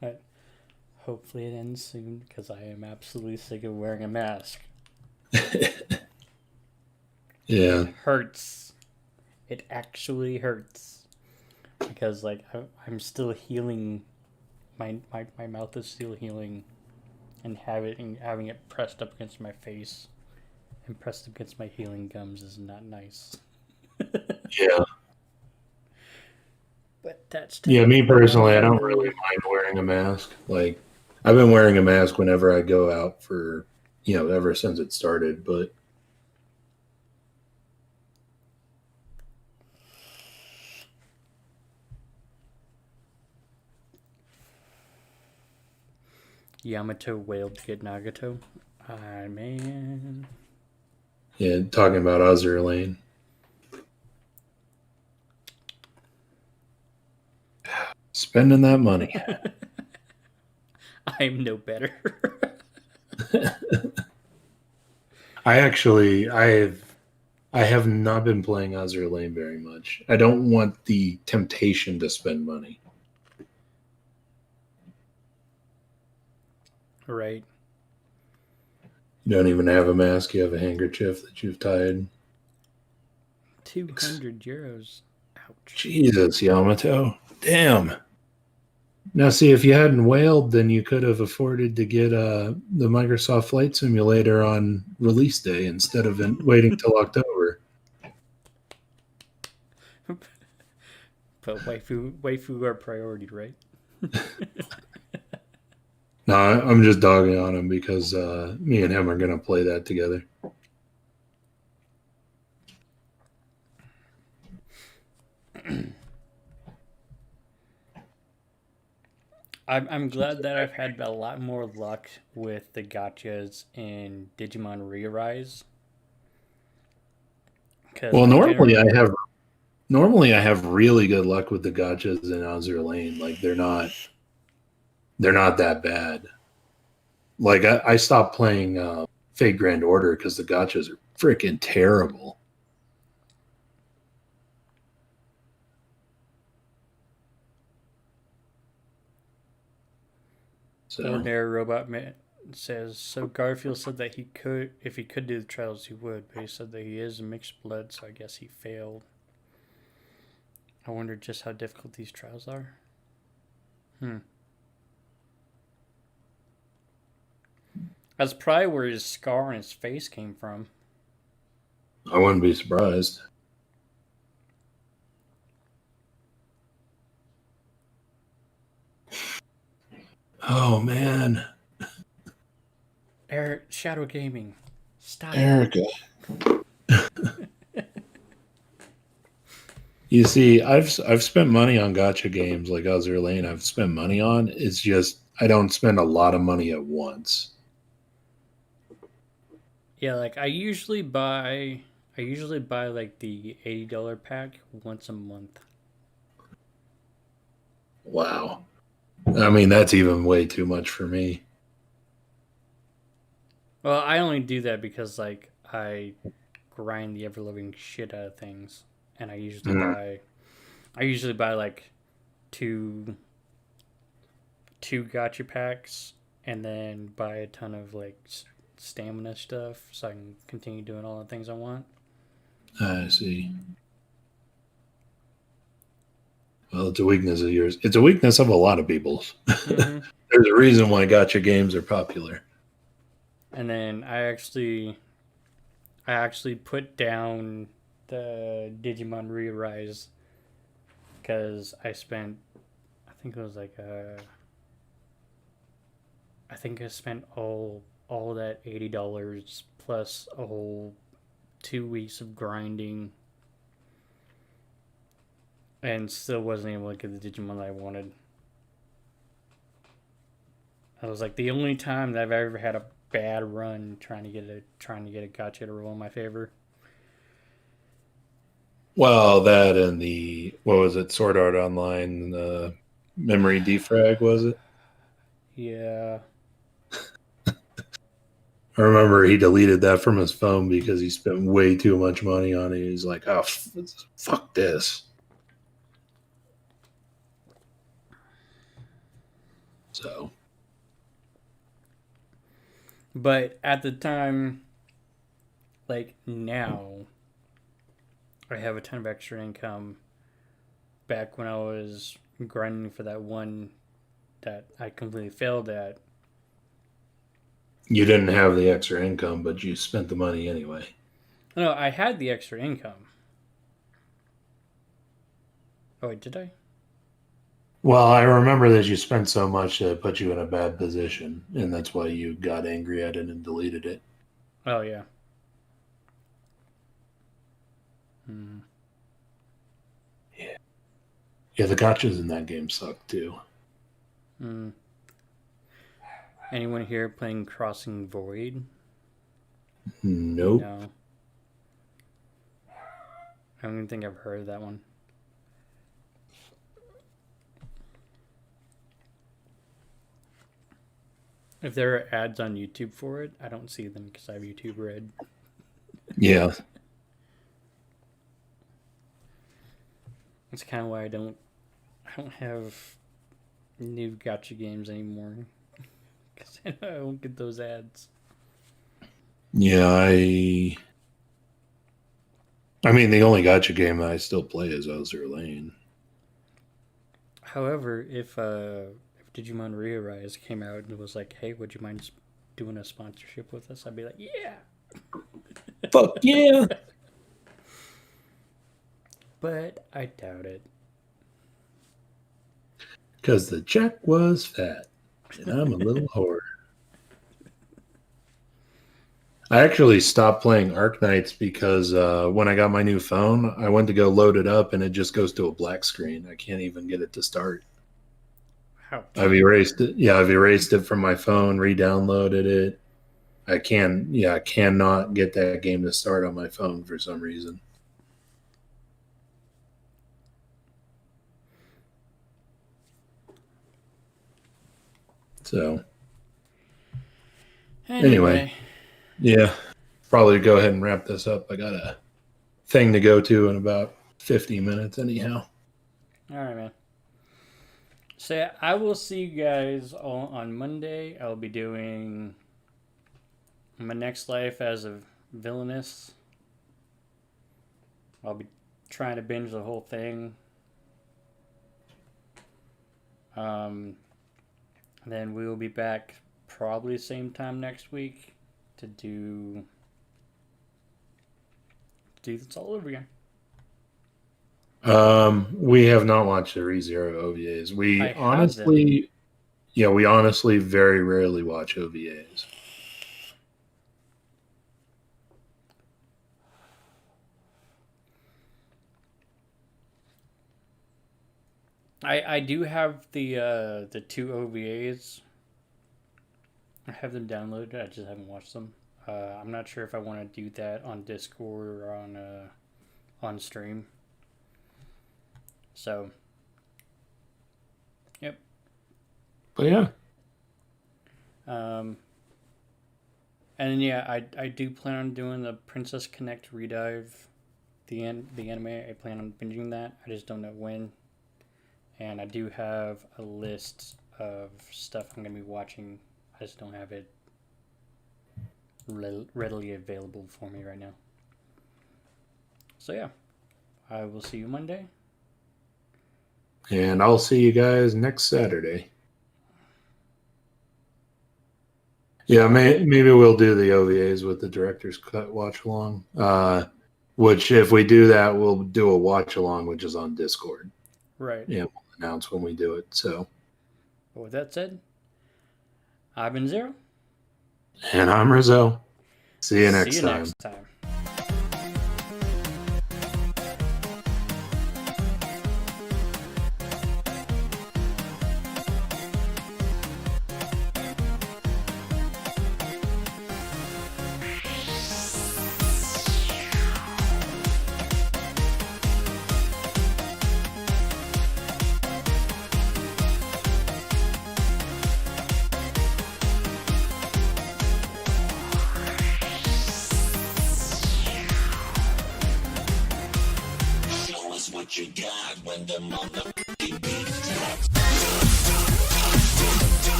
But hopefully it ends soon because I am absolutely sick of wearing a mask. Yeah. It hurts. It actually hurts because like I'm still healing. My mouth is still healing, and having it pressed up against my face and pressed up against my healing gums is not nice. Yeah. But that's Yeah, me technically not personally, I don't really flu. mind wearing a mask. Like, I've been wearing a mask whenever I go out for, ever since it started. But Yamato wailed to get Nagato. Man. yeah, talking about Azur Lane, spending that money. I'm no better. I actually, I have not been playing Azur Lane very much. I don't want the temptation to spend money. Right. You don't even have a mask. You have a handkerchief that you've tied. 200 euros. Ouch. Jesus, Yamato. Damn. Now, see, if you hadn't wailed, then you could have afforded to get the Microsoft Flight Simulator on release day instead of waiting till October. But waifu are priority, right? No, I'm just dogging on him because me and him are going to play that together. I'm glad that I've had a lot more luck with the gotchas in Digimon Re-Arise. Because Well, normally I have really good luck with the gotchas in Azur Lane. Like they're not that bad. Like I stopped playing Fate Grand Order because the gotchas are freaking terrible. So Ordinary Robot Man says, so Garfield said that he could, if he could do the trials, he would, but he said that he is a mixed blood, so I guess he failed. I wonder just how difficult these trials are. That's probably where his scar on his face came from. I wouldn't be surprised. Oh man, Eric, Shadow Gaming, stop. Erica. You see, I've spent money on gotcha games like Azur Lane. I've spent money on. It's just I don't spend a lot of money at once. Yeah, like I usually buy like the $80 pack once a month. Wow. I mean, that's even way too much for me. Well, I only do that because like I grind the ever living shit out of things, and Mm. I usually buy like two gotcha packs, and then buy a ton of like stamina stuff so I can continue doing all the things I want. I see. Well, it's a weakness of yours. It's a weakness of a lot of people's. Mm-hmm. There's a reason why gotcha games are popular. And then I actually put down the Digimon Re-Rise because I spent, I think it was like I think I spent all that $80 plus a whole 2 weeks of grinding, and still wasn't able to get the Digimon that I wanted. I was like the only time that I've ever had a bad run trying to get a gotcha to roll in my favor. Well, that and the what was it, Sword Art Online, memory defrag was it? Yeah. I remember he deleted that from his phone because he spent way too much money on it. He's like, "Oh, fuck this." So, But at the time, like now, I have a ton of extra income. Back when I was grinding for that one that I completely failed at. you didn't have the extra income, but you spent the money anyway. No, I had the extra income. Oh wait, did I? Well, I remember that you spent so much that it put you in a bad position, and that's why you got angry at it and deleted it. Oh yeah. Hmm. Yeah, the gotchas in that game suck too. Hmm. Anyone here playing Crossing Void? Nope. No. I don't even think I've heard of that one. If there are ads on YouTube for it, I don't see them because I have YouTube Red. Yeah. That's kind of why I don't have new gotcha games anymore. Because I won't get those ads. Yeah, I mean, the only gotcha game that I still play is Ozur Lane. However, if Digimon Re-Arise came out and was like, hey, would you mind doing a sponsorship with us? I'd be like, yeah. Fuck yeah. But I doubt it. Because the check was fat. And I'm a little whore. I actually stopped playing Arknights because when I got my new phone, I went to go load it up and it just goes to a black screen. I can't even get it to start. How? I've erased it. Yeah, I've erased it from my phone, re-downloaded it. I cannot get that game to start on my phone for some reason. So anyway. Yeah, probably go ahead and wrap this up. I got a thing to go to in about 50 minutes anyhow. All right, man. So yeah, I will see you guys all on Monday. I'll be doing my next life as a villainess. I'll be trying to binge the whole thing. Then we will be back probably same time next week to do this all over again. We have not watched the ReZero OVAs. We honestly very rarely watch OVAs. I do have the two OVAs. I have them downloaded. I just haven't watched them. I'm not sure if I want to do that on Discord or on stream. So, yep. But yeah. And then yeah, I do plan on doing the Princess Connect redive, the anime. I plan on binging that. I just don't know when. And I do have a list of stuff I'm gonna be watching. I just don't have it readily available for me right now. So yeah, I will see you Monday. And I'll see you guys next Saturday. Yeah, maybe we'll do the OVAs with the director's cut watch along. Which, if we do that, we'll do a watch along, which is on Discord. Right. Yeah, we'll announce when we do it. So, but with that said, I've been Zero. And I'm Rizzo. See you next time. Next time. What you got when the motherfucking beat drops.